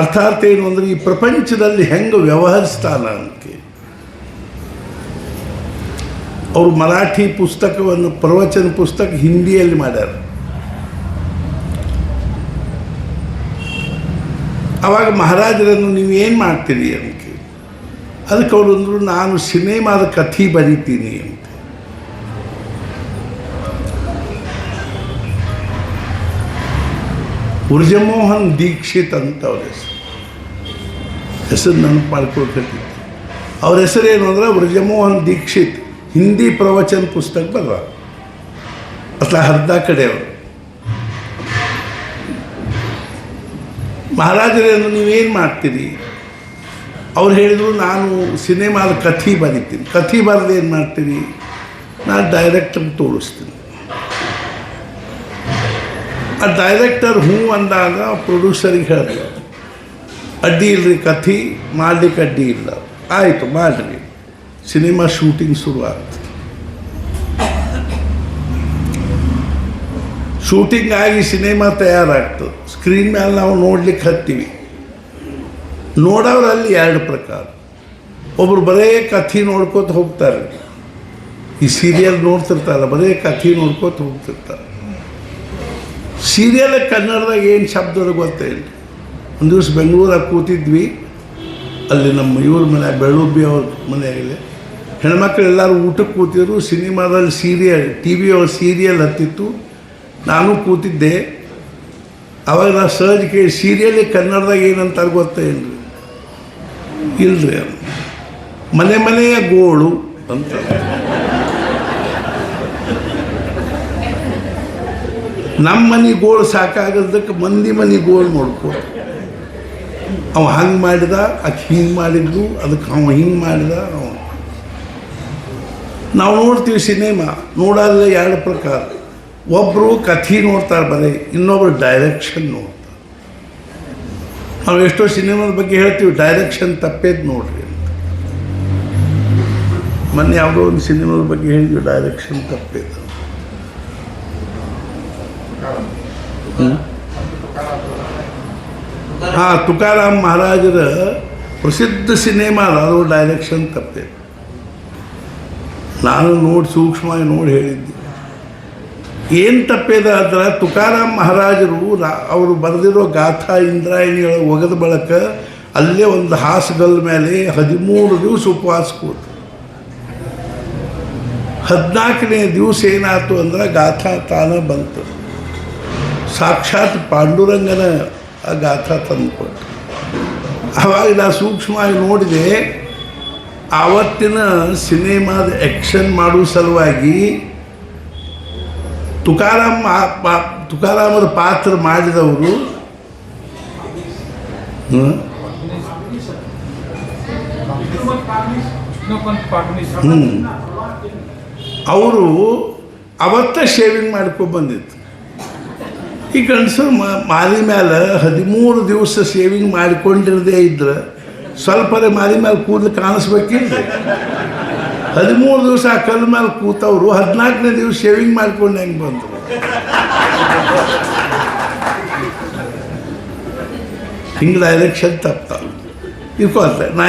ಅರ್ಥಾತ್ ಏನು ಅಂದರೆ ಈ ಪ್ರಪಂಚದಲ್ಲಿ ಹೆಂಗೆ ವ್ಯವಹರಿಸ್ತಾನ ಅಂತ. ಅವರು ಮರಾಠಿ ಪುಸ್ತಕವನ್ನು, ಪ್ರವಚನ ಪುಸ್ತಕ ಹಿಂದಿಯಲ್ಲಿ ಮಾಡ್ಯಾರ. ಆವಾಗ ಮಹಾರಾಜರನ್ನು ನೀವು ಏನು ಮಾಡ್ತೀರಿ ಅಂತ. ಅದಕ್ಕೆ ಅವರು ಅಂದರು, ನಾನು ಸಿನಿಮಾದ ಕಥೆ ಬರೀತೀನಿ ಅಂತ. ಬ್ರಜಮೋಹನ್ ದೀಕ್ಷಿತ್ ಅಂತ ಅವ್ರ ಹೆಸರು ನೆನಪು ಮಾಡ್ಕೊಳ್ತಿದ್ದೆ. ಅವ್ರ ಹೆಸರೇನು ಅಂದ್ರೆ ಬ್ರಜಮೋಹನ್ ದೀಕ್ಷಿತ್. ಹಿಂದಿ ಪ್ರವಚನ ಪುಸ್ತಕ ಬರ ಅತ್ಲ ಅರ್ಧ ಕಡೆ ಅವರು. ಮಹಾರಾಜರೇನು ನೀವೇನು ಮಾಡ್ತೀರಿ? ಅವ್ರು ಹೇಳಿದರು, ನಾನು ಸಿನಿಮಾದ ಕಥೆ ಬರೀತೀನಿ. ಕಥೆ ಬರೆದು ಏನು ಮಾಡ್ತೀರಿ? ನಾನು ಡೈರೆಕ್ಟರ್ ತೋರಿಸ್ತೀನಿ. ಆ ಡೈರೆಕ್ಟರ್ ಹ್ಞೂ ಅಂದಾಗ ಪ್ರೊಡ್ಯೂಸರಿಗೆ ಹೇಳಿದ್ರು, ಅಡ್ಡಿ ಇಲ್ಲರಿ ಕಥೆ ಮಾಡಲಿಕ್ಕೆ ಅಡ್ಡಿ ಇಲ್ಲ, ಆಯಿತು ಮಾಡಿರಿ. ಸಿನಿಮಾ ಶೂಟಿಂಗ್ ಶುರುವಾಗ್ತದೆ. ಶೂಟಿಂಗ್ ಆಗಿ ಸಿನಿಮಾ ತಯಾರಾಗ್ತದೆ. ಸ್ಕ್ರೀನ್ ಮೇಲೆ ನಾವು ನೋಡ್ಲಿಕ್ಕೆ ಹತ್ತೀವಿ. ನೋಡೋರಲ್ಲಿ ಎರಡು ಪ್ರಕಾರ. ಒಬ್ಬರು ಬರೇ ಕಥೆ ನೋಡ್ಕೋತ ಹೋಗ್ತಾರೆ. ಈ ಸೀರಿಯಲ್ ನೋಡ್ತಿರ್ತಾರೆ, ಬರೇ ಕಥೆ ನೋಡ್ಕೋತ ಹೋಗ್ತಿರ್ತಾರೆ. ಸೀರಿಯಲ್ ಕನ್ನಡದಾಗ ಏನು ಶಬ್ದ ಗೊತ್ತೇನು? ಒಂದು ದಿವಸ ಬೆಂಗಳೂರಾಗ ಕೂತಿದ್ವಿ. ಅಲ್ಲಿ ನಮ್ಮ ಇವ್ರ ಮನೆ, ಬೆಳುಬ್ಬಿ ಅವ್ರ ಮನೆಯಾಗಲಿ ಹೆಣ್ಮಕ್ಳೆಲ್ಲರೂ ಊಟಕ್ಕೆ ಕೂತಿದ್ರು. ಸಿನಿಮಾದಲ್ಲಿ ಟಿ ವಿ ಅವ್ರ ಸೀರಿಯಲ್ ಹತ್ತಿತ್ತು. ನಾನು ಕೂತಿದ್ದೆ. ಅವಾಗ ನಾನು ಸಹಜ ಕೇಳಿ, ಸೀರಿಯಲ್ ಕನ್ನಡದಾಗ ಏನಂತಾರೆ ಗೊತ್ತೇನು? ಇಲ್ರಿ, ಮನೆ ಮನೆಯ ಗೋಳು ಅಂತ. ನಮ್ಮ ಮನೆ ಗೋಳು ಸಾಕಾಗದಕ್ಕೆ ಮಂದಿ ಮನೆ ಗೋಳು ನೋಡ್ಕೊ. ಅವ ಹಂಗೆ ಮಾಡಿದ, ಆಕೆ ಹಿಂಗೆ ಮಾಡಿದ್ದು, ಅದಕ್ಕೆ ಅವ ಹಿಂಗೆ ಮಾಡಿದ. ನಾವು ನೋಡ್ತೀವಿ ಸಿನಿಮಾ. ನೋಡೋದ್ರೆ ಎರಡು ಪ್ರಕಾರ. ಒಬ್ಬರು ಕಥೆ ನೋಡ್ತಾರೆ ಬರೀ, ಇನ್ನೊಬ್ರು ಡೈರೆಕ್ಷನ್ ನೋಡ್ತಾರೆ. ನಾವು ಎಷ್ಟೋ ಸಿನಿಮಾದ ಬಗ್ಗೆ ಹೇಳ್ತೀವಿ, ಡೈರೆಕ್ಷನ್ ತಪ್ಪೇದು ನೋಡ್ರಿ ಅಂತ. ಮೊನ್ನೆ ಯಾವುದೋ ಒಂದು ಸಿನಿಮಾದ ಬಗ್ಗೆ ಹೇಳಿದ್ವಿ, ಡೈರೆಕ್ಷನ್ ತಪ್ಪೇದು. ಹಾಂ, ತುಕಾರಾಮ್ ಮಹಾರಾಜರ ಪ್ರಸಿದ್ಧ ಸಿನಿಮಾ ಅದು ಡೈರೆಕ್ಷನ್ ತಪ್ಪೇದು. ನಾನು ಸೂಕ್ಷ್ಮವಾಗಿ ನೋಡಿ ಹೇಳಿದ್ದೆ. ಏನು ತಪ್ಪೇದ ಅಂದ್ರೆ, ತುಕಾರಾಮ್ ಮಹಾರಾಜರು ಅವರು ಬರೆದಿರೋ ಗಾಥಾ ಇಂದ್ರಾಯಣಿಗಳ ಒಗದ ಬಳಕ ಅಲ್ಲೇ ಒಂದು ಹಾಸುಗಲ್ ಮೇಲೆ 13 ದಿವಸ ಉಪವಾಸ ಕೂತು. 14ನೇ ದಿವಸ ಏನಾಯ್ತು ಅಂದ್ರೆ ಗಾಥಾ ತಾನ ಬಂತು. ಸಾಕ್ಷಾತ್ ಪಾಂಡುರಂಗನ ಆ ಗಾಥಾ ತಂದುಕೊಟ್ಟು. ಆವಾಗ ನಾನು ಸೂಕ್ಷ್ಮವಾಗಿ ನೋಡಿದೆ. ಆವತ್ತಿನ ಸಿನಿಮಾದ ಆ್ಯಕ್ಷನ್ ಮಾಡುವ ಸಲುವಾಗಿ ತುಕಾರಾಮರ ಪಾತ್ರ ಮಾಡಿದವರು ಅವರು ಅವತ್ತ ಶೇವಿಂಗ್ ಮಾಡ್ಕೊಂಡು ಬಂದಿತ್ತು. ಈ ಗಂಡಸರು ಮಾರಿ ಮೇಲೆ 13 ದಿವಸ ಶೇವಿಂಗ್ ಮಾಡಿಕೊಂಡಿರದೇ ಇದ್ರೆ ಸ್ವಲ್ಪರೇ ಮಾರಿ ಮೇಲೆ ಕೂದಲು ಕಾಣಿಸ್ಬೇಕಿಲ್ಲ. 13 ದಿವಸ ಆ ಕಲ್ಲು ಮೇಲೆ ಕೂತವರು 14ನೇ ದಿವಸ ಶೇವಿಂಗ್ ಮಾಡ್ಕೊಂಡು ಹೆಂಗೆ ಬಂದರು? ಹಿಂಗೆ ಡೈರೆಕ್ಷನ್ ತಪ್ಪ ಇರ್ಕೊಳ್ತೆ. ನಾ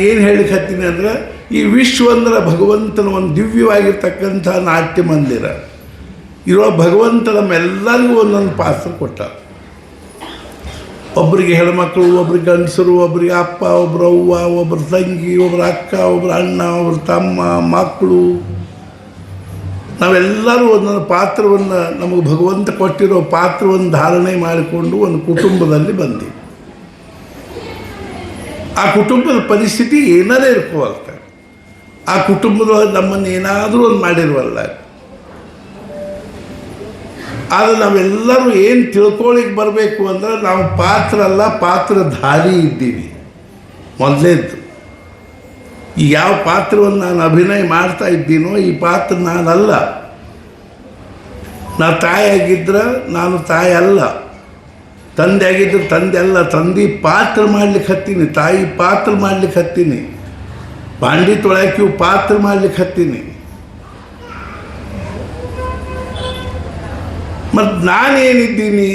ಏನು ಹೇಳಿಕ್ಕೆ ಹತ್ತೀನಿ ಅಂದ್ರೆ, ಈ ವಿಶ್ವ ಅಂದ್ರೆ ಭಗವಂತನ ಒಂದು ದಿವ್ಯವಾಗಿರ್ತಕ್ಕಂಥ ನಾಟ್ಯ ಮಂದಿರ. ಇರೋ ಭಗವಂತ ನಮ್ಮೆಲ್ಲರಿಗೂ ಒಂದೊಂದು ಪಾತ್ರ ಕೊಟ್ಟ. ಒಬ್ಬರಿಗೆ ಹೆಣ್ಮಕ್ಳು, ಒಬ್ರಿಗೆ ಗಂಡಸರು, ಒಬ್ರಿಗೆ ಅಪ್ಪ, ಒಬ್ರು ಅವ್ವ, ಒಬ್ಬರು ತಂಗಿ, ಒಬ್ರು ಅಕ್ಕ, ಒಬ್ರು ಅಣ್ಣ, ಒಬ್ರು ತಮ್ಮ, ಮಕ್ಕಳು. ನಾವೆಲ್ಲರೂ ಒಂದೊಂದು ಪಾತ್ರವನ್ನು, ನಮಗೆ ಭಗವಂತ ಕೊಟ್ಟಿರೋ ಪಾತ್ರವನ್ನು ಧಾರಣೆ ಮಾಡಿಕೊಂಡು ಒಂದು ಕುಟುಂಬದಲ್ಲಿ ಬಂದೀವಿ. ಆ ಕುಟುಂಬದ ಪರಿಸ್ಥಿತಿ ಏನಾರೇ ಇರ್ಕೋವಲ್ತ. ಆ ಕುಟುಂಬದೊಳಗೆ ನಮ್ಮನ್ನು ಏನಾದರೂ ಒಂದು ಮಾಡಿರುವಲ್ಲ. ಆದರೆ ನಾವೆಲ್ಲರೂ ಏನು ತಿಳ್ಕೊಳ್ಳಿಕ್ಕೆ ಬರಬೇಕು ಅಂದರೆ ನಾವು ಪಾತ್ರ ಅಲ್ಲ, ಪಾತ್ರಧಾರಿ ಇದ್ದೀವಿ ಮೊದಲೇದ್ದು. ಈ ಯಾವ ಪಾತ್ರವನ್ನು ನಾನು ಅಭಿನಯ ಮಾಡ್ತಾ ಇದ್ದೀನೋ ಈ ಪಾತ್ರ ನಾನಲ್ಲ. ನಾ ತಾಯಿಯಾಗಿದ್ರೆ ನಾನು ತಾಯಿ ಅಲ್ಲ, ತಂದೆ ಆಗಿದ್ರೆ ತಂದೆ ಅಲ್ಲ. ತಂದೆ ಪಾತ್ರ ಮಾಡ್ಲಿಕ್ಕೆ ಹತ್ತೀನಿ, ತಾಯಿ ಪಾತ್ರ ಮಾಡ್ಲಿಕ್ಕೆ ಹತ್ತೀನಿ, ಬಾಂಡಿ ತೊಳಕಿವು ಪಾತ್ರ ಮಾಡ್ಲಿಕ್ಕೆ ಹತ್ತೀನಿ. ಮತ್ತು ನಾನೇನಿದ್ದೀನಿ?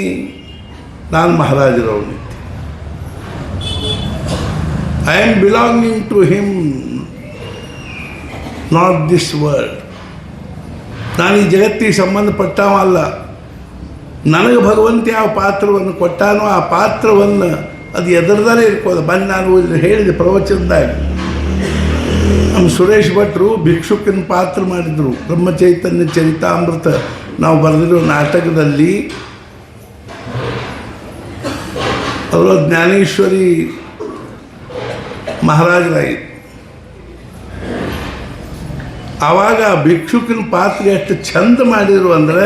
ನಾನು ಮಹಾರಾಜರವನಿದ್ದೀನಿ. I am belonging to him, not this world. ನಾನು ಈ ಜಗತ್ತಿಗೆ ಸಂಬಂಧಪಟ್ಟವ ಅಲ್ಲ. ನನಗೆ ಭಗವಂತ ಯಾವ ಪಾತ್ರವನ್ನು ಕೊಟ್ಟಾನೋ ಆ ಪಾತ್ರವನ್ನು ಅದು ಎದುರದಲ್ಲೇ ಇರ್ಕೋದು. ಬಂದು ನಾನು ಹೇಳಿದೆ ಪ್ರವಚನದಾಗ, ನಮ್ಮ ಸುರೇಶ್ ಭಟ್ರು ಭಿಕ್ಷುಕನ ಪಾತ್ರ ಮಾಡಿದರು. ಬ್ರಹ್ಮಚೈತನ್ಯ ಚರಿತಾಮೃತ ನಾವು ಬರೆದಿರೋ ನಾಟಕದಲ್ಲಿ ಅವರು ಜ್ಞಾನೇಶ್ವರಿ ಮಹಾರಾಜರಾಗಿತ್ತು. ಆವಾಗ ಭಿಕ್ಷುಕನ ಪಾತ್ರ ಎಷ್ಟು ಚಂದ ಮಾಡಿದರು ಅಂದರೆ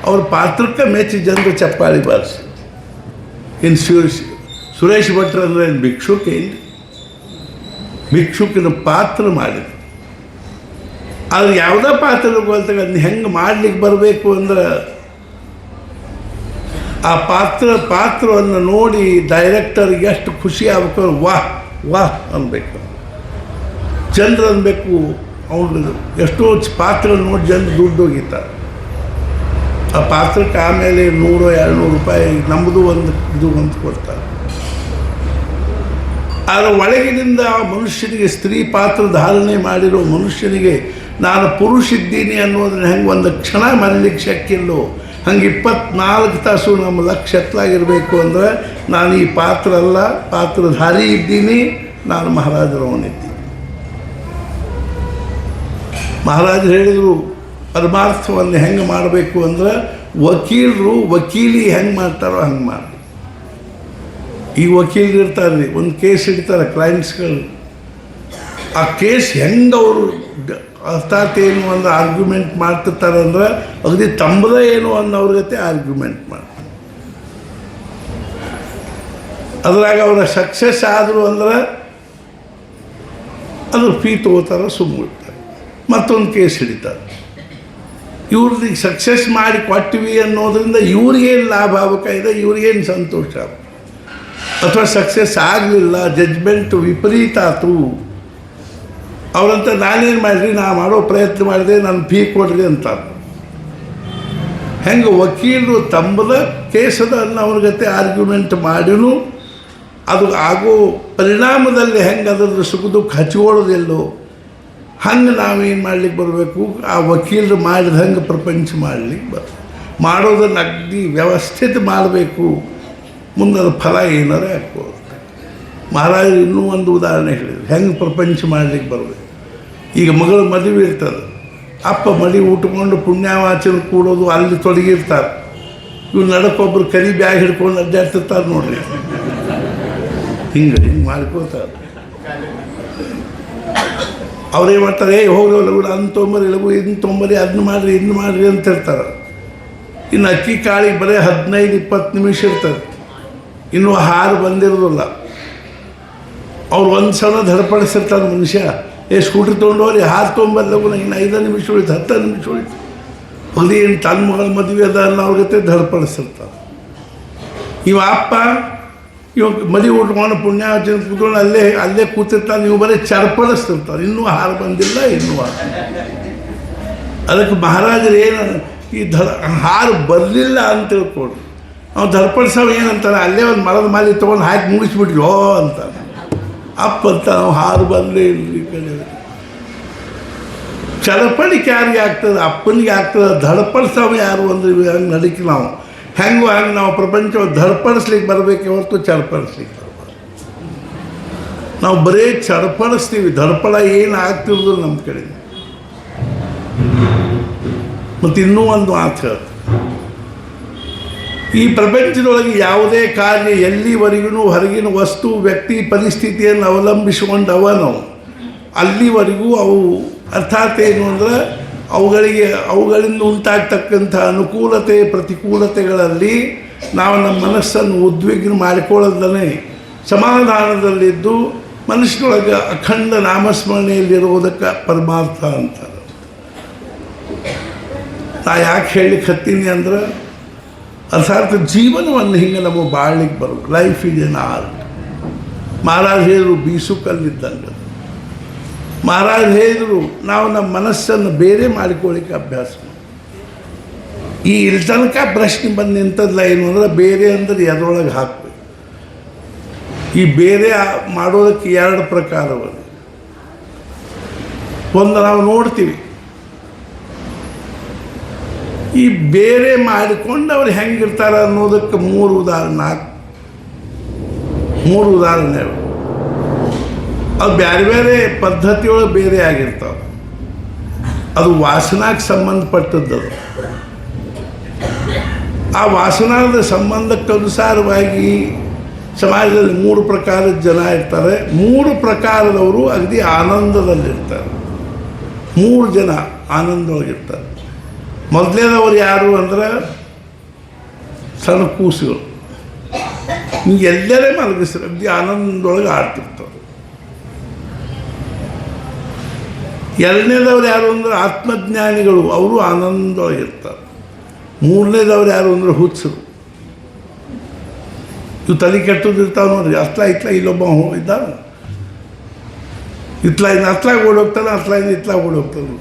ಅವ್ರ ಪಾತ್ರಕ್ಕೆ ಮೆಚ್ಚಿ ಜನರು ಚಪ್ಪಾಳಿ ಬಾರಿಸಿ. ಇನ್ನು ಸುರೇಶ್ ಭಟ್ರು ಅಂದರೆ ಭಿಕ್ಷುಕ ಏನು, ಭಿಕ್ಷುಕನ ಪಾತ್ರ ಮಾಡಿದ್ರು. ಅದು ಯಾವುದೇ ಪಾತ್ರಗೊಳ್ತಾಗ ಅದನ್ನ ಹೆಂಗೆ ಮಾಡ್ಲಿಕ್ಕೆ ಬರಬೇಕು ಅಂದ್ರೆ ಆ ಪಾತ್ರವನ್ನು ನೋಡಿ ಡೈರೆಕ್ಟರ್ಗೆ ಎಷ್ಟು ಖುಷಿ ಆಗ್ಬೇಕು, ವಾಹ್ ವಾಹ್ ಅನ್ಬೇಕು, ಜನರು ಅನ್ಬೇಕು. ಅವ್ರು ಎಷ್ಟೋ ಪಾತ್ರಗಳು ನೋಡಿ ಜನರು ದುಡ್ಡು ಹೋಗಿದ್ದಾರೆ ಆ ಪಾತ್ರಕ್ಕೆ. ಆಮೇಲೆ 100-200 ರೂಪಾಯಿ ನಮ್ಮದು ಒಂದು ಇದು ಅಂತ ಕೊಡ್ತಾರೆ. ಆದರೆ ಒಳಗಿನಿಂದ ಮನುಷ್ಯನಿಗೆ ಸ್ತ್ರೀ ಪಾತ್ರ ಧಾರಣೆ ಮಾಡಿರೋ ಮನುಷ್ಯನಿಗೆ ನಾನು ಪುರುಷ ಇದ್ದೀನಿ ಅನ್ನೋದನ್ನ ಹೆಂಗೆ ಒಂದು ಕ್ಷಣ ಮರೀಲಿಕ್ಕೆ ಶಕ್ಯ ಇಲ್ಲೋ ಹಂಗೆ 24 ತಾಸು ನಮ್ಮ ಲಕ್ಷ್ಯ ಎತ್ತಲಾಗಿರಬೇಕು ಅಂದರೆ ನಾನು ಈ ಪಾತ್ರ ಅಲ್ಲ, ಪಾತ್ರಧಾರಿ ಇದ್ದೀನಿ, ನಾನು ಮಹಾರಾಜರವನಿದ್ದೀನಿ. ಮಹಾರಾಜರು ಹೇಳಿದರು ಪರಮಾರ್ಥವನ್ನು ಹೆಂಗೆ ಮಾಡಬೇಕು ಅಂದ್ರೆ ವಕೀಲರು ವಕೀಲಿ ಹೆಂಗೆ ಮಾಡ್ತಾರೋ ಹಂಗೆ ಮಾಡಿ. ಈ ವಕೀಲರು ಇರ್ತಾರೆ ರೀ, ಒಂದು ಕೇಸ್ ಇಡ್ತಾರೆ ಕ್ಲೈಂಟ್ಸ್ಗಳು. ಆ ಕೇಸ್ ಹೆಂಗೆ ಅವರು ಅರ್ಥಾತ್ ಏನು ಒಂದು ಆರ್ಗ್ಯುಮೆಂಟ್ ಮಾಡ್ತಿರ್ತಾರೆ ಅಂದ್ರೆ ಅಗದಿ ತಂಬದೇ ಏನು ಅನ್ನೋ ಅವ್ರ ಜೊತೆ ಆರ್ಗ್ಯುಮೆಂಟ್ ಮಾಡ್ತಾರೆ. ಅದ್ರಾಗ ಅವರ ಸಕ್ಸಸ್ ಆದರು ಅಂದ್ರೆ ಅದ್ರ ಫೀ ತೊಗೋತಾರೆ, ಸುಮ್ಮನೆ ಮತ್ತೊಂದು ಕೇಸ್ ಹಿಡಿತಾರೆ. ಇವ್ರದ್ದು ಸಕ್ಸಸ್ ಮಾಡಿ ಕೊಟ್ಟಿವಿ ಅನ್ನೋದ್ರಿಂದ ಇವ್ರಿಗೇನು ಲಾಭ ಆಗಬೇಕಾಗಿದೆ, ಇವ್ರಿಗೇನು ಸಂತೋಷ ಆಗ, ಅಥವಾ ಸಕ್ಸಸ್ ಆಗಲಿಲ್ಲ, ಜಡ್ಜ್ಮೆಂಟ್ ವಿಪರೀತ ಆಯ್ತು, ಅವರಂತ ನಾನೇನು ಮಾಡಿರಿ, ನಾ ಮಾಡೋ ಪ್ರಯತ್ನ ಮಾಡಿದೆ, ನಾನು ಫೀ ಕೊಡ್ರಿ ಅಂತ. ಹೆಂಗೆ ವಕೀಲರು ತಂಬದ ಕೇಸದ ಅನ್ನೋ ಅವ್ರ ಜೊತೆ ಆರ್ಗ್ಯುಮೆಂಟ್ ಮಾಡಿನೂ ಅದು ಆಗೋ ಪರಿಣಾಮದಲ್ಲಿ ಹೆಂಗೆ ಅದ್ರದ್ದು ಸುಖ ದುಃಖ ಹಚ್ಕೊಳ್ಳೋದಿಲ್ಲೋ ಹಂಗೆ ನಾವೇನು ಮಾಡ್ಲಿಕ್ಕೆ ಬರಬೇಕು, ಆ ವಕೀಲರು ಮಾಡಿದ ಹಂಗೆ ಪ್ರಪಂಚ ಮಾಡ್ಲಿಕ್ಕೆ ಮಾಡೋದನ್ನು ಅಗ್ದಿ ವ್ಯವಸ್ಥಿತ ಮಾಡಬೇಕು. ಮುಂದದ ಫಲ ಏನಾರ ಹಾಕ್ಬೋದು. ಮಹಾರಾಜರು ಇನ್ನೂ ಒಂದು ಉದಾಹರಣೆ ಹೇಳಿದ್ರು ಹೆಂಗೆ ಪ್ರಪಂಚ ಮಾಡ್ಲಿಕ್ಕೆ ಬರಬೇಕು. ಈಗ ಮಗಳ ಮದುವೆ ಇರ್ತದೆ, ಅಪ್ಪ ಮಡಿ ಉಟ್ಕೊಂಡು ಪುಣ್ಯವಾಚನ ಕೂಡೋದು ಅಲ್ಲಿ ತೊಡಗಿರ್ತಾರೆ. ಇವ್ರು ನಡಕ್ಕೊಬ್ಬರು ಕರಿ ಬ್ಯಾಗ್ ಹಿಡ್ಕೊಂಡು ಅಡ್ಡಾಡ್ತಿರ್ತಾರೆ ನೋಡ್ರಿ, ಹಿಂಗೆ ಮಾಡ್ಕೋತಾರೆ. ಅವ್ರೇನು ಮಾಡ್ತಾರೆ, ಹೋಗೋಲ್ಲ ಕೂಡ ಅದನ್ನ ತೊಂಬರಿ ಇಳಗು, ಇದನ್ನ ತೊಂಬರಿ, ಅದನ್ನ ಮಾಡಿರಿ, ಇದನ್ನ ಮಾಡಿರಿ ಅಂತ ಇರ್ತಾರೆ. ಇನ್ನು ಅಕ್ಕಿ ಕಾಳಿಗೆ ಬರೀ 15-20 ನಿಮಿಷ ಇರ್ತದೆ, ಇನ್ನೂ ಹಾರು ಬಂದಿರೋದಿಲ್ಲ. ಅವ್ರು ಒಂದು ಸಲ ಧಡಪಡಿಸಿರ್ತಾರೆ ಮನುಷ್ಯ, ಸ್ಕೂಟ್ರಿ ತೊಗೊಂಡೋರಿ ಹಾರು ತೊಗೊಂಬರ್ಲಗು, ಇನ್ನು 5 ನಿಮಿಷ ಉಳಿತು, 10 ನಿಮಿಷ ಉಳಿತು. ಅಲ್ಲಿ ಏನು ತನ್ನ ಮಗಳ ಮದುವೆ ಅದ ಅನ್ನೋ ಅವ್ರ ಜೊತೆ ಧಡಪಡಿಸಿರ್ತಾರೆ. ಇವ ಅಪ್ಪ ಇವಾಗ ಮದಿ ಉಟ್ಕೊಂಡು ಪುಣ್ಯಾವಚನ ಕೂತ್ಕೊಂಡು ಅಲ್ಲೇ ಕೂತಿರ್ತಾರೆ, ನೀವು ಬರೀ ಚರ್ಪಡಿಸ್ತಿರ್ತಾರೆ, ಇನ್ನೂ ಹಾರು ಬಂದಿಲ್ಲ, ಇನ್ನೂ ಅದಕ್ಕೆ ಮಹಾರಾಜರು ಏನು ಈ ಹಾರು ಬರಲಿಲ್ಲ ಅಂತ ತಿಳ್ಕೊಂಡು ನಾವು ಧರ್ಪಡಿಸೋ ಏನಂತಾರೆ, ಅಲ್ಲೇ ಒಂದು ಮರದ ಮಾಲಿ ತೊಗೊಂಡು ಹಾಕಿ ಮುಗಿಸ್ಬಿಟ್ರಿ ಓ ಅಂತ ಅಪ್ಪ ಅಂತ. ನಾವು ಹಾರು ಬಂದೇ ಇಲ್ರಿ ಕಡೆ. ಚಡಪಡಿಕೆ ಯಾರಿಗೆ ಆಗ್ತದೆ, ಅಪ್ಪನಿಗೆ ಆಗ್ತದೆ. ಧಡಪಡಿಸೋ ಯಾರು ಅಂದ್ರೆ ಹಂಗೆ ನಡೀಕೆ ನಾವು ಹೆಂಗೋ ಹಂಗೆ ನಾವು ಪ್ರಪಂಚ ಧಡಪಡಿಸ್ಲಿಕ್ಕೆ ಬರಬೇಕೆ ಹೊರತು ಚಡಪಡಿಸ್ಲಿಕ್ಕೆ ಬರಬಾರ್ದು. ನಾವು ಬರೀ ಚಡಪಡಿಸ್ತೀವಿ, ಧಡಪಡ ಏನು ಆಗ್ತಿರೋದು ನಮ್ಮ ಕಡೆ. ಮತ್ತು ಇನ್ನೂ ಒಂದು ಮಾತು ಹೇಳ್ತೀನಿ, ಈ ಪ್ರಪಂಚದೊಳಗೆ ಯಾವುದೇ ಕಾರ್ಯ ಎಲ್ಲಿವರೆಗೂ ಹೊರಗಿನ ವಸ್ತು ವ್ಯಕ್ತಿ ಪರಿಸ್ಥಿತಿಯನ್ನು ಅವಲಂಬಿಸಿಕೊಂಡವ ನಾವು ಅಲ್ಲಿವರೆಗೂ ಅವು ಅರ್ಥಾತ್ ಏನು ಅಂದರೆ ಅವುಗಳಿಂದ ಉಂಟಾಗ್ತಕ್ಕಂಥ ಅನುಕೂಲತೆ ಪ್ರತಿಕೂಲತೆಗಳಲ್ಲಿ ನಾವು ನಮ್ಮ ಮನಸ್ಸನ್ನು ಉದ್ವಿಗ್ನ ಮಾಡಿಕೊಳ್ಳೋದನ್ನೇ ಸಮಾಧಾನದಲ್ಲಿದ್ದು ಮನಸ್ಸಿನೊಳಗೆ ಅಖಂಡ ನಾಮಸ್ಮರಣೆಯಲ್ಲಿರುವುದಕ್ಕೆ ಪರಮಾರ್ಥ ಅಂತಾರೆ. ನಾ ಯಾಕೆ ಹೇಳಲಿಕ್ಕೆ ಹತ್ತೀನಿ ಅಂದ್ರೆ ಅರ್ಥಾತ್ ಜೀವನವನ್ನು ಹಿಂಗೆ ನಮಗೆ ಬಾಳ್ಲಿಕ್ಕೆ ಬರೋದು. Life is an art. Maharaj ಹೇಳಿದ್ರು ಬೀಸು ಕಲ್ಲಿದ್ದಂಗೆ. ಮಹಾರಾಜ್ ಹೇಳಿದ್ರು ನಾವು ನಮ್ಮ ಮನಸ್ಸನ್ನು ಬೇರೆ ಮಾಡಿಕೊಳ್ಳಿಕ್ಕೆ ಅಭ್ಯಾಸ ಮಾಡಿ. ಈ ಇಲ್ಲಿ ತನಕ ಪ್ರಶ್ನೆ ಬಂದು ನಿಂತದ್ಲ ಏನು ಅಂದ್ರೆ ಬೇರೆ ಅಂದರೆ ಎದರೊಳಗೆ ಹಾಕಬೇಕು. ಈ ಬೇರೆ ಮಾಡೋದಕ್ಕೆ ಎರಡು ಪ್ರಕಾರವಲ್ಲ. ಒಂದು ನಾವು ನೋಡ್ತೀವಿ ಈ ಬೇರೆ ಮಾಡಿಕೊಂಡು ಅವ್ರು ಹೆಂಗಿರ್ತಾರೆ ಅನ್ನೋದಕ್ಕೆ ಮೂರು ಉದಾಹರಣೆ ಅದು ಬೇರೆ ಬೇರೆ ಪದ್ಧತಿಯೊಳಗೆ ಬೇರೆ ಆಗಿರ್ತಾವೆ. ಅದು ವಾಸನಾಕ್ಕೆ ಸಂಬಂಧಪಟ್ಟದ್ದು. ಆ ವಾಸನಾದ ಸಂಬಂಧಕ್ಕನುಸಾರವಾಗಿ ಸಮಾಜದಲ್ಲಿ ಮೂರು ಪ್ರಕಾರದ ಜನ ಇರ್ತಾರೆ. ಮೂರು ಪ್ರಕಾರದವರು ಅಗದಿ ಆನಂದದಲ್ಲಿರ್ತಾರೆ. ಮೂರು ಜನ ಆನಂದದೊಳಗಿರ್ತಾರೆ. ಮೊದಲನೇದವ್ರು ಯಾರು ಅಂದ್ರೆ ಸಣ್ಣ ಕೂಸುಗಳು. ನೀವು ಎಲ್ಲರೇ ಮಲಗಿಸ್ತಾರೆ ಅಗದಿ ಆನಂದದೊಳಗೆ ಆಡ್ತಿರ್ತಾರೆ. ಎರಡನೇದವ್ರು ಯಾರು ಅಂದ್ರೆ ಆತ್ಮಜ್ಞಾನಿಗಳು, ಅವರು ಆನಂದದೊಳಗಿರ್ತಾರೆ. ಮೂರನೇದವ್ರು ಯಾರು ಅಂದ್ರೆ ಹುಚ್ಚರು. ಇವು ತಲೆ ಕೆಟ್ಟದಿರ್ತಾವೆ ನೋಡ್ರಿ. ಇತ್ಲ ಇಲ್ಲೊಬ್ಬ ಇದ್ದ ಅತ್ಲಾಗ ಓಡೋಗ್ತಾನೆ, ಅತ್ಲಾಗಿಂದ ಇತ್ಲಾಗ ಓಡೋಗ್ತಾನೆ.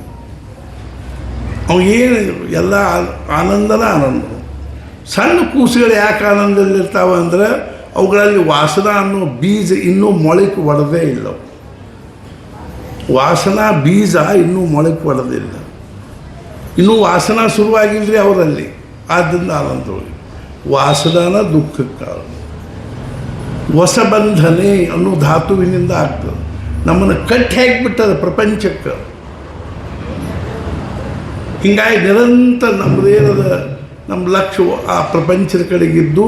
ಅವಾಗೇನು ಎಲ್ಲ ಆನಂದನ ಆನಂದ. ಸಣ್ಣ ಕೂಸುಗಳು ಯಾಕೆ ಆನಂದದಲ್ಲಿರ್ತಾವೆ ಅಂದ್ರೆ ಅವುಗಳಲ್ಲಿ ವಾಸನಾ ಅನ್ನೋ ಬೀಜ ಇನ್ನೂ ಮೊಳಕೆ ಒಡೆದೇ ಇಲ್ಲ. ವಾಸನಾ ಬೀಜ ಇನ್ನೂ ಮೊಳಕೆ ಒಡೆದಿಲ್ಲ. ಇನ್ನೂ ವಾಸನಾ ಶುರುವಾಗಿಲ್ಲರಿ ಅವರಲ್ಲಿ. ಆದ್ದರಿಂದ ಆನಂದವಾಗಿ ವಾಸನಾನ ದುಃಖಕ್ಕೆ ಕಾರಣ. ವಸಬಂಧನೆ ಅನ್ನೋ ಧಾತುವಿನಿಂದ ಆಗ್ತದೆ. ನಮ್ಮನ್ನು ಕಟ್ಟಿ ಹಾಕಿಬಿಟ್ಟದ ಪ್ರಪಂಚಕ್ಕೆ. ಹೀಗಾಗಿ ನಿರಂತರ ನಮ್ಮದೇನದ ನಮ್ಮ ಲಕ್ಷ್ಯ ಆ ಪ್ರಪಂಚದ ಕಡೆಗಿದ್ದು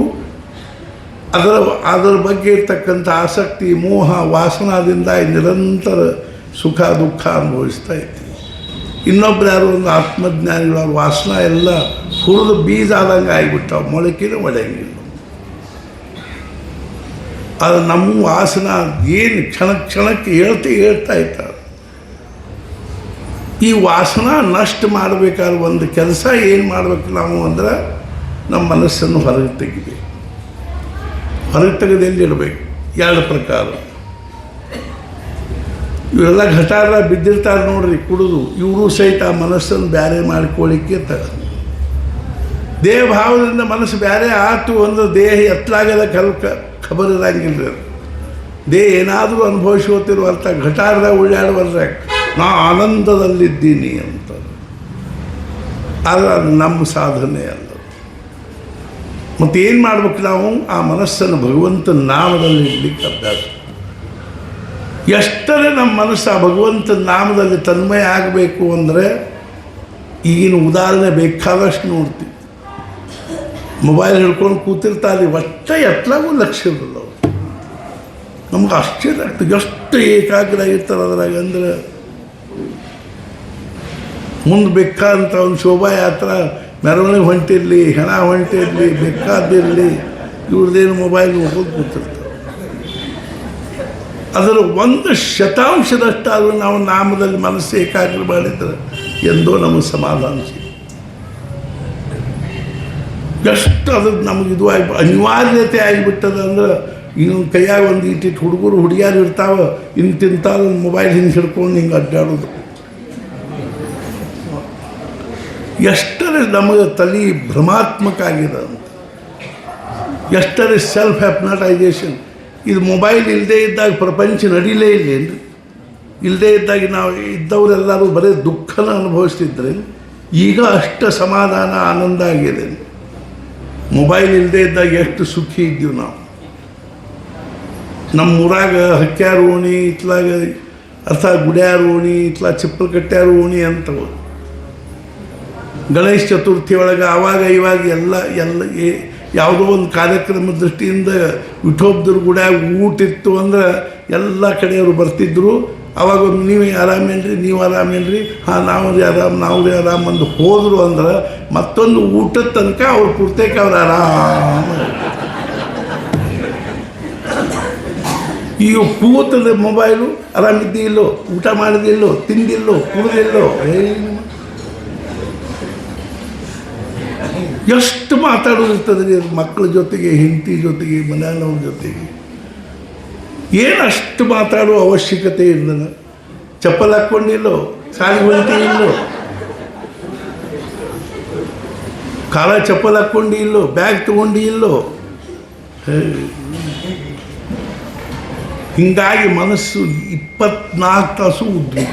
ಅದರ ಬಗ್ಗೆ ಇರ್ತಕ್ಕಂಥ ಆಸಕ್ತಿ ಮೋಹ ವಾಸನಾದಿಂದ ನಿರಂತರ ಸುಖ ದುಃಖ ಅನುಭವಿಸ್ತಾ ಇರ್ತೀವಿ. ಇನ್ನೊಬ್ರು ಯಾರು ಒಂದು ಆತ್ಮಜ್ಞಾನಿಗಳು, ಅವ್ರ ವಾಸನ ಎಲ್ಲ ಹುರಿದು ಬೀಜ ಆದಂಗೆ ಆಗಿಬಿಟ್ಟಾವ, ಮೊಳಕೆನೂ ಒಡೆಯಂಗಿಲ್ಲ. ಅದು ನಮ್ಮ ವಾಸನ ಏನು ಕ್ಷಣಕ್ಕೆ ಹೇಳ್ತಾ ಇರ್ತಾರೆ. ಈ ವಾಸನ ನಷ್ಟ ಮಾಡಬೇಕಾದ್ರೆ ಒಂದು ಕೆಲಸ ಏನು ಮಾಡಬೇಕು ನಾವು ಅಂದ್ರೆ ನಮ್ಮ ಮನಸ್ಸನ್ನು ಹೊರಗೆ ತೆಗಿಬೇಕು. ಹೊರಗೆ ತೆಗೆದು ಎಲ್ಲಿಡಬೇಕು? ಎರಡು ಪ್ರಕಾರ. ಇವರೆಲ್ಲ ಘಟಾರ ಬಿದ್ದಿರ್ತಾರೆ ನೋಡ್ರಿ ಕುಡಿದು. ಇವರು ಸಹಿತ ಆ ಮನಸ್ಸನ್ನು ಬೇರೆ ಮಾಡಿಕೊಳ್ಳಿಕ್ಕೆ ದೇಹ ಭಾವದಿಂದ ಮನಸ್ಸು ಬೇರೆ ಆಯ್ತು ಅಂದ್ರೆ ದೇಹ ಎತ್ತಲಾಗದ ಖಬರ್ ಇರಂಗಿಲ್ಲ. ದೇಹ ಏನಾದರೂ ಅನುಭವಿಸ್ಕೋತಿರುವಂಥ ಘಟಾರದಾಗ ಉಳ್ಳಾಡುವಲ್ರೆ ನಾ ಆನಂದದಲ್ಲಿದ್ದೀನಿ ಅಂತ. ಆದರೆ ಅದು ನಮ್ಮ ಸಾಧನೆ ಅಲ್ಲ. ಮತ್ತು ಏನು ಮಾಡ್ಬೇಕು ನಾವು? ಆ ಮನಸ್ಸನ್ನು ಭಗವಂತನ ನಾಮದಲ್ಲಿ ಇಡಲಿಕ್ಕೆ ಅಭ್ಯಾಸ. ಎಷ್ಟರೇ ನಮ್ಮ ಮನಸ್ಸು ಆ ಭಗವಂತನ ನಾಮದಲ್ಲಿ ತನ್ಮಯ ಆಗಬೇಕು ಅಂದರೆ ಈಗಿನ ಉದಾಹರಣೆ ಬೇಕಾದಷ್ಟು ನೋಡ್ತೀವಿ. ಮೊಬೈಲ್ ಹಿಡ್ಕೊಂಡು ಕೂತಿರ್ತಾರೆ, ಒಟ್ಟೆ ಎತ್ತಲಾಗೂ ಲಕ್ಷ್ಯ ಇರಲ್ಲ ಅವರು. ನಮ್ಗೆ ಆಶ್ಚರ್ಯ ಆಗ್ತದೆ ಎಷ್ಟು ಏಕಾಗ್ರ ಆಗಿರ್ತಾರೆ ಅದ್ರಾಗ. ಅಂದ್ರೆ ಮುಂದೆ ಬೇಕಾದಂಥ ಒಂದು ಶೋಭಾಯಾತ್ರೆ ಮೆರವಣಿಗೆ ಹೊಂಟಿರಲಿ, ಹೆಣ ಹೊಂಟಿರಲಿ, ಬೇಕಾದಿರಲಿ, ಇವ್ರದ್ದೇನು ಮೊಬೈಲ್ ನೋಡ್ಕೊಂಡು ಕೂತಿರ್ತಾರೆ. ಅದರ 1% ನಾವು ನಾಮದಲ್ಲಿ ಮನಸ್ಸು ಏಕಾಗ್ರ ಮಾಡಿದ್ರೆ ಎಂದೋ ನಮಗೆ ಸಮಾಧಾನ ಸಿಗುತ್ತೆ. ಎಷ್ಟು ಅದು ನಮಗೆ ಇದು ಅನಿವಾರ್ಯತೆ ಆಗಿಬಿಟ್ಟದ ಅಂದ್ರೆ ಇನ್ನು ಕೈಯಾಗ ಒಂದು ಇಟ್ಟಿಟ್ಟು ಹುಡುಗರು ಹುಡುಗಿಯಾರು ಇರ್ತಾವೆ, ಇಂತಿಂಥ ಮೊಬೈಲ್ ಹಿಂಗೆ ಹಿಡ್ಕೊಂಡು ಹಿಂಗೆ ಅಡ್ಡಾಡೋದು. ಎಷ್ಟರೇ ನಮಗೆ ತಲೆ ಭ್ರಮಾತ್ಮಕ ಆಗಿದೆ ಅಂತ. ಎಷ್ಟರೇ ಸೆಲ್ಫ್ ಹ್ಯಾಪ್ನಟೈಸೇಷನ್. ಇದು ಮೊಬೈಲ್ ಇಲ್ಲದೇ ಇದ್ದಾಗ ಪ್ರಪಂಚ ನಡೀಲೇ ಇಲ್ಲೇನು? ಇಲ್ಲದೇ ಇದ್ದಾಗ ನಾವು ಇದ್ದವರೆಲ್ಲರೂ ಬರೀ ದುಃಖನ ಅನುಭವಿಸ್ತಿದ್ರೆ ಈಗ ಅಷ್ಟು ಸಮಾಧಾನ ಆನಂದ ಆಗಿದೆ. ಮೊಬೈಲ್ ಇಲ್ಲದೇ ಇದ್ದಾಗ ಎಷ್ಟು ಸುಖಿ ಇದ್ದೀವಿ ನಾವು. ನಮ್ಮ ಊರಾಗ ಹಕ್ಕ್ಯಾರ ಓಣಿ, ಇತ್ಲಾಗ ಗುಡ್ಯಾರ ಓಣಿ, ಇತ್ಲ ಚಿಪ್ಪಲಕಟ್ಟ್ಯಾರ ಓಣಿ ಅಂತವು. ಗಣೇಶ ಚತುರ್ಥಿ ಒಳಗೆ ಇವಾಗ ಎಲ್ಲ ಯಾವುದೋ ಒಂದು ಕಾರ್ಯಕ್ರಮ ದೃಷ್ಟಿಯಿಂದ ವಿಠೋಬ್ದ್ರ ಗುಡ್ಯಾಗ ಊಟ ಇತ್ತು ಅಂದ್ರೆ ಎಲ್ಲ ಕಡೆಯವರು ಬರ್ತಿದ್ರು. ಅವಾಗ ನೀವೇ ಆರಾಮೇನ್ರಿ, ನೀವು ಆರಾಮೇನ್ರಿ, ಹಾಂ ನಾವು ಆರಾಮ್ ಅಂದು ಹೋದರು ಅಂದ್ರೆ ಮತ್ತೊಂದು ಊಟದ ತನಕ ಅವ್ರು ಪೂರ್ತೇಕ ಅವ್ರು ಆರಾಮ. ಈಗ ಕೂತದ ಮೊಬೈಲು, ಆರಾಮಿದ್ದಿಲ್ಲೋ, ಊಟ ಮಾಡಿದಿಲ್ಲೋ, ತಿಂದಿಲ್ಲೋ, ಕುಡಿದಿಲ್ಲೋ, ಎಷ್ಟು ಮಾತಾಡೋದಿರ್ತದೆ ರೀ ಮಕ್ಕಳ ಜೊತೆಗೆ, ಹೆಂಡತಿ ಜೊತೆಗೆ, ಮನೆಯವ್ರ ಜೊತೆಗೆ. ಏನಷ್ಟು ಮಾತಾಡುವ ಅವಶ್ಯಕತೆ ಇಲ್ಲ. ಚಪ್ಪಲ್ ಹಾಕ್ಕೊಂಡಿಲ್ಲೋ, ಸಾಲಿಗೆ ಹೊಂಟಿ ಇಲ್ಲೋ, ಕಾಲ ಚಪ್ಪಲ್ ಹಾಕ್ಕೊಂಡು ಇಲ್ಲೋ, ಬ್ಯಾಗ್ ತಗೊಂಡು ಇಲ್ಲೋ. ಹೀಗಾಗಿ ಮನಸ್ಸು 24 ತಾಸು ಉದ್ವಿ.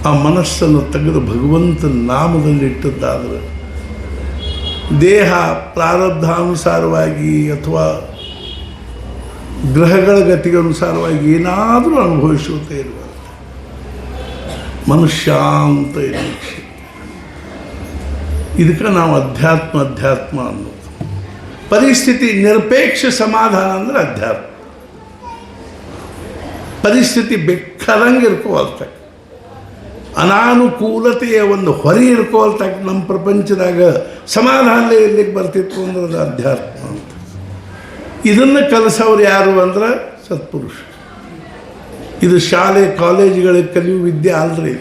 ಆ ಮನಸ್ಸನ್ನು ತೆಗೆದು ಭಗವಂತನ ನಾಮದಲ್ಲಿಟ್ಟದ್ದಾದರೆ ದೇಹ ಪ್ರಾರಬ್ಧಾನುಸಾರವಾಗಿ ಅಥವಾ ಗ್ರಹಗಳ ಗತಿಗೆ ಅನುಸಾರವಾಗಿ ಏನಾದರೂ ಅನುಭವಿಸುತ್ತಾ ಇರಬಾರ್ದು. ಮನುಷ್ಯಾಂತ ನಿರೀಕ್ಷೆ. ಇದಕ್ಕೆ ನಾವು ಅಧ್ಯಾತ್ಮ ಅನ್ನೋದು. ಪರಿಸ್ಥಿತಿ ನಿರಪೇಕ್ಷ ಸಮಾಧಾನ ಅಂದರೆ ಅಧ್ಯಾತ್ಮ. ಪರಿಸ್ಥಿತಿ ಬೇಕಾದಂಗೆ ಇರ್ಕೋಲ್ತಕ್ಕ, ಅನಾನುಕೂಲತೆಯ ಒಂದು ಹೊರೆ ಇರ್ಕೋಲ್ತಕ್ಕ ನಮ್ಮ ಪ್ರಪಂಚದಾಗ ಸಮಾಧಾನಲೇ ಇರ್ಲಿಕ್ಕೆ ಬರ್ತಿತ್ತು ಅಂದ್ರೆ ಅದು ಅಧ್ಯಾತ್ಮ ಅಂತ. ಇದನ್ನು ಕಲಿಸೋರು ಯಾರು ಅಂದ್ರೆ ಸತ್ಪುರುಷ. ಇದು ಶಾಲೆ ಕಾಲೇಜುಗಳಿಗೆ ಕಲಿಯುವ ವಿದ್ಯೆ ಅಲ್ರಿ.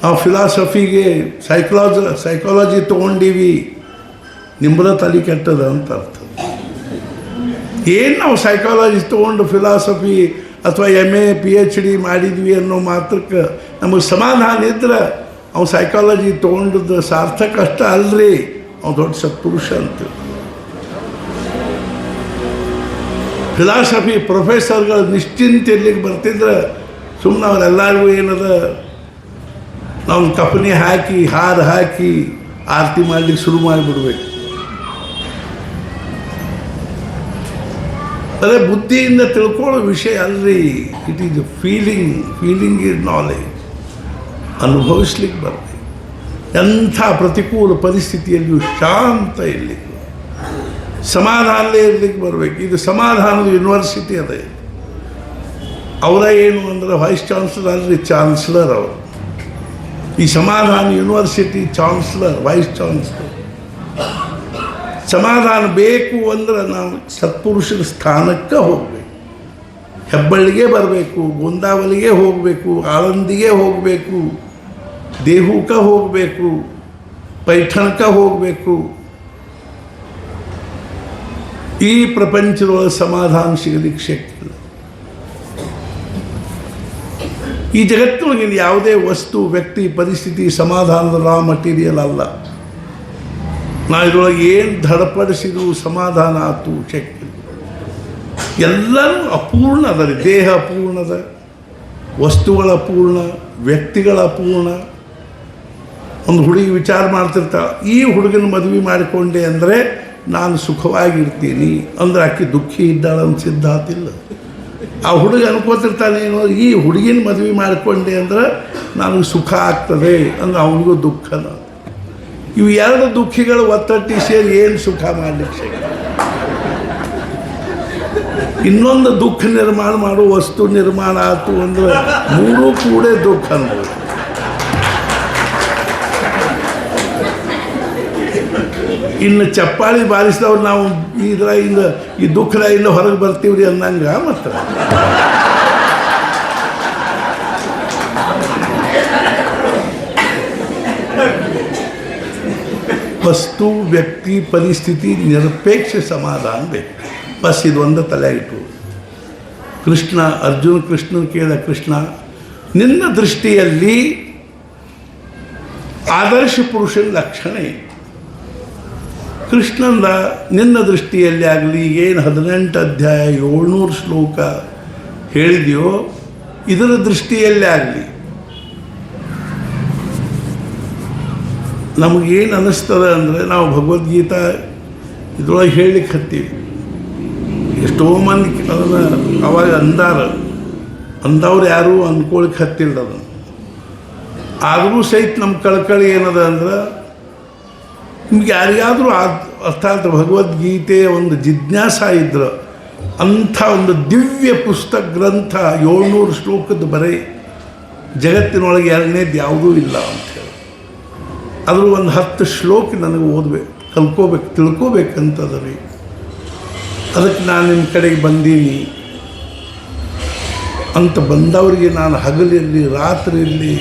ಆ ಫಿಲಾಸಫಿಗೆ ಸೈಕಾಲಜಿ ತೊಗೊಂಡೀವಿ, ನಿಮ್ಮದ ತಲೆ ಕೆಟ್ಟದ ಅಂತ ಅರ್ಥ. ಏನು ನಾವು ಸೈಕಾಲಜಿ ತೊಗೊಂಡು ಫಿಲಾಸಫಿ ಅಥವಾ MA PhD ಮಾಡಿದ್ವಿ ಅನ್ನೋ ಮಾತ್ರಕ್ಕೆ ನಮಗೆ ಸಮಾಧಾನ ಇದ್ರೆ ಅವ್ನು ಸೈಕಾಲಜಿ ತೊಗೊಂಡದ್ದು ಸಾರ್ಥಕ ಅಷ್ಟ ಅಲ್ರಿ, ಅವ್ನು ದೊಡ್ಡ ಸತ್ಪುರುಷ ಅಂತ. ಫಿಲಾಸಫಿ ಪ್ರೊಫೆಸರ್ಗಳು ನಿಶ್ಚಿಂತ ಇರ್ಲಿಕ್ಕೆ ಬರ್ತಿದ್ರೆ ಸುಮ್ಮನೆ ಅವರೆಲ್ಲರಿಗೂ ಏನದ ನಾವು ಕಪನಿ ಹಾಕಿ ಹಾರ ಹಾಕಿ ಆರತಿ ಮಾಡಲಿಕ್ಕೆ ಶುರು ಮಾಡಿಬಿಡ್ಬೇಕು. ಅದೇ ಬುದ್ಧಿಯಿಂದ ತಿಳ್ಕೊಳ್ಳೋ ವಿಷಯ ಅಲ್ರಿ. It is feeling is knowledge. ಅನುಭವಿಸ್ಲಿಕ್ಕೆ ಬರಬೇಕು. ಎಂಥ ಪ್ರತಿಕೂಲ ಪರಿಸ್ಥಿತಿಯಲ್ಲಿಯೂ ಶಾಂತ ಇರಲಿಕ್ಕೆ, ಸಮಾಧಾನಲೇ ಇರ್ಲಿಕ್ಕೆ ಬರಬೇಕು. ಇದು ಸಮಾಧಾನದ ಯೂನಿವರ್ಸಿಟಿ ಅದೇ. ಅವರ ಏನು ಅಂದ್ರೆ ವೈಸ್ ಚಾನ್ಸಲರ್ ಅಲ್ರಿ, ಚಾನ್ಸಲರ್ ಅವರು. ಈ ಸಮಾಧಾನ ಯೂನಿವರ್ಸಿಟಿ ಚಾನ್ಸಲರ್, ವೈಸ್ ಚಾನ್ಸಲರ್. ಸಮಾಧಾನ ಬೇಕು ಅಂದ್ರೆ ನಾವು ಸತ್ಪುರುಷರ ಸ್ಥಾನಕ್ಕೆ ಹೋಗಬೇಕು. ಹೆಬ್ಬಳ್ಳಿಗೆ ಬರಬೇಕು, ಗೋಂದಾವಲಿಗೆ ಹೋಗಬೇಕು, ಆಳಂದಿಗೆ ಹೋಗಬೇಕು, ದೇಹುಕ್ಕೆ ಹೋಗಬೇಕು, ಪೈಠಣಕ್ಕೆ ಹೋಗಬೇಕು. ಈ ಪ್ರಪಂಚದೊಳಗೆ ಸಮಾಧಾನ ಸಿಗಲಿಕ್ಕೆ ಶಕ್ತಿ ಇಲ್ಲ. ಈ ಜಗತ್ತಿನೊಳಗಿನ ಯಾವುದೇ ವಸ್ತು, ವ್ಯಕ್ತಿ, ಪರಿಸ್ಥಿತಿ ಸಮಾಧಾನದ ರಾ ಮಟೀರಿಯಲ್ ಅಲ್ಲ. ನಾವು ಇದರೊಳಗೆ ಏನು ಧಡಪಡಿಸಿದ್ರು ಸಮಾಧಾನ ಆಯ್ತು ಶಕ್ತಿ. ಎಲ್ಲರೂ ಅಪೂರ್ಣ ಅದ ರೀ. ದೇಹ ಅಪೂರ್ಣದ, ವಸ್ತುಗಳ ಅಪೂರ್ಣ, ವ್ಯಕ್ತಿಗಳ ಅಪೂರ್ಣ. ಒಂದು ಹುಡುಗಿ ವಿಚಾರ ಮಾಡ್ತಿರ್ತಾಳೆ, ಈ ಹುಡುಗನ ಮದುವೆ ಮಾಡಿಕೊಂಡೆ ಅಂದರೆ ನಾನು ಸುಖವಾಗಿರ್ತೀನಿ ಅಂದ್ರೆ ಆಕೆ ದುಃಖಿ ಇದ್ದಾಳೆ ಅಂತ ಸಿದ್ಧಾತಿಲ್ಲ. ಆ ಹುಡುಗ ಅನ್ಕೋತಿರ್ತಾನೇನೋ, ಈ ಹುಡುಗಿನ ಮದುವೆ ಮಾಡಿಕೊಂಡೆ ಅಂದ್ರೆ ನನಗೆ ಸುಖ ಆಗ್ತದೆ ಅಂದ್ರೆ ಅವನಿಗೂ ದುಃಖನ. ಇವು ಎರಡು ದುಃಖಿಗಳು ಒತ್ತಟ್ಟಿ ಸೇರಿ ಏನು ಸುಖ ಮಾಡಲಿಕ್ಕೆ ಶಕ್ತಿ? ಇನ್ನೊಂದು ದುಃಖ ನಿರ್ಮಾಣ ಮಾಡೋ ವಸ್ತು ನಿರ್ಮಾಣ ಆಯ್ತು ಅಂದ್ರೆ ಮೂರೂ ಕೂಡ ದುಃಖ ಅನ್ಬೋದು. ಇನ್ನು ಚಪ್ಪಾಳಿ ಬಾರಿಸಿದವ್ರು ನಾವು ಇದ್ರಾಗಿಂದ ಈ ದುಃಖದಾಗಿಂದ ಹೊರಗೆ ಬರ್ತೀವ್ರಿ ಅನ್ನಂಗ. ಮತ್ತು ವಸ್ತು, ವ್ಯಕ್ತಿ, ಪರಿಸ್ಥಿತಿ ನಿರಪೇಕ್ಷ ಸಮಾಧಾನ ಬೇಕು. ಬಸ್ ಇದೊಂದು ತಲೆಯಾಗಿಟ್ಟು ಕೃಷ್ಣನ ಕೇಳ, ಕೃಷ್ಣ ನಿನ್ನ ದೃಷ್ಟಿಯಲ್ಲಿ ಆದರ್ಶ ಪುರುಷನ ಲಕ್ಷಣ ಏನು? ಕೃಷ್ಣಂದ ನಿನ್ನ ದೃಷ್ಟಿಯಲ್ಲಿ ಆಗಲಿ ಏನು 18 ಅಧ್ಯಾಯ 700 ಶ್ಲೋಕ ಹೇಳಿದೆಯೋ ಇದರ ದೃಷ್ಟಿಯಲ್ಲೇ ಆಗಲಿ ನಮಗೇನು ಅನ್ನಿಸ್ತದೆ ಅಂದರೆ, ನಾವು ಭಗವದ್ಗೀತಾ ಇದ್ರೊಳಗೆ ಹೇಳಲಿಕ್ಕೆ ಹತ್ತೀವಿ. ಎಷ್ಟೋ ಮಂದಿ ಅದನ್ನು ಅವಾಗ ಅಂದವ್ರು ಯಾರೂ ಅಂದ್ಕೊಳಕ್ಕೆ ಹತ್ತಿಲ್ಲ ಅದನ್ನು. ಆದರೂ ಸಹಿತ ನಮ್ಮ ಕಳಕಳಿ ಏನದ ಅಂದ್ರೆ, ನಿಮ್ಗೆ ಯಾರಿಗಾದರೂ ಅರ್ಥಾತ್ ಭಗವದ್ಗೀತೆಯ ಒಂದು ಜಿಜ್ಞಾಸ ಇದ್ರೆ ಅಂಥ ಒಂದು ದಿವ್ಯ ಪುಸ್ತಕ ಗ್ರಂಥ 700 ಶ್ಲೋಕದ ಬರೀ ಜಗತ್ತಿನೊಳಗೆ ಎರಡನೇದು ಯಾವುದೂ ಇಲ್ಲ ಅಂಥೇಳಿ. ಅದ್ರ ಒಂದು 10 ಶ್ಲೋಕ ನನಗೆ ಓದಬೇಕು, ಕಲ್ಕೋಬೇಕು, ತಿಳ್ಕೋಬೇಕಂತದ ರೀ. ಅದಕ್ಕೆ ನಾನು ನಿಮ್ಮ ಕಡೆಗೆ ಬಂದೀನಿ ಅಂತ ಬಂದವರಿಗೆ ನಾನು ಹಗಲಿರಲಿ ರಾತ್ರಿ ಇರಲಿ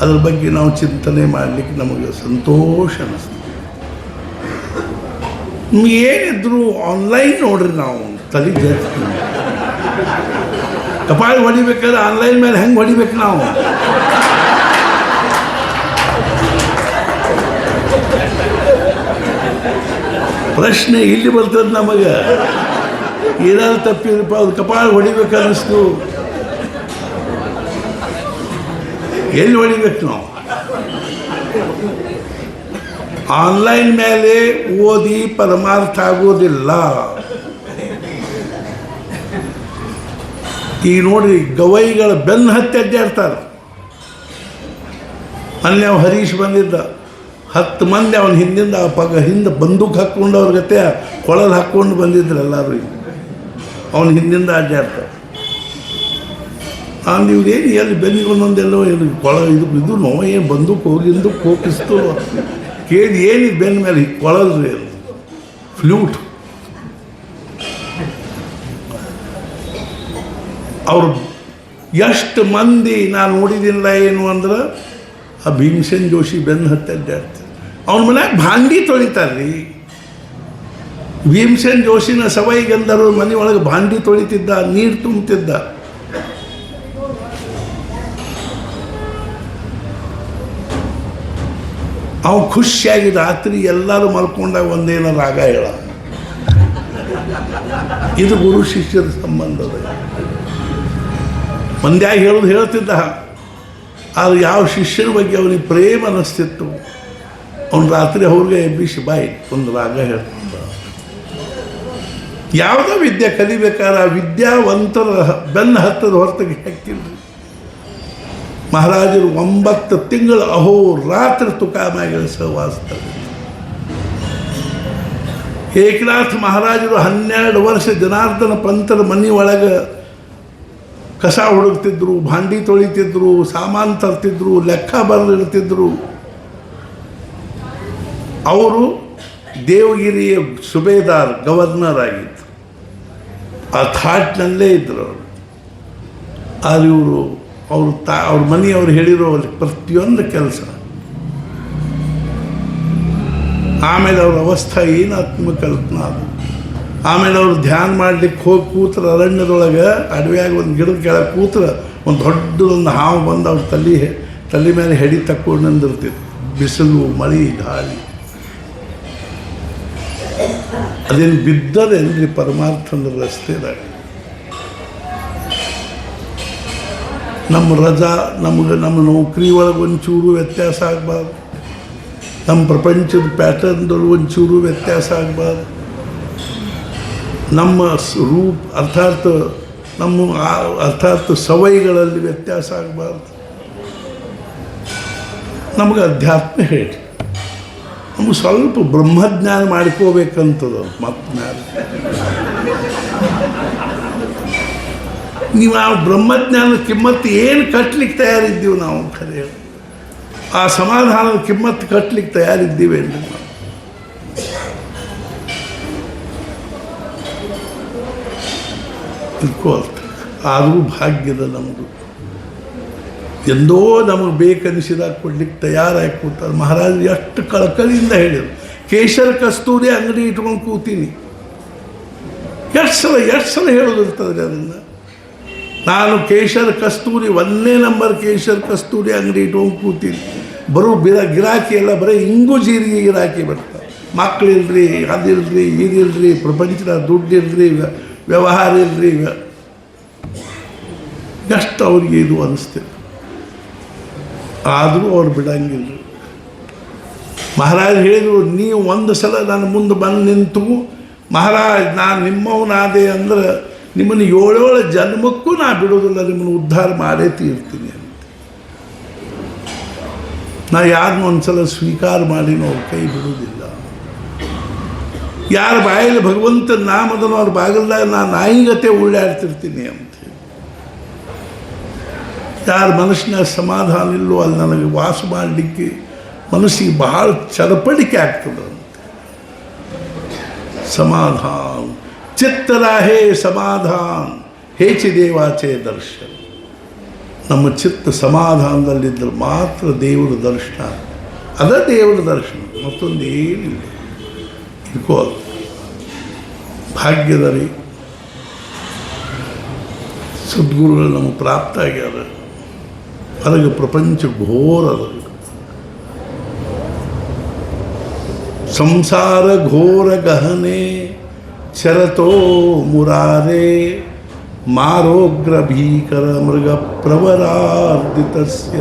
ಅದ್ರ ಬಗ್ಗೆ ನಾವು ಚಿಂತನೆ ಮಾಡಲಿಕ್ಕೆ ನಮಗೆ ಸಂತೋಷ ಅನ್ನಿಸ್ತದೆ. ನಿಮ್ಗೆ ಏನಿದ್ರು ಆನ್ಲೈನ್ ನೋಡ್ರಿ, ನಾವು ತಲೆ ಜಾಸ್ತಿ ಕಪಾಳಿ ಹೊಡಿಬೇಕಾದ್ರೆ ಆನ್ಲೈನ್ ಮೇಲೆ ಹೆಂಗೆ ಹೊಡಿಬೇಕು ನಾವು? ಪ್ರಶ್ನೆ ಇಲ್ಲಿ ಬರ್ತದೆ ನಮಗೆ. ಏನಾದ್ರು ತಪ್ಪಿದ್ರಪ್ಪ ಅದು ಕಪಾಳಿ ಹೊಡಿಬೇಕನ್ನಿಸ್ತು, ಎಲ್ಲಿ ಹೊಡಿಬೇಕು ನಾವು? ಆನ್ಲೈನ್ ಮೇಲೆ ಓದಿ ಪರಮಾರ್ಥ ಆಗೋದಿಲ್ಲ. ಈಗ ನೋಡ್ರಿ, ಗವೈಗಳ ಬೆನ್ನು ಹತ್ತಿ ಅಡ್ಡಾಡ್ತಾರೆ. ಅಲ್ಲಿ ಅವ ಹರೀಶ್ ಬಂದಿದ್ದ, 10 ಮಂದಿ ಅವನ ಹಿಂದಿಂದ ಹಿಂದೆ ಬಂದೂಕ್ ಹಾಕ್ಕೊಂಡವ್ರ ಗತೆ ಕೊಳಲು ಹಾಕ್ಕೊಂಡು ಬಂದಿದ್ರು ಎಲ್ಲರೂ. ಅವನ ಹಿಂದಿಂದ ಅಡ್ಡಾಡ್ತಾರೆ. ಇವ್ರೇನು ಎಲ್ಲಿ ಬೆನ್ನಿಗೆ ಒಂದೊಂದೆಲ್ಲೋ ಏನು ಇದು ನೋ ಏನು ಬಂದೂಕ್ ಹೋಗಿಂದು ಕೋಪಿಸ್ತು ಕೇಳಿ ಏನಿದು ಬೆನ್ನ ಮೇಲೆ ಕೊಳಲ್ರಿ ಅದು ಫ್ಲೂಟ್. ಅವರು ಎಷ್ಟು ಮಂದಿ ನಾನು ನೋಡಿದಿಲ್ಲ ಏನು ಅಂದ್ರೆ ಆ ಭೀಮಸೇನ್ ಜೋಶಿ ಬೆನ್ನು ಹತ್ತಿ ಅಡ್ಡಾಡ್ತಾರೆ. ಅವನ ಮನ್ಯಾಗ ಭಾಂಡಿ ತೊಳಿತಾರೆ ರೀ. ಭೀಮಸೇನ್ ಜೋಶಿನ ಸವೈಗಂಧರ್ವ ಮನೆ ಒಳಗೆ ಭಾಂಡಿ ತೊಳಿತಿದ್ದ, ನೀರು ತುಂಬುತ್ತಿದ್ದ. ಅವ ಖುಷಿಯಾಗಿ ರಾತ್ರಿ ಎಲ್ಲರೂ ಮಲ್ಕೊಂಡಾಗ ಒಂದೇನೋ ರಾಗ ಹೇಳ. ಇದು ಗುರು ಶಿಷ್ಯರ ಸಂಬಂಧದ. ಮಂದ್ಯಾಗ ಹೇಳೋದು ಹೇಳ್ತಿದ್ದ, ಆದ್ರೆ ಯಾವ ಶಿಷ್ಯನ ಬಗ್ಗೆ ಅವನಿಗೆ ಪ್ರೇಮ ಅನ್ನಿಸ್ತಿತ್ತು, ಅವನು ರಾತ್ರಿ ಅವ್ರಿಗೆ ಎಬ್ಬಿಸಿ ಬಾಯಿ ಒಂದು ರಾಗ ಹೇಳ್ತಿದ್ದ. ಯಾವುದೋ ವಿದ್ಯೆ ಕಲಿಬೇಕಾದ್ರೆ ಆ ವಿದ್ಯಾವಂತರ ಬೆನ್ನು ಹತ್ತದ ಹೊರತಾಗಿ ಹಾಕಿಲ್ಲ. ಮಹಾರಾಜರು 9 ತಿಂಗಳು ಅಹೋರಾತ್ರಿ ತುಕಾಮಾಗಿರ ಸಹವಾಸ್ತಾರೆ. ಏಕನಾಥ ಮಹಾರಾಜರು 12 ವರ್ಷ ಜನಾರ್ದನ ಪಂತರ ಮನೆ ಒಳಗೆ ಕಸ ಹುಡುಕ್ತಿದ್ರು, ಭಾಂಡಿ ತೊಳಿತಿದ್ರು, ಸಾಮಾನು ತರ್ತಿದ್ರು, ಲೆಕ್ಕ ಬರೆದಿಡ್ತಿದ್ರು. ಅವರು ದೇವಗಿರಿಯ ಸುಬೇದಾರ್ ಗವರ್ನರ್ ಆಗಿತ್ತು. ಆ ಥಾಟ್ನಲ್ಲೇ ಇದ್ದರು ಅವರು. ಆದರೆ ಇವರು ಅವ್ರ ಮನೆಯವ್ರು ಹೇಳಿರೋ ಪ್ರತಿಯೊಂದು ಕೆಲಸ. ಆಮೇಲೆ ಅವ್ರ ಅವಸ್ಥೆ ಏನು ಆತ್ಮಕಲ್ಪನಾ ಅದು. ಆಮೇಲೆ ಅವರು ಧ್ಯಾನ ಮಾಡ್ಲಿಕ್ಕೆ ಹೋಗಿ ಕೂತ್ರೆ ಅರಣ್ಯದೊಳಗೆ ಅಡವಿಯಾಗ ಒಂದು ಗಿಡದ ಕೆಳಗೆ ಕೂತ್ರೆ ಒಂದು ದೊಡ್ಡದೊಂದು ಹಾವು ಬಂದು ಅವ್ರ ತಲೆ ಮೇಲೆ ಹೆಡಿ ತಕ್ಕೊಂಡು ನಿಂದಿರ್ತಿತ್ತು. ಬಿಸಿಲು, ಮಳೆ, ಗಾಳಿ. ಅದೇನು ಬಿದ್ದದೇನ್ರಿ ಪರಮಾರ್ಥದ ರಸ್ತೆದಾಗ. ನಮ್ಮ ರಜಾ ನಮ್ಮ ನೌಕರಿ ಒಳಗೆ ಒಂಚೂರು ವ್ಯತ್ಯಾಸ ಆಗಬಾರ್ದು. ನಮ್ಮ ಪ್ರಪಂಚದ ಪ್ಯಾಟರ್ನ್ದಲ್ಲಿ ಒಂಚೂರು ವ್ಯತ್ಯಾಸ ಆಗಬಾರ್ದು. ನಮ್ಮ ರೂಪ ಅರ್ಥಾತ್ ಸವೈಗಳಲ್ಲಿ ವ್ಯತ್ಯಾಸ ಆಗಬಾರ್ದು. ನಮಗೆ ಅಧ್ಯಾತ್ಮ ಹೇಳಿ, ನಮಗೆ ಸ್ವಲ್ಪ ಬ್ರಹ್ಮಜ್ಞಾನ ಮಾಡ್ಕೋಬೇಕಂತದ. ಮತ್ತು ಮ್ಯಾಲೆ ನೀವು ಆ ಬ್ರಹ್ಮಜ್ಞಾನದ ಕಿಮ್ಮತ್ತು ಏನು ಕಟ್ಲಿಕ್ಕೆ ತಯಾರಿದ್ದೀವಿ ನಾವು? ಖರೆ ಆ ಸಮಾಧಾನದ ಕಿಮ್ಮತ್ತು ಕಟ್ಲಿಕ್ಕೆ ತಯಾರಿದ್ದೀವಿ ಎಂದು ನಾವು ತಿಳ್ಕೊಳ್ತ. ಆದರೂ ಭಾಗ್ಯದ ನಮ್ಮದು. ಎಂದೋ ನಮಗೆ ಬೇಕನ್ನಿಸಿದಾಗ ಕೊಡ್ಲಿಕ್ಕೆ ತಯಾರಾಗಿ ಕೂತಾರೆ. ಮಹಾರಾಜರು ಎಷ್ಟು ಕಳಕಳಿಯಿಂದ ಹೇಳಿದರು, ಕೇಶರ ಕಸ್ತೂರಿ ಅಂಗಡಿ ಇಟ್ಕೊಂಡು ಕೂತೀನಿ. ಎಷ್ಟು ಸಲ ಹೇಳೋದಿರ್ತದೆ ಅದನ್ನು. ನಾನು ಕೇಶರ ಕಸ್ತೂರಿ 1ನೇ ನಂಬರ್ ಕೇಶರ ಕಸ್ತೂರಿ ಅಂಗಡಿ ಇಟ್ಕೊಂಡು ಕೂತೀನಿ. ಬರೋ ಗಿರಾಕಿ ಎಲ್ಲ ಬರೀ ಇಂಗು ಜೀರಿಗೆ ಗಿರಾಕಿ ಬರ್ತಾರೆ. ಮಕ್ಕಳಿಲ್ರಿ, ಅದಿಲ್ರಿ, ಇದಿಲ್ರಿ, ಪ್ರಪಂಚದ ದುಡ್ಡಿಲ್ರಿ, ವ್ಯವಹಾರ ಇಲ್ರಿ. ಎಷ್ಟು ಅವ್ರಿಗೆ ಇದು ಅನಿಸ್ತಿಲ್ಲ. ಆದರೂ ಅವ್ರು ಬಿಡಂಗಿಲ್ಲ. ಮಹಾರಾಜ್ ಹೇಳಿದರು, ನೀವು ಒಂದು ಸಲ ನನ್ನ ಮುಂದೆ ಬಂದು ನಿಂತು, ಮಹಾರಾಜ್ ನಾನು ನಿಮ್ಮವನಾದೆ ಅಂದ್ರೆ ನಿಮ್ಮನ್ನು 7 ಜನ್ಮಕ್ಕೂ ನಾ ಬಿಡೋದಿಲ್ಲ, ನಿಮ್ಮನ್ನು ಉದ್ಧಾರ ಮಾಡೇ ತೀರ್ತೀನಿ ಅಂತ. ನಾ ಯಾರನ್ನೂ ಒಂದು ಸಲ ಸ್ವೀಕಾರ ಮಾಡಿ ನಾವು ಕೈ ಬಿಡೋದಿಲ್ಲ. ಯಾರ ಬಾಯಲ್ಲಿ ಭಗವಂತನ ನಾಮದನೋ ಅವ್ರ ಬಾಗಿಲ್ದಾಗ ನಾನು ನಾಯಿಗತೆ ಉಳ್ಳಾಡ್ತಿರ್ತೀನಿ ಅಂಥೇಳಿ. ಯಾರ ಮನಸ್ಸಿನ ಸಮಾಧಾನ ಇಲ್ಲೋ ಅಲ್ಲಿ ನನಗೆ ವಾಸ ಮಾಡಲಿಕ್ಕೆ ಮನಸ್ಸಿಗೆ ಬಹಳ ಚಡಪಡಿಕೆ ಆಗ್ತದೆ. समाधान चित्त राहे समाधान हेचि देवाचे दर्शन. ನಮ್ಮ ಚಿತ್ತ ಸಮಾಧಾನದಲ್ಲಿದ್ದರೆ ಮಾತ್ರ ದೇವರ ದರ್ಶನ. ಅದ ದೇವರ ದರ್ಶನ, ಮತ್ತೊಂದು ಏನಿಲ್ಲ. ಇದಕ್ಕೋ ಭಾಗ್ಯದ ರೀ ಸದ್ಗುರುಗಳು ನಮಗೆ ಪ್ರಾಪ್ತ ಆಗ್ಯಾರ. ಹೊರಗೆ ಪ್ರಪಂಚ ಘೋರ ಅದ. ಸಂಸಾರ ಘೋರ ಗಹನೆ ಚರತೋ ಮುರಾರೆ ಮಾರೋಗ್ರ ಭೀಕರ ಮೃಗ ಪ್ರವರಾರ್ದಿತಸ್ಯ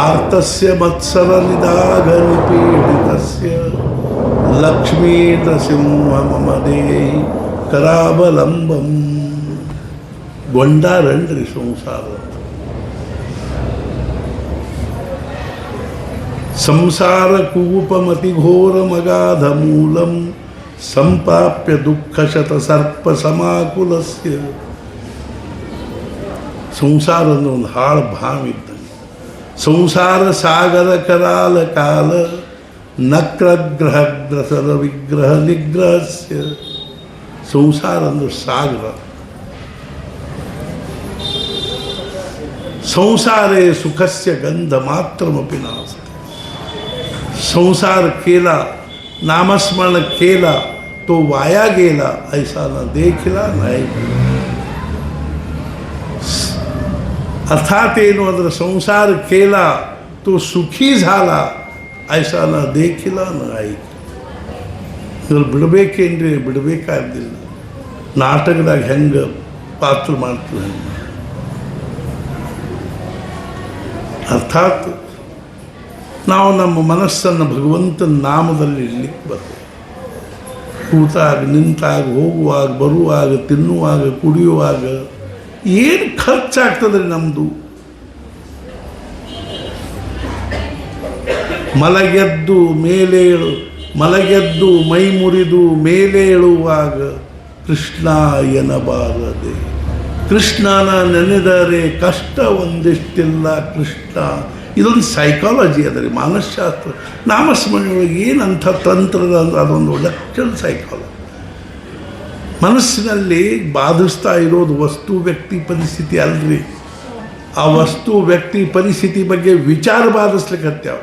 ಆರ್ತಸ್ಯ ಮತ್ಸರ ನಿದಾಗ ನಿಪೀಡಿತಸ್ಯ ಲಕ್ಷ್ಮೀ ನೃಸಿಂಹ ಮಮ ದೇಹಿ ಕರಾವಲಂಬಂ. ಗೊಂಡಾರಣ್ರಿ ಸಂಸಾರ. ಸಂಸಾರ ಕೂಪಮತಿ ಘೋರ ಮಗಾಧ ಮೂಲಂ ಸಂಪಾಪ್ಯ ದುಃಖ ಶತ ಸರ್ಪ ಸಮಾಕುಲಸ್ಯ. ಸಂಸಾರ ಅಂದ್ರೆ ಒಂದು ಹಾಳು ಭಾವಿದ್ದಂಗೆ. ಸಂಸಾರ ಸಾಗರ ಕರಾಲ ಕಾಲ ನಕ್ರಗ್ರಹ ಗ್ರಸರ ವಿಗ್ರಹ ನಿಗ್ರಹಸ್ಯ. ಸಂಸಾರ ಅಂದ್ರೆ ಸಾಗರ. ಸಂಸಾರೇ ಸುಖಸ್ಯ ಗಂಧ ಮಾತ್ರಮಪಿ ನಾಸ್ತಿ. संसार केला, नामस्मरण केला तो वाया गेला, ऐसा न देखला नाही. अर्थात ಏನು ಅಂದರೆ ಸಂಸಾರ केला तो सुखी झाला, ऐसा न देखला नाही. ಇದ್ರ ಬಿಡಬೇಕೇನ್ರಿ, ಬಿಡಬೇಕಾದ್ದಿಲ್ಲ. ನಾಟಕದಾಗ ಹೆಂಗೆ ಪಾತ್ರ ಮಾಡ್ತೀವಿ ಹಂಗೆ. ಅರ್ಥಾತ್ ನಾವು ನಮ್ಮ ಮನಸ್ಸನ್ನು ಭಗವಂತನ ನಾಮದಲ್ಲಿ ಇಡ್ಲಿಕ್ಕೆ ಬರ್ತೇವೆ. ಕೂತಾಗ, ನಿಂತಾಗ, ಹೋಗುವಾಗ, ಬರುವಾಗ, ತಿನ್ನುವಾಗ, ಕುಡಿಯುವಾಗ ಏನು ಖರ್ಚಾಗ್ತದೆ ನಮ್ಮದು. ಮಲಗೆದ್ದು ಮೈ ಮುರಿದು ಮೇಲೇಳುವಾಗ ಕೃಷ್ಣ ಎನ್ನಬಾರದೆ. ಕೃಷ್ಣನ ನೆನೆದರೆ ಕಷ್ಟ ಒಂದಿಷ್ಟಿಲ್ಲ ಕೃಷ್ಣ. ಇದೊಂದು ಸೈಕಾಲಜಿ ಅದ ರೀ, ಮಾನಸಶಾಸ್ತ್ರ. ನಾಮಸ್ಮರಣೆಯೊಳಗೆ ಏನಂಥ ತಂತ್ರದ ಅಂದ್ರೆ ಅದೊಂದು ಲಕ್ಷಣ ಸೈಕಾಲಜಿ. ಮನಸ್ಸಿನಲ್ಲಿ ಬಾಧಿಸ್ತಾ ಇರೋದು ವಸ್ತು ವ್ಯಕ್ತಿ ಪರಿಸ್ಥಿತಿ ಅಲ್ರಿ. ಆ ವಸ್ತು ವ್ಯಕ್ತಿ ಪರಿಸ್ಥಿತಿ ಬಗ್ಗೆ ವಿಚಾರ ಬಾಧಿಸ್ಲಿಕ್ಕೆ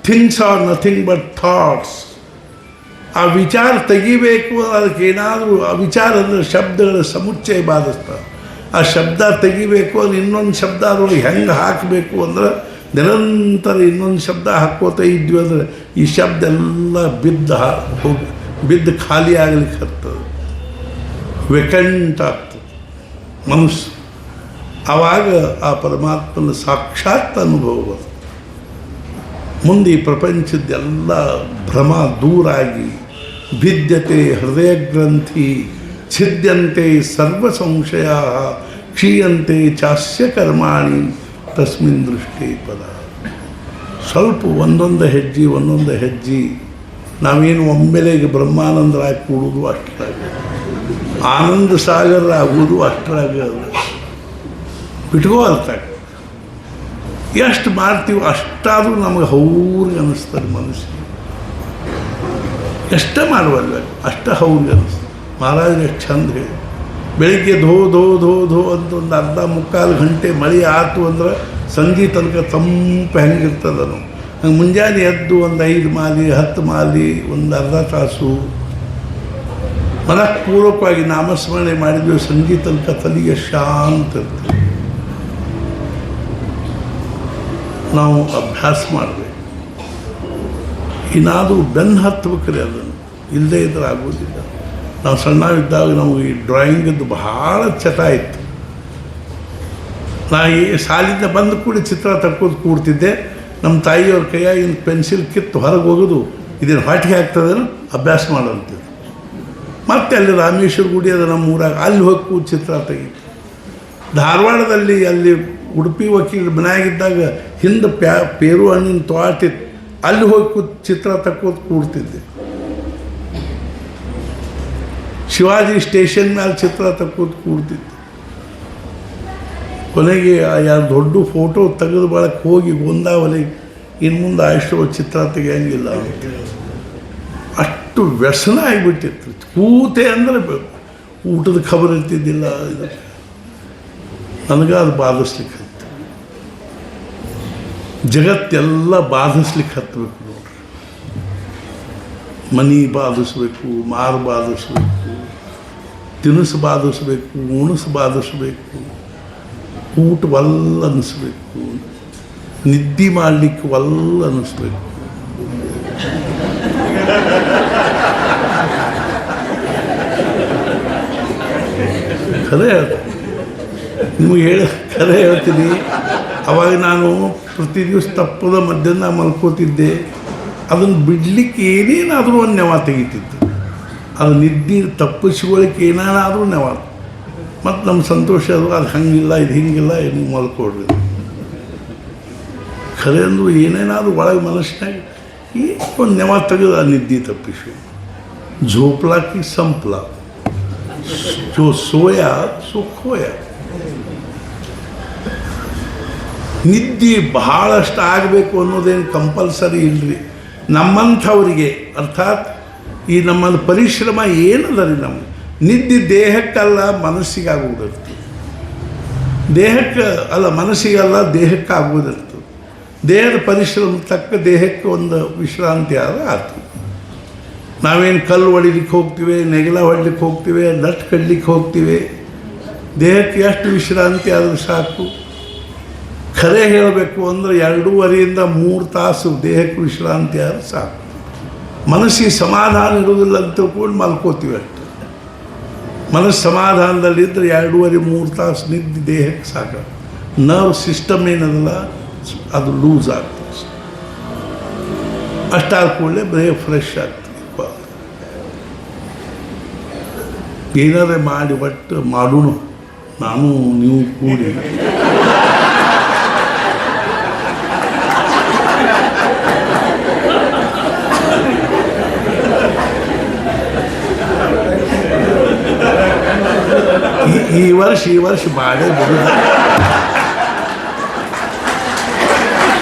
things are nothing but thoughts. ಆ ವಿಚಾರ ತೆಗಿಬೇಕು, ಅದಕ್ಕೆ ಏನಾದರೂ ಆ ವಿಚಾರ ಅಂದರೆ ಶಬ್ದಗಳ ಸಮುಚ್ಚಯ ಬಾಧಿಸ್ತಾರೆ. ಆ ಶಬ್ದ ತೆಗಿಬೇಕು ಅಂದ್ರೆ ಇನ್ನೊಂದು ಶಬ್ದ ಅದರೊಳಗೆ ಹೆಂಗೆ ಹಾಕಬೇಕು ಅಂದ್ರೆ ನಿರಂತರ ಇನ್ನೊಂದು ಶಬ್ದ ಹಾಕ್ಕೋತ ಇದ್ವಿ ಅಂದರೆ ಈ ಶಬ್ದ ಎಲ್ಲ ಬಿದ್ದು ಖಾಲಿ ಆಗಲಿಕ್ಕೆ ಹತ್ತದ, ವೆಕೆಂಟ್ ಆಗ್ತದೆ ಮನಸ್ಸು. ಆವಾಗ ಆ ಪರಮಾತ್ಮನ ಸಾಕ್ಷಾತ್ ಅನುಭವ ಬರ್ತದೆ. ಮುಂದೆ ಈ ಪ್ರಪಂಚದ್ದೆಲ್ಲ ಭ್ರಮ ದೂರಾಗಿ ಭಿದ್ಯತೆ ಹೃದಯ ಗ್ರಂಥಿ ಛಿದ್ಯಂತೆ ಸರ್ವ ಸಂಶಯ ಕ್ಷೀಯಂತೆ ಚಾಸ್ಯ ಕರ್ಮಾಣಿ ತಸ್ಮಿನ್ ದೃಷ್ಟಿ ಪದ. ಸ್ವಲ್ಪ ಒಂದೊಂದು ಹೆಜ್ಜೆ ನಾವೇನು ಒಮ್ಮೆಲೆಗೆ ಬ್ರಹ್ಮಾನಂದರಾಗಿ ಕೂಡುವುದು ಅಷ್ಟರಾಗ, ಆನಂದ ಸಾಗರ ಆಗುವುದು ಅಷ್ಟರಾಗ. ಬಿಟ್ಕೋ ಅರ್ಥ ಎಷ್ಟು ಮಾಡ್ತೀವಿ ಅಷ್ಟಾದರೂ ನಮಗೆ ಹೌರಿಗೆ ಅನ್ನಿಸ್ತಾರೆ ಮನಸ್ಸಿಗೆ. ಎಷ್ಟೇ ಮಾಡುವಲ್ಲ ಅಷ್ಟ ಹೌರಿಗೆ ಅನ್ನಿಸ್ತದೆ. ಮಹಾರಾಜರು ಎಷ್ಟು ಚಂದ ಹೇಳಿ, ಬೆಳಿಗ್ಗೆ ಧೋ ಧೋ ಧೋ ಧೋ ಅಂತ ಒಂದು ಅರ್ಧ ಮುಕ್ಕಾಲು ಗಂಟೆ ಮಳೆ ಆಯ್ತು ಅಂದ್ರೆ ಸಂಜೆ ತನಕ ತಂಪು ಹೆಂಗಿರ್ತದನು. ಹಂಗೆ ಮುಂಜಾನೆ ಎದ್ದು ಒಂದು 5 ಮಾಲಿ 10 ಮಾಲಿ ಒಂದು ಅರ್ಧ ತಾಸು ಮನಃಪೂರ್ವಕವಾಗಿ ನಾಮಸ್ಮರಣೆ ಮಾಡಿದ್ವಿ. ಸಂಜೆ ತನಕ ತಲೆಗೆ ಶಾಂತ ಇರ್ತದೆ. ನಾವು ಅಭ್ಯಾಸ ಮಾಡಬೇಕು. ಏನಾದರೂ ಬೆನ್ನು ಹತ್ತಬೇಕ್ರಿ, ಅದನ್ನು ಇಲ್ಲದೇ ಇದ್ರೆ ಆಗೋದಿಲ್ಲ. ನಾವು ಸಣ್ಣವಿದ್ದಾಗ ನಾವು ಈ ಡ್ರಾಯಿಂಗದ್ದು ಭಾಳ ಚಟ ಇತ್ತು. ನಾ ಈ ಶಾಲಿಂದ ಬಂದು ಕೂಡ ಚಿತ್ರ ತಕ್ಕೋದು ಕೂಡ್ತಿದ್ದೆ. ನಮ್ಮ ತಾಯಿಯವ್ರ ಕೈಯಾಗಿನ ಪೆನ್ಸಿಲ್ ಕಿತ್ತು ಹೊರಗೆ ಹೋಗೋದು, ಇದನ್ನು ಹೊಟ್ಟಿಗೆ ಆಗ್ತದೇನೋ ಅಭ್ಯಾಸ ಮಾಡೋಂಥದ್ದು. ಮತ್ತೆ ಅಲ್ಲಿ ರಾಮೇಶ್ವರ ಗುಡಿ ಅದ ನಮ್ಮ ಊರಾಗ, ಅಲ್ಲಿ ಹೋಗಿ ಕೂತು ಚಿತ್ರ ತೆಗಿತು. ಧಾರವಾಡದಲ್ಲಿ ಅಲ್ಲಿ ಉಡುಪಿ ವಕೀಲ ಮನೆಯಾಗಿದ್ದಾಗ ಹಿಂದೆ ಪೇರು ಹಣ್ಣಿನ ತೋಟಿತ್ತು, ಅಲ್ಲಿ ಹೋಗಿ ಕೂತು ಚಿತ್ರ ತಕ್ಕೋದು ಕೂಡ್ತಿದ್ದೆ. ಶಿವಾಜಿ ಸ್ಟೇಷನ್ ಮೇಲೆ ಚಿತ್ರ ತಕ್ಕೋದು ಕೂಡ್ತಿತ್ತು. ಕೊನೆಗೆ ಯಾರು ದೊಡ್ಡ ಫೋಟೋ ತೆಗೆದು ಬಳಕೆ ಹೋಗಿ ಗೊಂದಾವಲಿ ಇನ್ನು ಮುಂದೆ ಅಷ್ಟು ಚಿತ್ರ ತೆಗೆಯಂಗಿಲ್ಲ ಅಂತ ಅಷ್ಟು ವ್ಯಸನ ಆಗಿಬಿಟ್ಟಿತ್ತು. ಕೂತೆ ಅಂದರೆ ಊಟದ ಖಬರ್ ಇರ್ತಿದ್ದಿಲ್ಲ. ಇದು ನನಗೆ ಅದು ಬಾಧಿಸ್ಲಿಕ್ಕೆ ಹತ್ತು, ಜಗತ್ತೆಲ್ಲ ಬಾಧಿಸ್ಲಿಕ್ಕೆ ಹತ್ತಬೇಕು ನೋಡ್ರಿ. ಮನಿ ಬಾಧಿಸ್ಬೇಕು, ಮಾರು ಬಾಧಿಸ್ಬೇಕು, ತಿನಿಸು ಬಾಧಿಸ್ಬೇಕು, ಉಣಸು ಬಾಧಿಸ್ಬೇಕು, ಊಟ ಒಲ್ಲ ಅನ್ನಿಸ್ಬೇಕು, ನಿದ್ದೆ ಮಾಡಲಿಕ್ಕೆ ಒಲ್ಲ ಅನ್ನಿಸ್ಬೇಕು. ಖರೆ ನಿಮಗೆ ಖರೆ ಹೇಳ್ತೀನಿ. ಅವಾಗ ನಾನು ಪ್ರತಿ ದಿವಸ ತಪ್ಪದ ಮಧ್ಯಾಹ್ನ ಮಲ್ಕೋತಿದ್ದೆ. ಅದನ್ನು ಬಿಡಲಿಕ್ಕೆ ಏನೇನಾದರೂ ಒಂದು ನೆವ ತೆಗಿತಿತ್ತು. ಅದು ನಿದ್ದೆ ತಪ್ಪಿಸ್ಕೊಳ್ಳಿಕ್ಕೆ ಏನಾದರೂ ನೆವ. ಮತ್ತು ನಮ್ಮ ಸಂತೋಷ ಅದು ಹಂಗಿಲ್ಲ, ಇದು ಹಿಂಗಿಲ್ಲ, ನೀವು ಮಲ್ಕೊಡ್ರಿ. ಖರೆ ಅಂದರೂ ಏನೇನಾದರೂ ಒಳಗೆ ಮನಸ್ಸಿನಾಗ ಒಂದು ನೆವ ತೆಗೆದು ಆ ನಿದ್ದೆ ತಪ್ಪಿಸು. झोपला की संपला, जो सोया सो खोया. ನಿದ್ದೆ ಬಹಳಷ್ಟು ಆಗಬೇಕು ಅನ್ನೋದೇನು ಕಂಪಲ್ಸರಿ ಇಲ್ಲರಿ. ನಮ್ಮಂಥವ್ರಿಗೆ ಅರ್ಥಾತ್ ಈ ನಮ್ಮದು ಪರಿಶ್ರಮ ಏನದ ರೀ, ನಮ್ಮ ನಿದ್ದೆ ದೇಹಕ್ಕಲ್ಲ ಮನಸ್ಸಿಗಾಗುವುದಿರ್ತದೆ. ದೇಹಕ್ಕೆ ಅಲ್ಲ, ಮನಸ್ಸಿಗಲ್ಲ ದೇಹಕ್ಕೆ ಆಗುವುದಿರ್ತದೆ. ದೇಹದ ಪರಿಶ್ರಮ ತಕ್ಕ ದೇಹಕ್ಕೆ ಒಂದು ವಿಶ್ರಾಂತಿ ಆಯ್ತು. ನಾವೇನು ಕಲ್ಲು ಹೊಡಿಲಿಕ್ಕೆ ಹೋಗ್ತೀವಿ, ನೆಗಲ ಹೊಡ್ಲಿಕ್ಕೆ ಹೋಗ್ತೀವಿ, ನಟ್ ಕಡ್ಲಿಕ್ಕೆ ಹೋಗ್ತೀವಿ. ದೇಹಕ್ಕೆ ಎಷ್ಟು ವಿಶ್ರಾಂತಿ ಆದರೂ ಸಾಕು. ಖರೆ ಹೇಳಬೇಕು ಅಂದರೆ 2.5 to 3 ತಾಸು ದೇಹಕ್ಕೆ ವಿಶ್ರಾಂತಿ ಆದ್ರೆ ಸಾಕು. ಮನಸ್ಸಿಗೆ ಸಮಾಧಾನ ಇರೋದಿಲ್ಲ ಅಂತ ತಿಳ್ಕೊಂಡು ಮಲ್ಕೋತೀವಿ ಅಷ್ಟೆ. ಮನಸ್ಸು ಸಮಾಧಾನದಲ್ಲಿದ್ದರೆ 2.5-3 ತಾಸು ನಿದ್ದೆ ದೇಹಕ್ಕೆ ಸಾಕು. ನರ್ವ್ ಸಿಸ್ಟಮ್ ಏನದಲ್ಲ ಅದು ಲೂಸ್ ಆಗ್ತದೆ. ಅಷ್ಟಾದ ಕೂಡಲೇ ದೇಹ ಫ್ರೆಶ್ ಆಗ್ತದೆ. ಏನಾರೇ ಮಾಡಿ ಒಟ್ಟು ಮಾಡೋಣ, ನಾನು ನೀವು ಕೂಡಿ. ಈ ವರ್ಷ ಮಾಡೇ ಬಿಡುದ.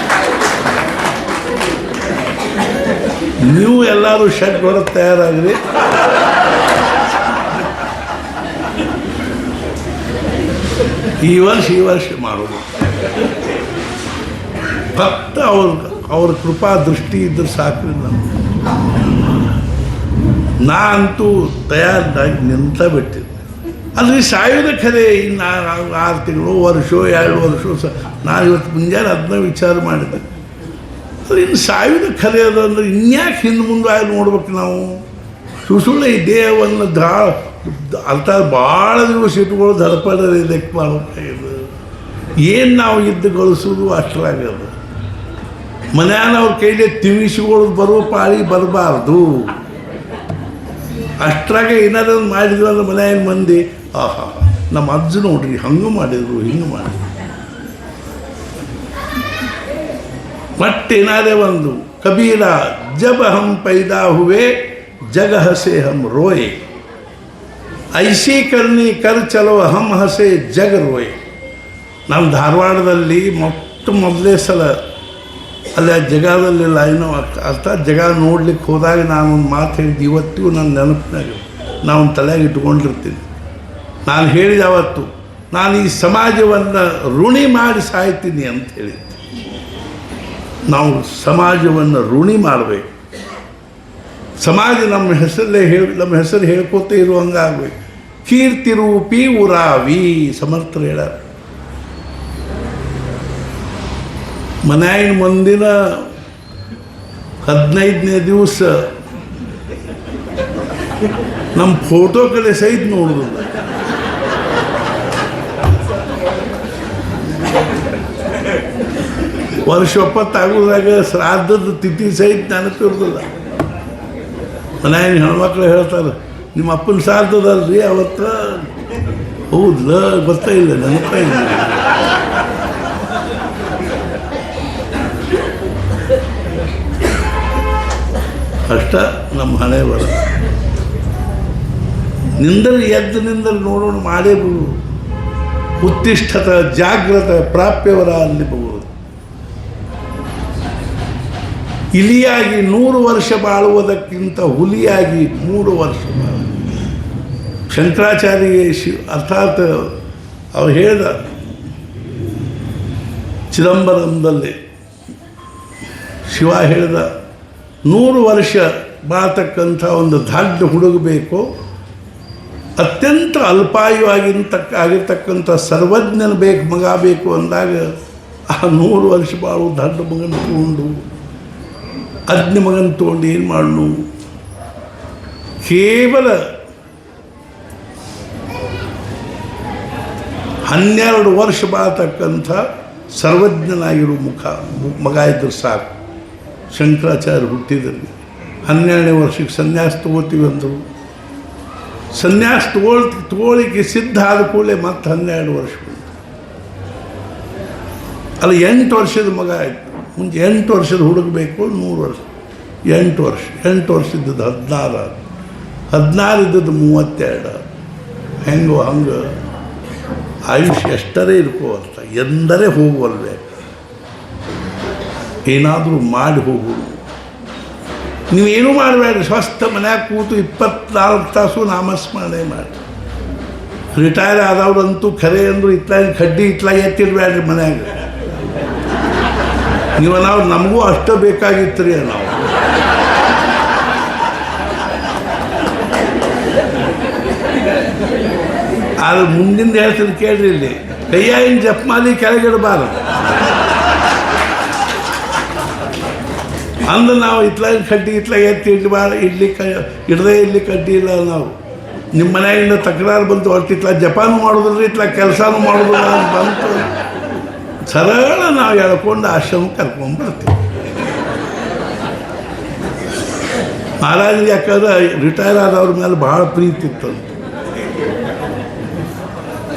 ನೀವು ಎಲ್ಲರೂ ಶರ್ಟ್ ಹೊರಗೆ ತಯಾರಾಗ್ರಿ. ಈ ವರ್ಷ ಮಾಡೋದು. ಫಕ್ತ ಅವ್ರ ಕೃಪಾ ದೃಷ್ಟಿ ಇದ್ರೆ ಸಾಕ್ರಿ. ನಾ ಅಂತೂ ತಯಾರಾಗಿ ನಿಂತ ಬಿಟ್ಟಿದ್ದೆ. ಅಲ್ಲಿ ಸಾಯೋದ ಖರೆ. ಇನ್ನು 6 ತಿಂಗಳು, ವರ್ಷ, 2 ವರ್ಷ ನಾನು ಇವತ್ತು ಮುಂಜಾನೆ ಅದನ್ನ ವಿಚಾರ ಮಾಡಿದ್ದೆ. ಅದು ಇನ್ನು ಸಾಯೋದ ಖರೆ ಅದು ಅಂದ್ರೆ ಇನ್ಯಾಕೆ ಹಿಂದೆ ಮುಂದೆ ಆಗಿ ನೋಡ್ಬೇಕು ನಾವು. ಸುಳ್ಳೆ ಈ ದೇಹವನ್ನು ಅರ್ಥ ಭಾಳ ದಿವಸ ಇಟ್ಕೊಳ್ಳೋ ದಡಪಡ ಲೆಕ್ಕ ಮಾಡಬೇಕಾಗಿದೆ. ಏನು ನಾವು ಇದ್ದು ಗಳಿಸೋದು ಅಷ್ಟರಾಗದು. ಮನ್ಯಾನ ಅವ್ರ ಕೈಲಿ ತಿವಿಸಿಕೊಳ್ಳೋದು ಬರೋ ಪಾಳಿ ಬರಬಾರ್ದು. ಅಷ್ಟ್ರಾಗ ಏನಾದ್ರು ಮಾಡಿದ್ರು ಅಂದ್ರೆ ಮನೆಯ ಮಂದಿ ಆಹಾ ನಮ್ಮ ಅಜ್ಜ ನೋಡ್ರಿ ಹಂಗೆ ಮಾಡಿದ್ರು ಹಿಂಗೆ ಮಾಡಿದ್ರು. ಮತ್ತೇನಾದೇ ಒಂದು ಕಬೀರ ಜಬ್ ಹಮ್ ಪೈದಾ ಹುವೆ ಜಗ ಹಸೆ ಹಮ್ ರೋಯೆ, ಐಸಿ ಕರ್ನಿ ಕರ್ ಚಲೋ ಹಮ್ ಹಸೆ ಜಗ ರೋಯೆ. ನಮ್ಮ ಧಾರವಾಡದಲ್ಲಿ ಮೊದಲೇ ಸಲ ಅಲ್ಲಿ ಆ ಜಗದಲ್ಲಿ ಲೈನು ಅರ್ಥಾತ್ ಜಗ ನೋಡ್ಲಿಕ್ಕೆ ಹೋದಾಗ ನಾನೊಂದು ಮಾತು ಹೇಳಿದ್ದು ಇವತ್ತಿಗೂ ನನ್ನ ನೆನಪಿನಾಗ ನಾವು ತಲೆಯಾಗಿ ಇಟ್ಕೊಂಡಿರ್ತೀನಿ. ನಾನು ಹೇಳಿದ ಅವತ್ತು ನಾನು ಈ ಸಮಾಜವನ್ನು ಋಣಿ ಮಾಡಿ ಸಾಯ್ತೀನಿ ಅಂತ ಹೇಳಿದ್ದೆ. ನಾವು ಸಮಾಜವನ್ನು ಋಣಿ ಮಾಡಬೇಕು. ಸಮಾಜ ನಮ್ಮ ಹೆಸರು ಹೇಳ್ಕೊತೇ ಇರುವಂಗೆ ಆಗಬೇಕು. ಕೀರ್ತಿ ರೂಪಿ ಉರಾವಿ ಸಮರ್ಥರು ಹೇಳ್ಯಾರ. ಮನೆಯಾಗಿನ ಮುಂದಿನ 15ನೇ ದಿವಸ ನಮ್ಮ ಫೋಟೋ ಕಡೆ ಸಹಿತ ನೋಡೋದಿಲ್ಲ. ವರ್ಷ 70 ಆಗೋದಾಗ ಶ್ರಾದ್ದದ ತಿಥಿ ಸಹಿತ ನೆನಪಿರೋದಿಲ್ಲ. ಮನೆಯಾಗಿನ ಹೆಣ್ಮಕ್ಳು ಹೇಳ್ತಾರೆ ನಿಮ್ಮ ಅಪ್ಪನ ಶ್ರಾದ್ದದಲ್ರಿ ಅವತ್ತು. ಹೌದಲ್ಲ, ಗೊತ್ತೇ ಇಲ್ಲ, ನೆನಪೇ ಇಲ್ಲ. ಅಷ್ಟ ನಮ್ಮ ಹಣೆ ಬರ. ನಿಂದರೆ ಎದ್ದು ನಿಂದರೆ ನೋಡೋಣ ಮಾಡೇ ಬಿಡು. ಉತ್ತಿಷ್ಠತ ಜಾಗ್ರತ ಪ್ರಾಪ್ಯವರ ಅಲ್ಲಿ ಬಹುದು. ಇಲಿಯಾಗಿ 100 ವರ್ಷ ಬಾಳುವುದಕ್ಕಿಂತ ಹುಲಿಯಾಗಿ 3 ವರ್ಷ ಬಾಳು. ಶಂಕರಾಚಾರ್ಯ ಅರ್ಥಾತ್ ಅವ್ರು ಹೇಳ್ದ ಚಿದಂಬರಂದಲ್ಲಿ ಶಿವ ಹೇಳ್ದ 100 ವರ್ಷ ಬಾಳ್ತಕ್ಕಂಥ ಒಂದು ದೊಡ್ಡ ಹುಡುಗಬೇಕು, ಅತ್ಯಂತ ಅಲ್ಪಾಯು ಆಗಿರ್ತಕ್ಕಂಥ ಸರ್ವಜ್ಞನ ಬೇಕು ಮಗ ಬೇಕು ಅಂದಾಗ ಆ 100 ವರ್ಷ ಬಾಳು ದೊಡ್ಡ ಮಗನ ತಗೊಂಡು ಅಜ್ಞ ಮಗನ ತೊಗೊಂಡು ಏನು ಮಾಡಲು? ಕೇವಲ 12 ವರ್ಷ ಬಾಳ್ತಕ್ಕಂಥ ಸರ್ವಜ್ಞನಾಗಿರೋ ಮಗ ಇದ್ದರೆ ಸಾಕು. ಶಂಕರಾಚಾರ್ಯ ಹುಟ್ಟಿದಲ್ಲಿ 12ನೇ ವರ್ಷಕ್ಕೆ ಸನ್ಯಾಸ ತಗೋತೀವಿ ಅಂದರು. ಸನ್ಯಾಸ ತಗೊಳ್ಳಿಕ್ಕೆ ಸಿದ್ಧ ಆದ ಕೂಡಲೇ ಮತ್ತೆ 12 ವರ್ಷ ಅಲ್ಲ 8 ವರ್ಷದ ಮಗ ಆಯಿತು. ಮುಂಚೆ 8 ವರ್ಷದ ಹುಡುಗಬೇಕು, 100 ವರ್ಷ 8 ವರ್ಷ 8 ವರ್ಷ ಇದ್ದದ್ದು 16, 16 ಇದ್ದದ್ದು 32. ಹೆಂಗೋ ಹಂಗೆ ಆಯುಷ್ಯ ಎಷ್ಟರೇ ಇರ್ಕೋವರ್ತ ಎಂದರೆ ಹೋಗುವಲ್ವೇ, ಏನಾದರೂ ಮಾಡಿ ಹೋಗುವುದು. ನೀವೇನು ಮಾಡಬೇಡ್ರಿ, ಸ್ವಸ್ಥ ಮನ್ಯಾಗ ಕೂತು 24 ತಾಸು ನಾಮಸ್ಮರಣೆ ಮಾಡಿ. ರಿಟೈರ್ ಆದವ್ರಂತೂ ಖರೆ ಅಂದರು ಇತ್ಲಾಗ ಕಡ್ಡಿ ಇತ್ಲಾಗ ಎತ್ತಿಡ್ಬೇಡ್ರಿ ಮನ್ಯಾಗ. ನಾವು ನಮಗೂ ಅಷ್ಟು ಬೇಕಾಗಿತ್ತು ರೀ. ನಾವು ಆದ್ರೆ ಮುಂದಿಂದ ಹೇಳ್ತೀನಿ ಕೇಳ್ರಿ, ಇಲ್ಲಿ ಕೈಯಾಗಿನ ಜಪ್ಮಾಲಿ ಕೆಳಗಿಡಬಾರ್ದು ಅಂದ್ರೆ ನಾವು ಇತ್ಲಾಗ ಕಡ್ಡಿ ಇತ್ಲಾಗ ಎತ್ತಿ ಇಡದೇ ಇಲ್ಲಿ ಕಡ್ಡಿ ಇಲ್ಲ. ನಾವು ನಿಮ್ಮ ಮನೆಯಿಂದ ತಕರಾರು ಬಂತು, ಒಟ್ಟು ಇತ್ಲಾಗ ಜಪಾನು ಮಾಡೋದಿಲ್ಲ, ಇತ್ಲಾಗ ಕೆಲಸನೂ ಮಾಡೋದಿಲ್ಲ ಅಂತ ಬಂತು. ಸರಳ ನಾವು ಎಳ್ಕೊಂಡು ಆಶ್ರಮ ಕರ್ಕೊಂಡು ಬರ್ತೀವಿ. ಮಹಾರಾಜ್ ಯಾಕಂದ್ರೆ ರಿಟೈರ್ ಆದವ್ರ ಮೇಲೆ ಭಾಳ ಪ್ರೀತಿ ಇತ್ತಂತ.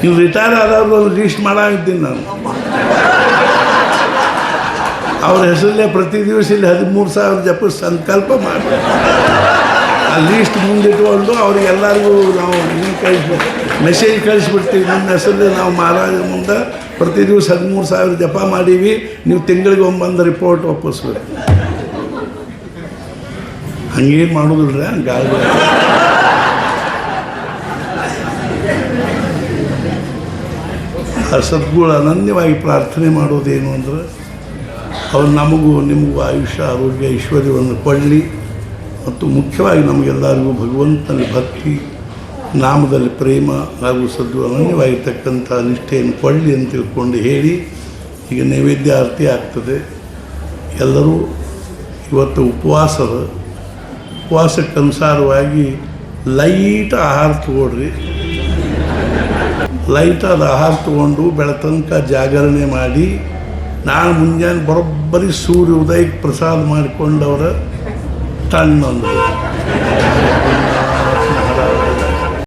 ನೀವು ರಿಟೈರ್ ಆದವ್ರು ಒಂದು ಲೀಸ್ಟ್ ಮಾಡಿದ್ದೀನಿ ನಾನು. ಅವ್ರ ಹೆಸರಲ್ಲೇ ಪ್ರತಿ ದಿವಸ ಇಲ್ಲಿ 13,000 ಜಪ ಸಂಕಲ್ಪ ಮಾಡಿ ಆ ಲೀಸ್ಟ್ ಮುಂದಿಟ್ಕೊಂಡು ಅವ್ರಿಗೆಲ್ಲರಿಗೂ ನಾವು ಮೆಸೇಜ್ ಕಳಿಸ್ಬಿಡ್ತೀವಿ. ನಿಮ್ಮ ಹೆಸರಲ್ಲಿ ನಾವು ಮಹಾರಾಜರ ಮುಂದೆ ಪ್ರತಿ ದಿವಸ 13,000 ಜಪ ಮಾಡೀವಿ, ನೀವು ತಿಂಗಳಿಗೆ ಒಮ್ಮೆ ರಿಪೋರ್ಟ್ ಒಪ್ಪಿಸ್ಬೇಕು. ಹಂಗೇನು ಮಾಡೋದಿಲ್ರ ಗಾಳಿ. ಆ ಸದ್ಗುಣ ಅನನ್ಯವಾಗಿ ಪ್ರಾರ್ಥನೆ ಮಾಡೋದೇನು ಅಂದ್ರೆ ಅವ್ರು ನಮಗೂ ನಿಮಗೂ ಆಯುಷ್ಯ ಆರೋಗ್ಯ ಐಶ್ವರ್ಯವನ್ನು ಕೊಡಲಿ, ಮತ್ತು ಮುಖ್ಯವಾಗಿ ನಮಗೆಲ್ಲರಿಗೂ ಭಗವಂತನಲ್ಲಿ ಭಕ್ತಿ, ನಾಮದಲ್ಲಿ ಪ್ರೇಮ ಹಾಗೂ ಸದ್ಗುಣ ಅನನ್ಯವಾಗಿರ್ತಕ್ಕಂಥ ನಿಷ್ಠೆಯನ್ನು ಕೊಡಲಿ ಅಂತ ತಿಳ್ಕೊಂಡು ಹೇಳಿ ಈಗ ನೈವೇದ್ಯ ಆರತಿ ಆಗ್ತದೆ. ಎಲ್ಲರೂ ಇವತ್ತು ಉಪವಾಸಕ್ಕನುಸಾರವಾಗಿ ಲೈಟ್ ಆಹಾರ ತಗೊಳ್ರಿ. ಲೈಟಾದ ಆಹಾರ ತಗೊಂಡು ಬೆಳತನಕ ಜಾಗರಣೆ ಮಾಡಿ ನಾಳೆ ಮುಂಜಾನೆ ಬರೋಬ್ಬರಿ ಸೂರ್ಯ ಉದಯಕ್ಕೆ ಪ್ರಸಾದ ಮಾಡಿಕೊಂಡವರ ತಣ್ಣೊಂದು